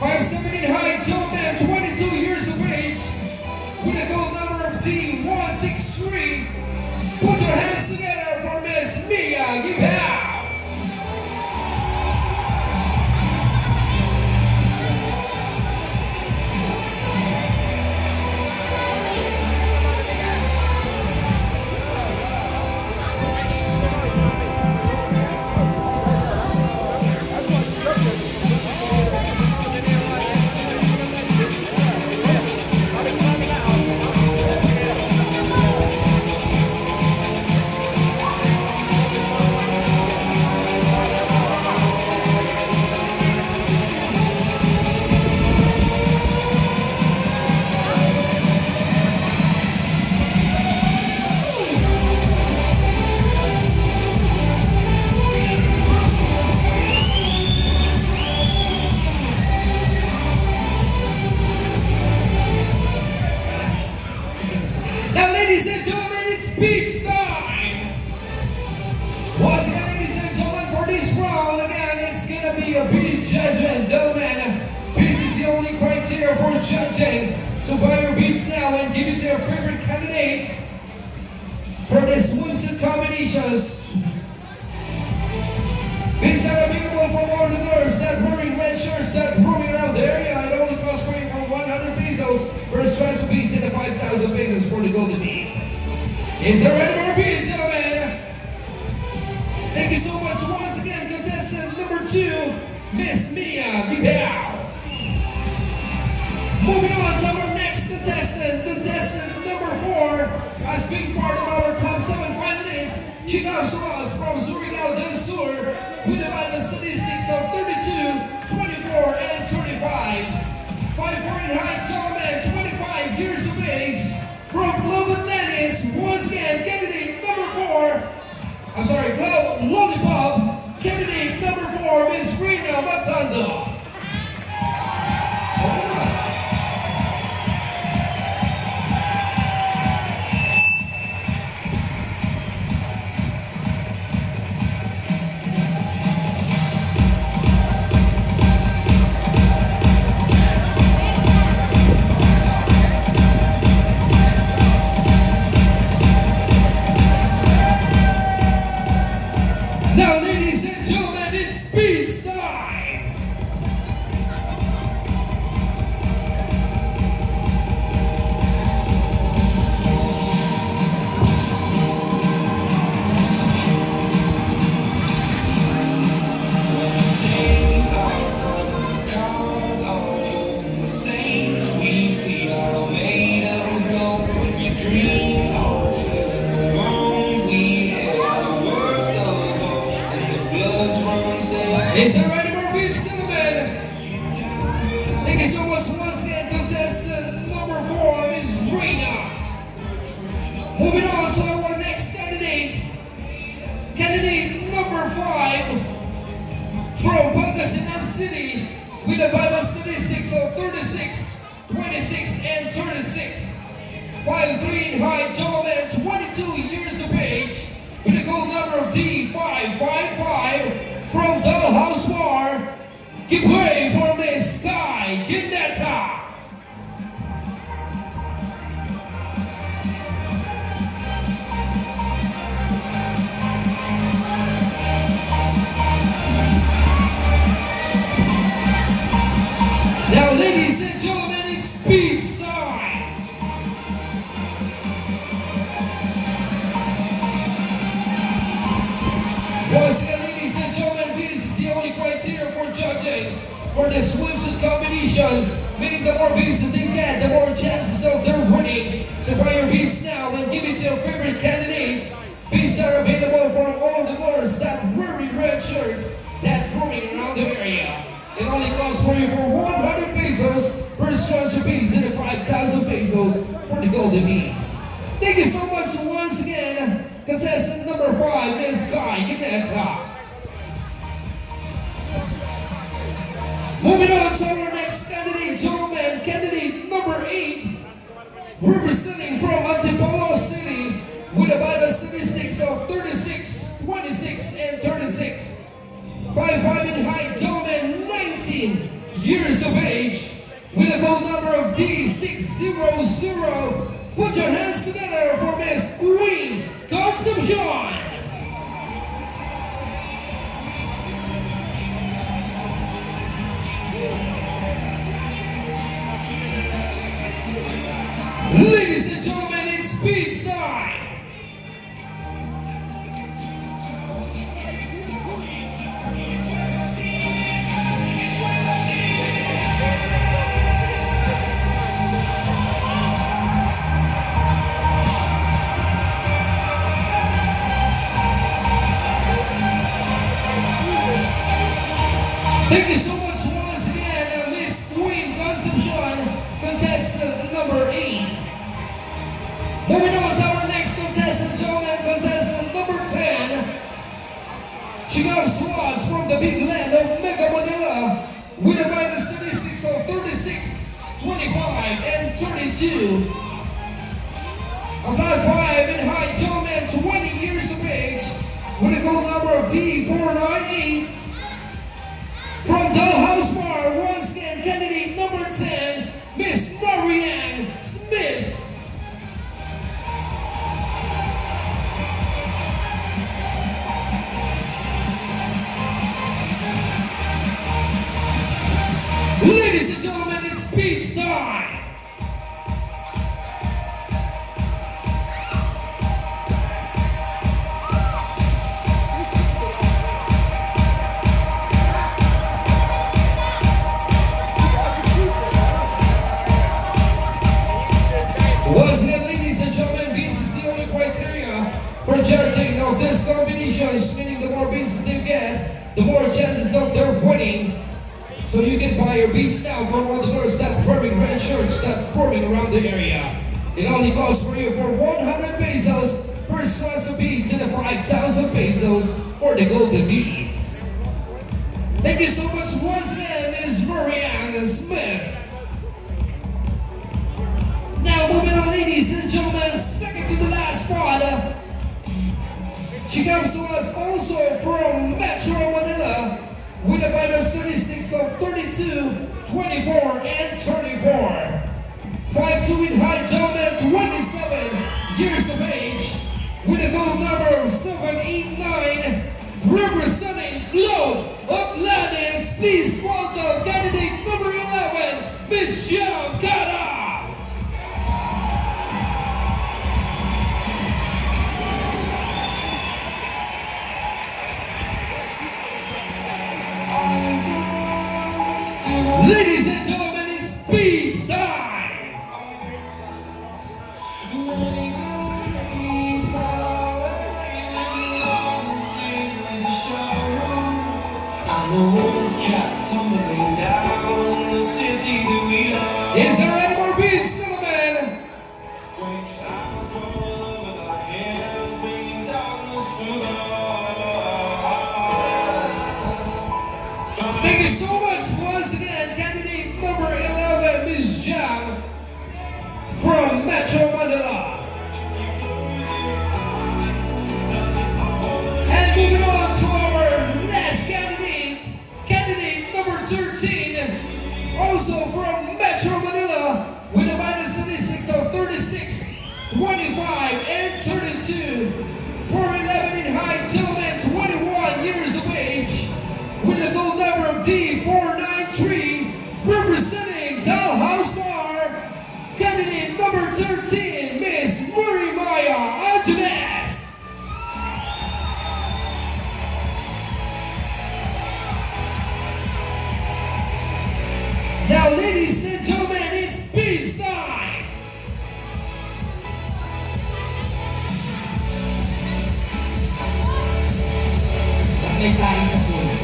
5'7" height, gentleman, 22 years of age, with a gold number of D163. Put your hands together for Miss Mia Gibao. Ladies and gentlemen, it's beats time! Once again, ladies and gentlemen, for this round, again, it's gonna be a beat judgment, gentlemen. Beats is the only criteria for judging. So buy your beats now and give it to your favorite candidates for this swimsuit combinations. Beats are available for all the girls that wearing red shirts that roaming around the area. It only costs for 100 pesos for a stripes of beats and 5,000 pesos for the golden beats. Is there any more beats, gentlemen? Thank you so much once again, contestant number 2, Miss Mia Gibao. Moving on to our next contestant, contestant number 4, as being part of our top 7 finalists. She comes to us from Surigao del Sur with a vital statistics of 32, 24, and 25. 5'4" in height, gentlemen, 25 years of age, from Globe Atlantis. Once again, candidate number 4, I'm sorry, Globe Lollipop, candidate number 4, Miss Rina Matando. Now, ladies and gentlemen, it's beats time! dreams all filling the wrongs we had. The words of hope and the blood's run say. Is that right, more beats, gentlemen? Thank you so much once again, contestant number 4, Miss Reina. Moving on to our next candidate. Candidate number 5 from Pangasinan City with a Bible statistics of 36, 26, and 36. 5'3" in height, gentlemen, 22 years of age with a gold number of D555 from Dollhouse Bar. Give way for Miss Sky Gineta. Now, ladies and gentlemen, it's beats time. Once again, ladies and gentlemen, this is the only criteria for judging for the swimsuit competition. Meaning the more beats that they get, the more chances of their winning. So buy your beats now and give it to your favorite candidates. Beats are available for all the girls that wearing red shirts that roaming around the area. It only costs for you for 100 pesos per sponsor beats and 5,000 pesos for the golden beats. Thank you so much once again, contestant number 5, Miss Sky Gineta. Moving on to our next candidate, gentlemen, candidate number 8, representing from Antipolo City with a Bible statistics of 36, 26, and 36. 5'5" in height, gentlemen, 19 years of age with a gold number of D600. Put your hands together for Miss Queen Concepcion. Ladies and gentlemen, it's speed time. Thank you so much once again, Miss Queen Concepcion, contestant number 8. Moving on to our next contestant, gentlemen, contestant number 10. She comes to us from the big land of Mega Manila with a Bible statistics of 36, 25, and 32. A 5'5" in height, gentlemen, 20 years of age with a gold number of D498. From Dollhouse Bar, once again, candidate number 10, Miss Marianne Smith. Ladies and gentlemen, it's beats time. Once again, ladies and gentlemen, beats is the only criteria for judging of this competition, meaning the more beats they get, the more chances of their winning. So you can buy your beats now from all the girls that wearing red shirts that roaming around the area. It only costs for you for 100 pesos per slice of beats and 5,000 pesos for the golden beats. Thank you so much once again, Ms. Marianne Smith. Now moving on, ladies and gentlemen, second to the last spot. She comes to us also from Metro Manila with a Bible statistics of 32, 24, and 34. 5'2" in height, gentlemen, 27 years of age with a gold number of 789, representing Globe Atlantis. Please welcome candidate number 11, Miss Jam Cara. Ladies and gentlemen, it's beats time! Is there any more beats, gentlemen? Thank you so much once again, candidate number 11, Miss Jam from Metro Manila. And moving on to our last candidate, candidate number 13, also from Metro Manila, with a minus statistics of 36, 25, and 32. 4'11" in height, gentlemen, 21 years of age, with a gold number of D493, representing Dollhouse Bar, candidate number 13, Miss Murray Maya Angeles. Now, ladies and gentlemen, it's beats time. May tayo sa puno.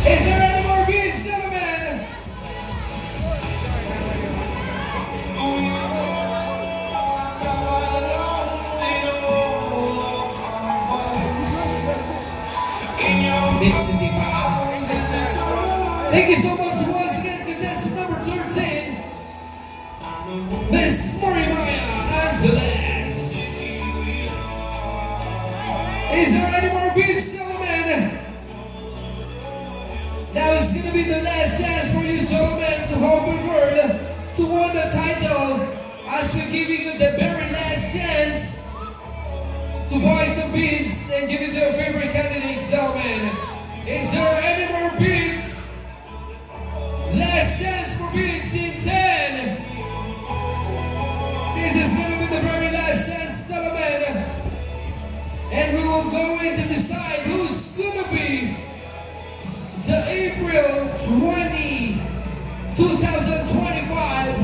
Is there any more beats, gentlemen? Beats hindi pa. Thank you so much once again, contestant number 13, Miss Murray Maya Angeles. Is there any more beats, gentlemen? Now it's gonna be the last chance for you, gentlemen, to hope and word to win the title, as we're giving you the very last chance to buy some beats and give it to your favorite candidates, gentlemen. Is there any more beats? Last chance for beats in 10. This is gonna be the very last chance, gentlemen. And we will go in to decide who's gonna be the April 20, 2025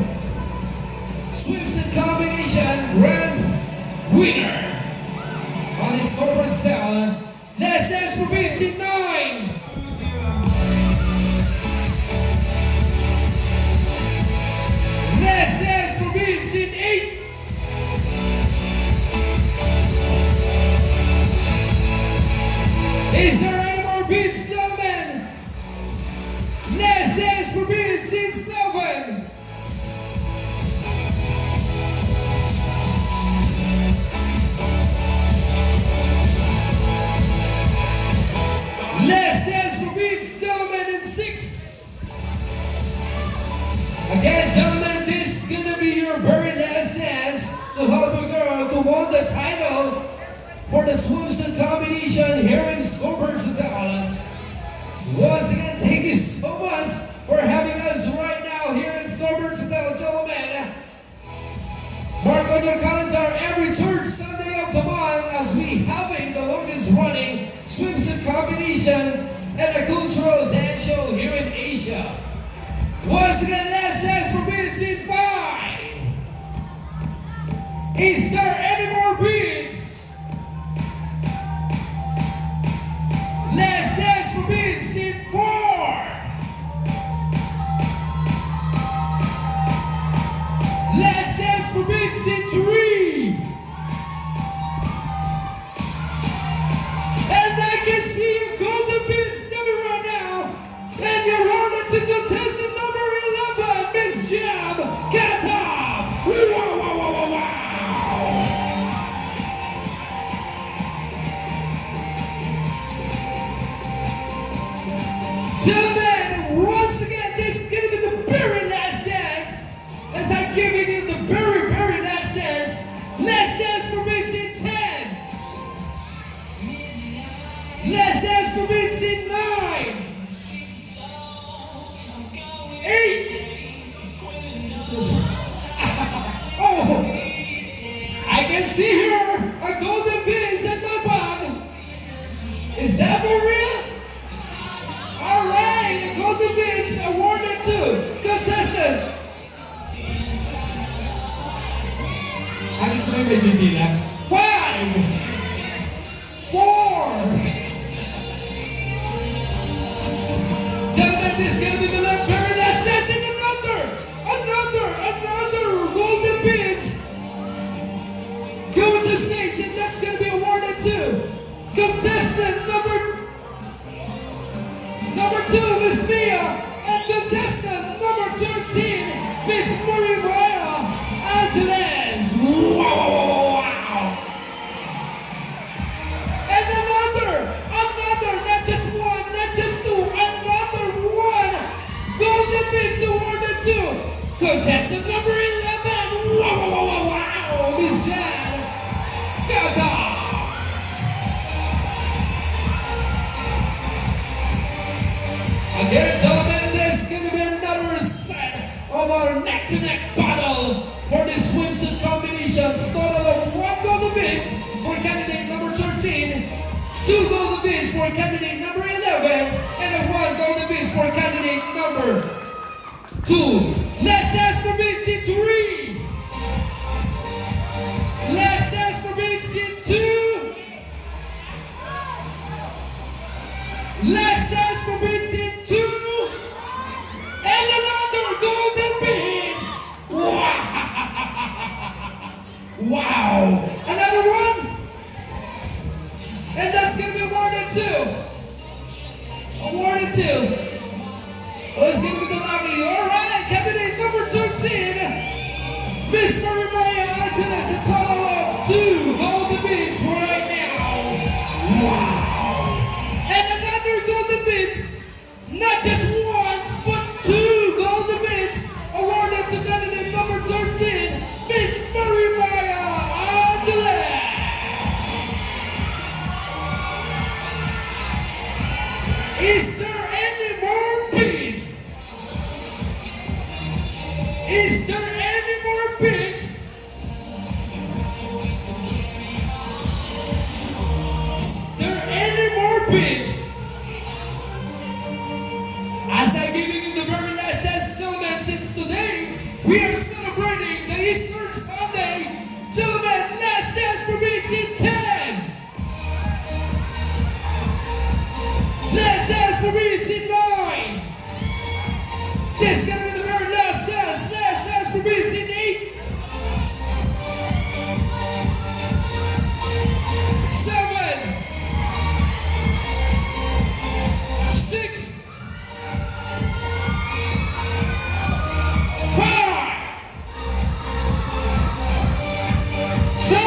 Swims and Combination Grand Winner on this corporate style. Last chance for beats in 9. Last chance for beats in 8. Is there any more beats, gentlemen? Last chance for beats in 7. Last chance for beats, gentlemen, in 6. Again, gentlemen, this is gonna be your very last chance to help a girl to win the title for the Swims and Combination here in Scoburn's Hotel. Once again, thank you so much for having us right now here in Scoburn's Hotel, gentlemen. Mark on your calendar every third Sunday of the month as we having the longest running Swims and Combinations and a cultural dance show here in Asia. Once again, last chance for beats in 5. Is there any more beats? Last chance for beats in 4. Last chance for beats in 3. And I can see you golden beats coming right now. And you're honored to contestant number 11, Miss Jam Gata. Wow, wow, wow, wow, wow. Gentlemen, once again, this is going to be the very last chance, as I'm giving you the very, very last chance Ayos mo yung may bibilang. 5, 4. Gentlemen, this is gonna be the very last session. Another golden beans going to stage, and that's gonna be awarded to contestant number 2, Miss Mia, and contestant number 13, Miss Mariah Angeles. Wow! And another, not just one, not just two, another one golden beans awarded to contestant number 11. Wow! Miss Jan Gata. Again, gentlemen, there's going to be another set of our neck-to-neck battle for this swimsuit combination. Total of 1 golden beans for candidate number 13, 2 golden beans for candidate number 11, and 1 golden beans for candidate number 2. Let's ask for beans in 3. Let's ask for beans in 2. Let's ask for beans in 2. And another golden beans. Wow. Another one. And that's going to be awarded to. Who's going to be the lucky? All right. Candidate number 13. Miss Mariah Angeles. A total of 2 golden beans right now. Wow. And another golden beans, not just once, but 2 golden beans awarded to candidate number 13, Miss Mariah Angeles. Is there any more beans? Is there any more beans? Is there any more beans? As I'm giving you the very last gentlemen, since today we are celebrating the Easter Sunday, gentlemen, last dance for beans in 10. Last dance for beans in 9. This is gonna be the very last dance for beans in 8. 7, 6, 5, 4,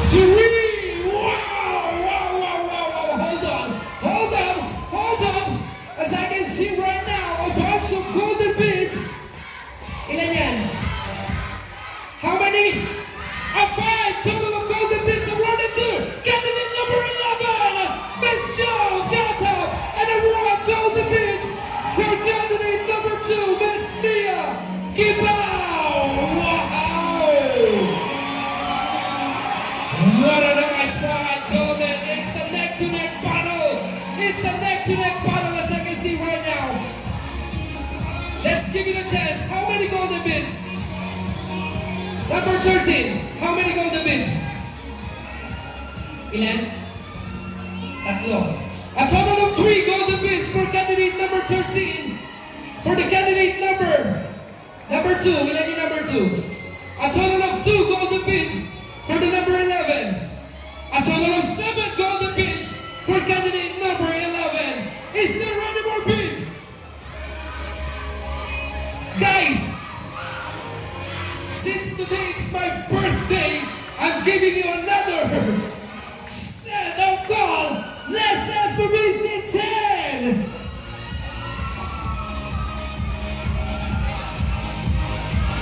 3. Hold on. As I can see right now, a bunch of golden beans. Ilan yan? How many? 5 total of golden beans awarded to candidate number 11, Miss Jo Gata, and a 1 golden beans for candidate number 2, Miss Mia Gibao. Wow! What a nice fight, gentlemen. It's a neck-to-neck battle. It's a neck-to-neck battle, as I can see right now. Let's give it a chance. How many golden beans? Number 13. How many golden beans? Ilan? Tatlo. A total of 3 golden beans for candidate number 13. For the candidate number 2. Ilan yung number 2? A total of 2 golden beans for the number 11. A total of 7 golden beans for candidate number 11. Is there any more beans? Guys, since today it's my birthday, I'm giving you another set of call. Let's ask for beans in 10.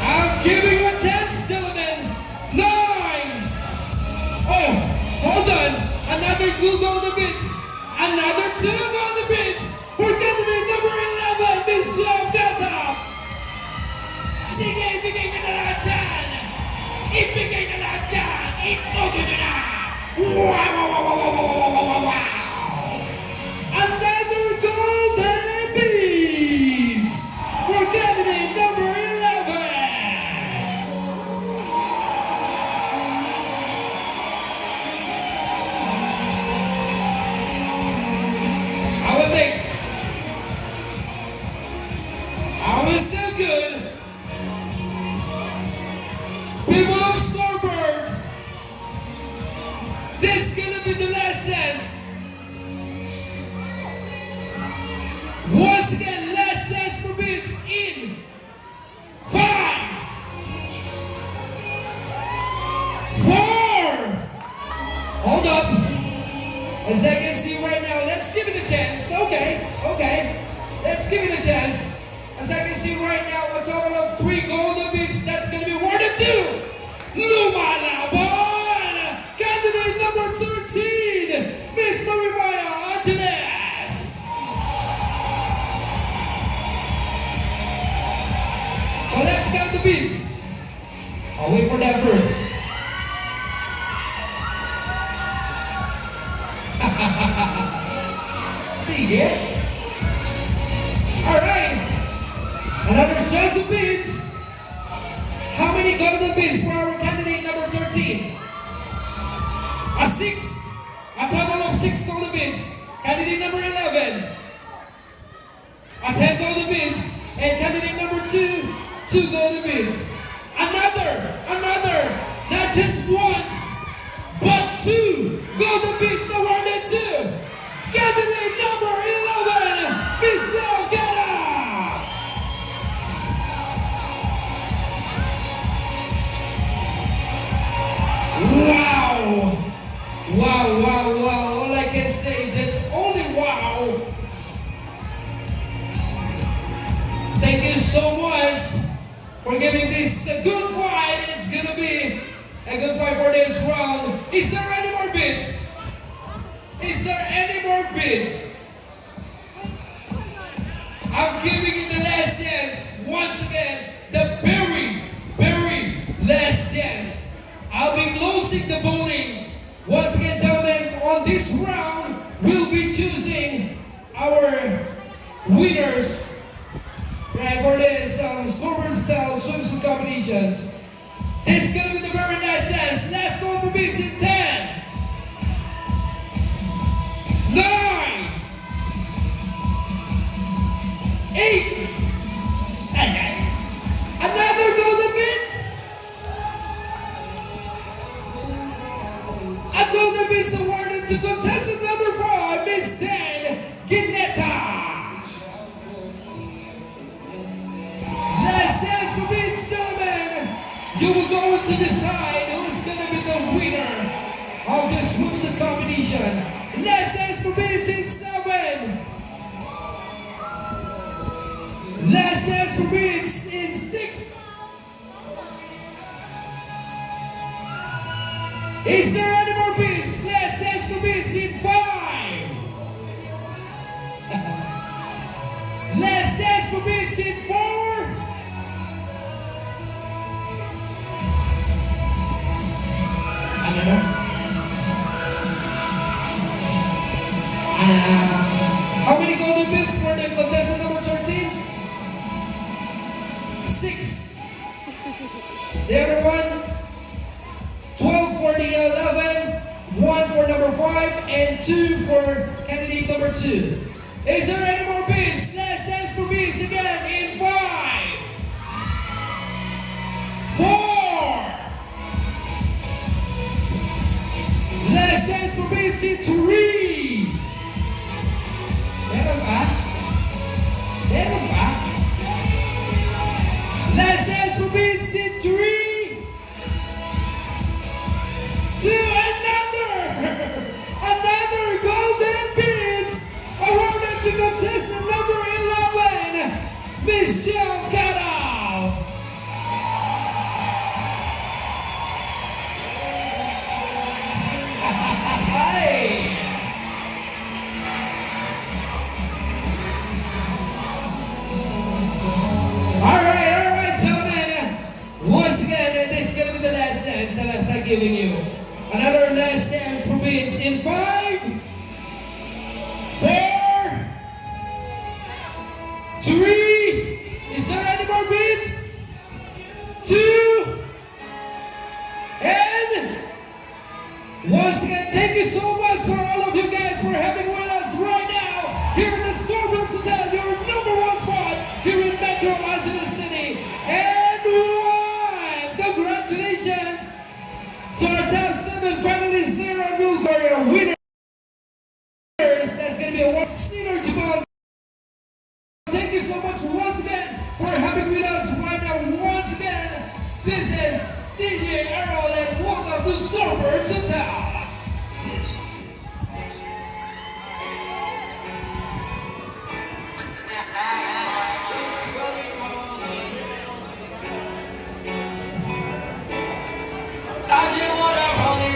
I'm giving you a chance, gentlemen. 9. Oh, hold on. Another 2 golden beans. Another 2 golden beans. We're getting in number 11, Miss Jo Gata. Sige, ibigay nyo na lahat dyan. Ibigay na lahat dyan. Itodo nyo na. Wow! Another golden beans. We're getting in number 11. we still good? People of Scorebirds, this is gonna be the last chance. Once again, last chance for beats in 5, 4. Hold up. As I can see right now, let's give it a chance. Okay. Let's give it a chance. As I can see right now, a total of 3 golden beats. That's gonna be awarded to Lumalaban, candidate number 13, Miss Marimaya Angeles. So let's count the beats. I'll wait for that first. See here? Alright. Another choice of beats. How many golden beats for our candidate number 13? A total of 6 golden beats. Candidate number 11. A 10 golden beats. And candidate number 2, 2 golden beats. Another, not just once, but 2 golden beats awarded to candidate number 11, Miss Delgado. Wow. All I can say, just only wow. Thank you so much for giving this a good fight. It's gonna be a good fight for this round. Is there any more bids? I'm giving you the last chance. Once again, the very last chance. I'll be closing the voting. Once again, gentlemen, on this round, we'll be choosing our winners, right, for this Scorebird style swimsuit competitions. This is gonna be the very last chance. Last call for beats in 10, 9, 8, another golden beats. A golden beats awarded to contestant number 5, Miss Dan Ginetta. Last chance for beats, gentlemen. You will go to decide who's gonna be the winner of this swimsuit competition. Last chance for beats in 7. Last chance for beats in 6. Is there any more beats? Last chance for beats in 5. Last chance for beats in 4. How many golden beats for the contestant number 13? 6. The other one? 12 for the 11, 1 for number 5, and 2 for candidate number 2. Is there any more beats? Last chance for beats again in 5, 4. Last chance for beats in 3. Meron ba? Last chance for beats in 3, 2, another golden beats awarded to contestant number 11, Miss Delgado. All right, gentlemen. Once again, this is gonna be the last chance that I'm giving you. Another last chance for beats in 5, 4, 3. Is there any more beats? 2. And once again, thank you so much for all of you guys for having with us right now here in the Scorebird Hotel, your #1 spot here in Metro Manila. here once again. This is DJ Errol and welcome to Scoreboards of Town. I just wanna rollie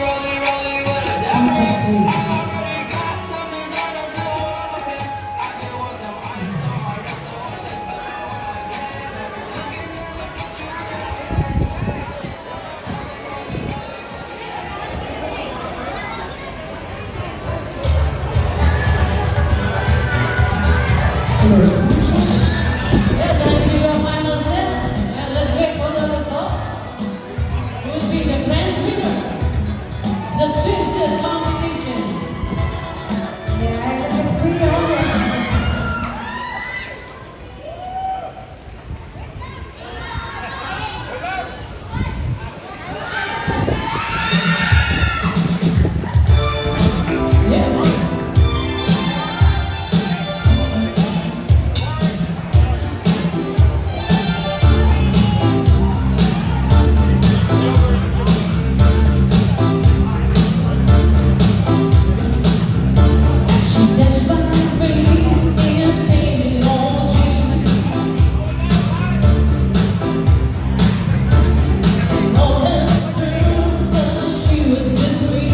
with a diamond. I already got some designer to all of it. I just want some ice on my wrist, so all this better when I get Yes, I give you a final set, and let's wait for the results. Who will be the grand winner? The swing set competition. Yeah, it's pretty obvious. Yeah. She gets back, baby, and painted on jeans. And all that stern, but she was with me.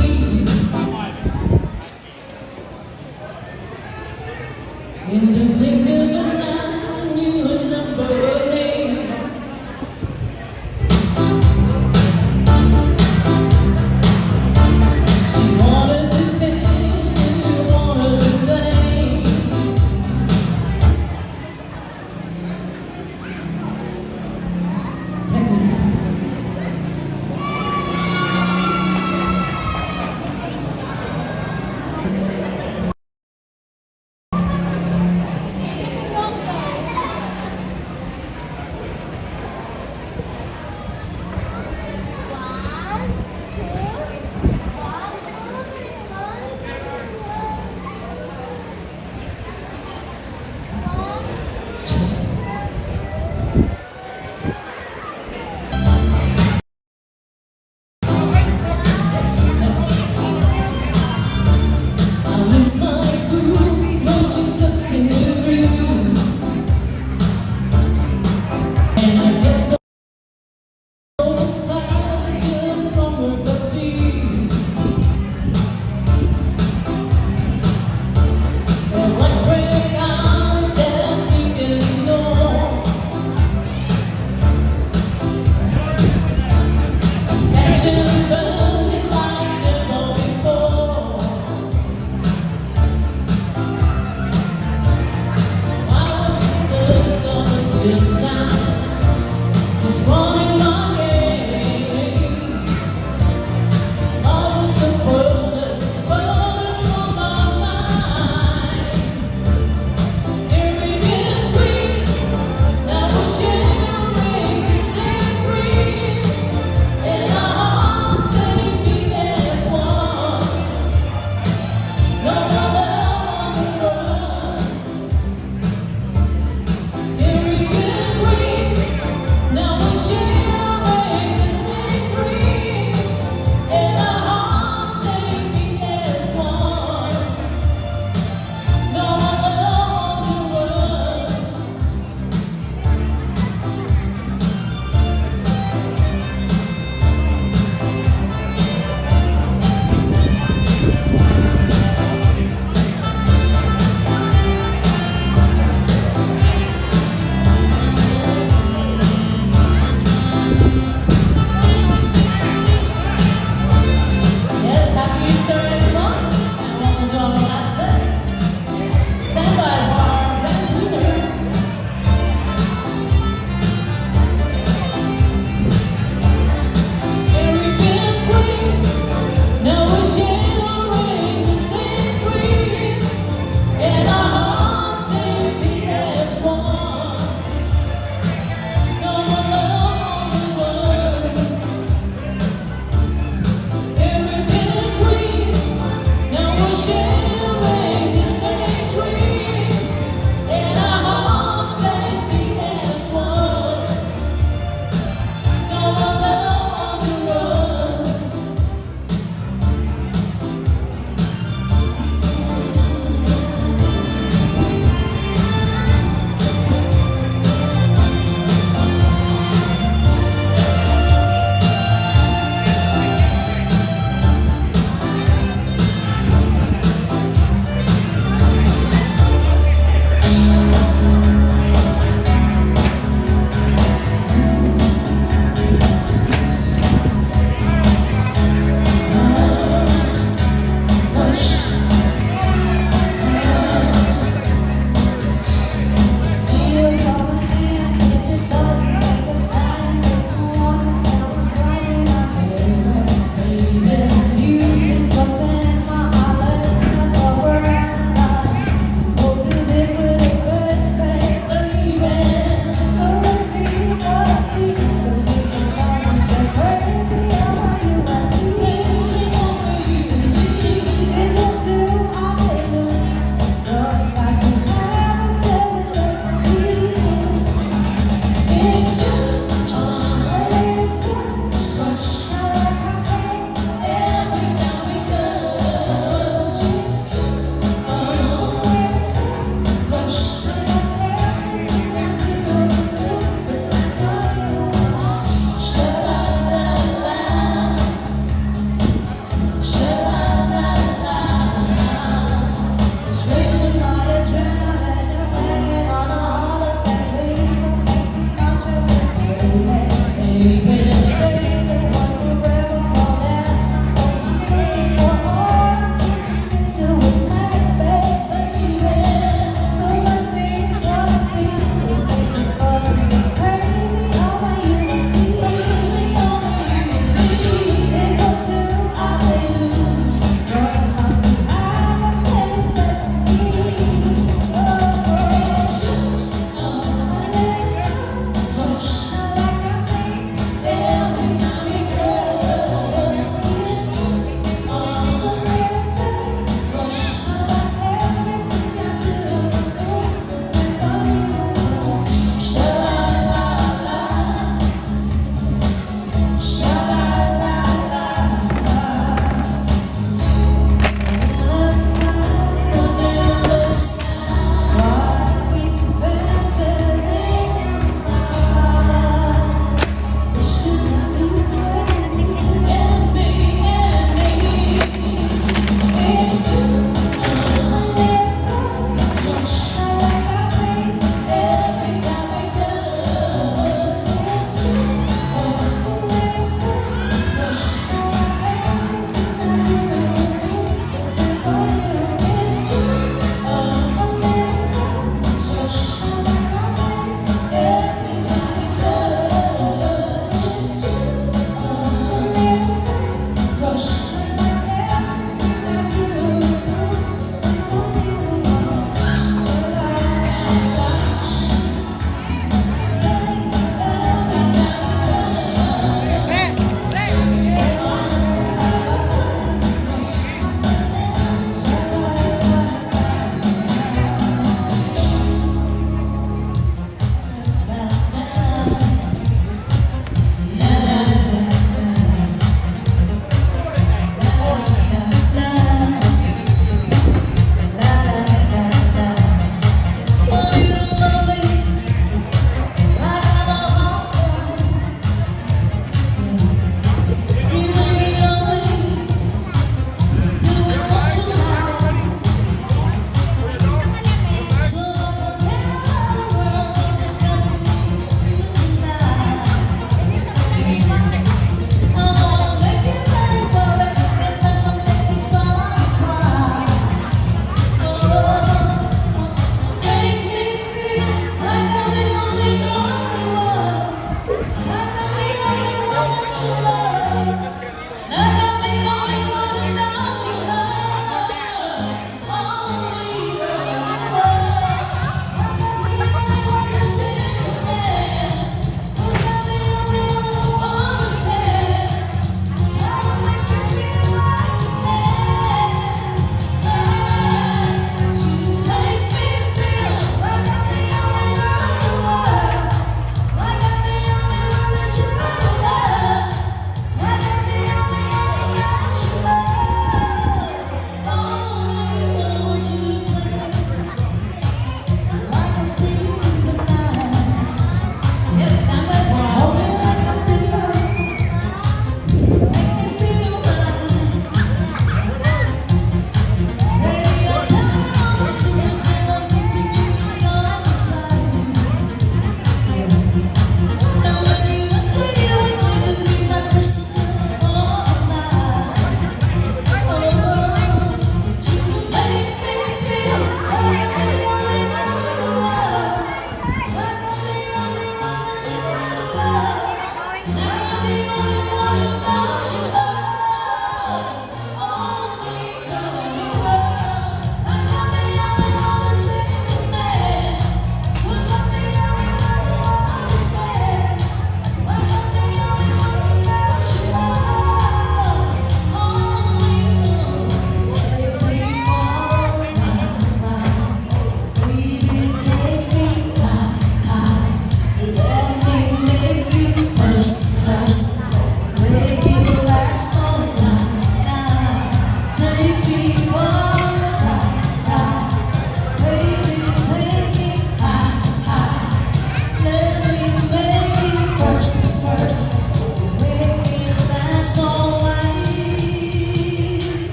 In the blink of an eye, I knew a number of names. She wanted to take, wanted to take. Take me. I miss my groove when she steps in the room, and I get so excited just from her body. Felt like break eyes that you can ignore. Passion burns it like never before. I was the source of a good time, just running my game. I was the furthest from my mind. Arrogant queen, that was sharing the same green, and our hearts they beat as one. No other on the run. Arrogant queen.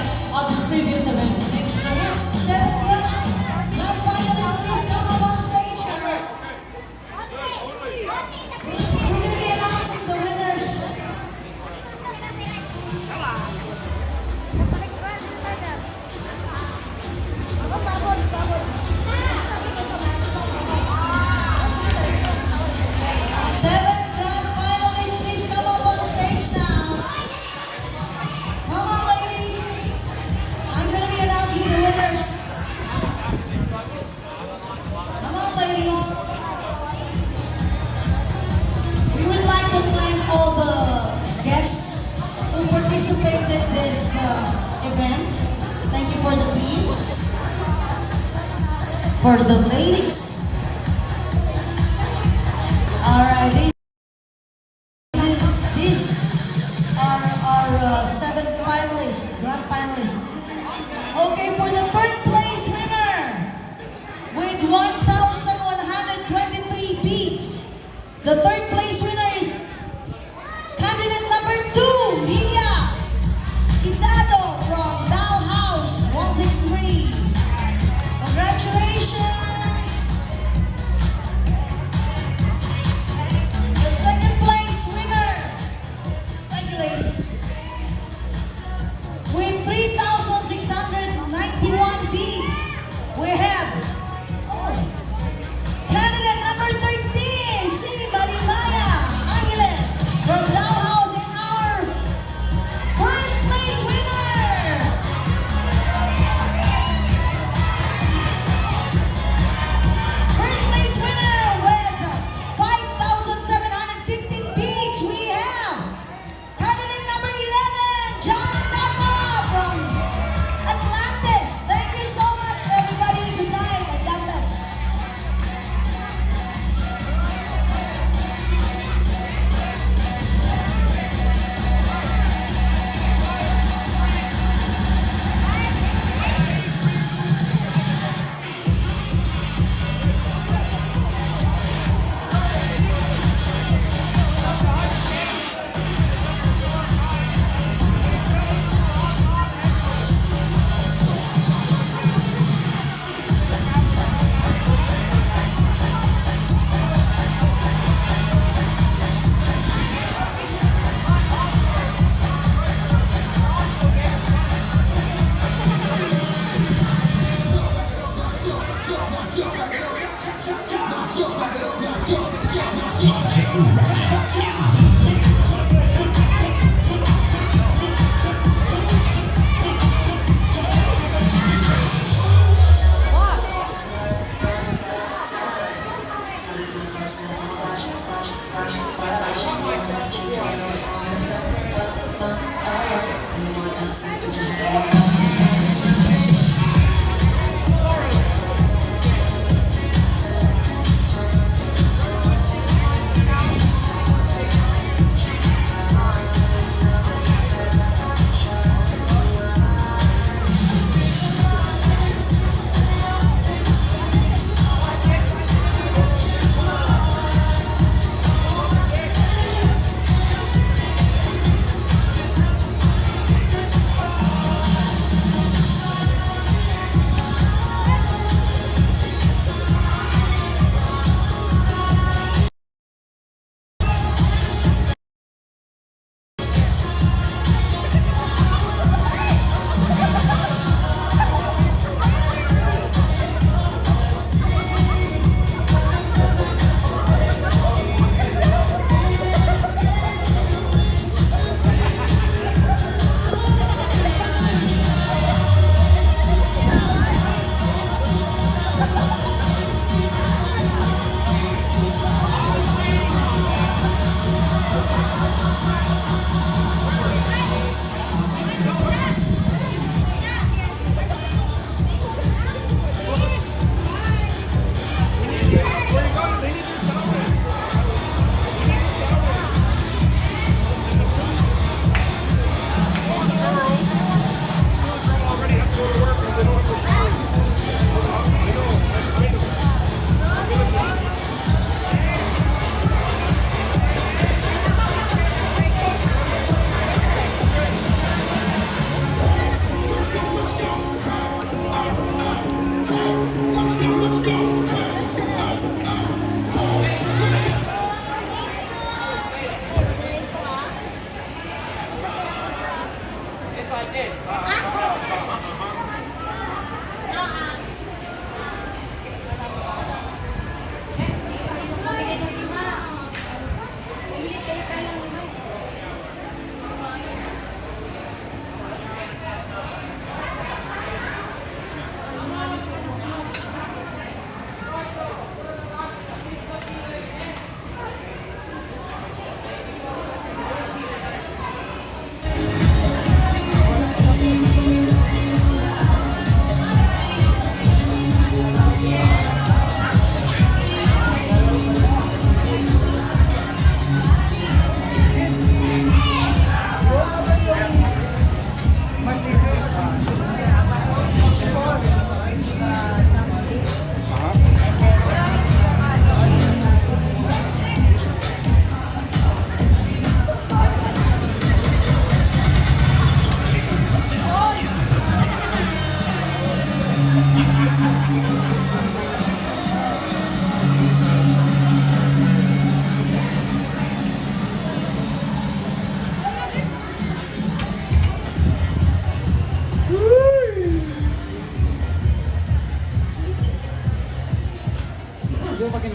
chair of this previous event. Thank you so much. Seventh round, grand finalists, please come up on stage. We're going to be announcing the winners. Seven grand finalists, please come up on stage now. Come on, ladies. I'm going to be announcing the winners. Come on, ladies. We would like to thank all the guests who participated this event. Thank you for the queens, for the ladies. All right, these are our seven finalists, grand finalists. Okay, for the third place winner with 1,123 beats, the third place winner is candidate number 2, Lilia Quintado from Dollhouse 163. Congratulations! The second place winner, thank you, lady, with 3,691 beats, we have candidate number 13, si Maribel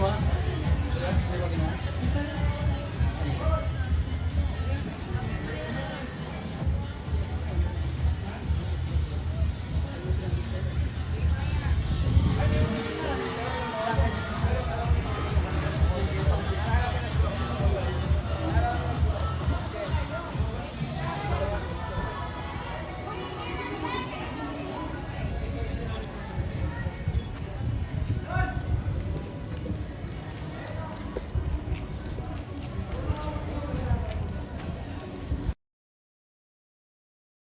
one.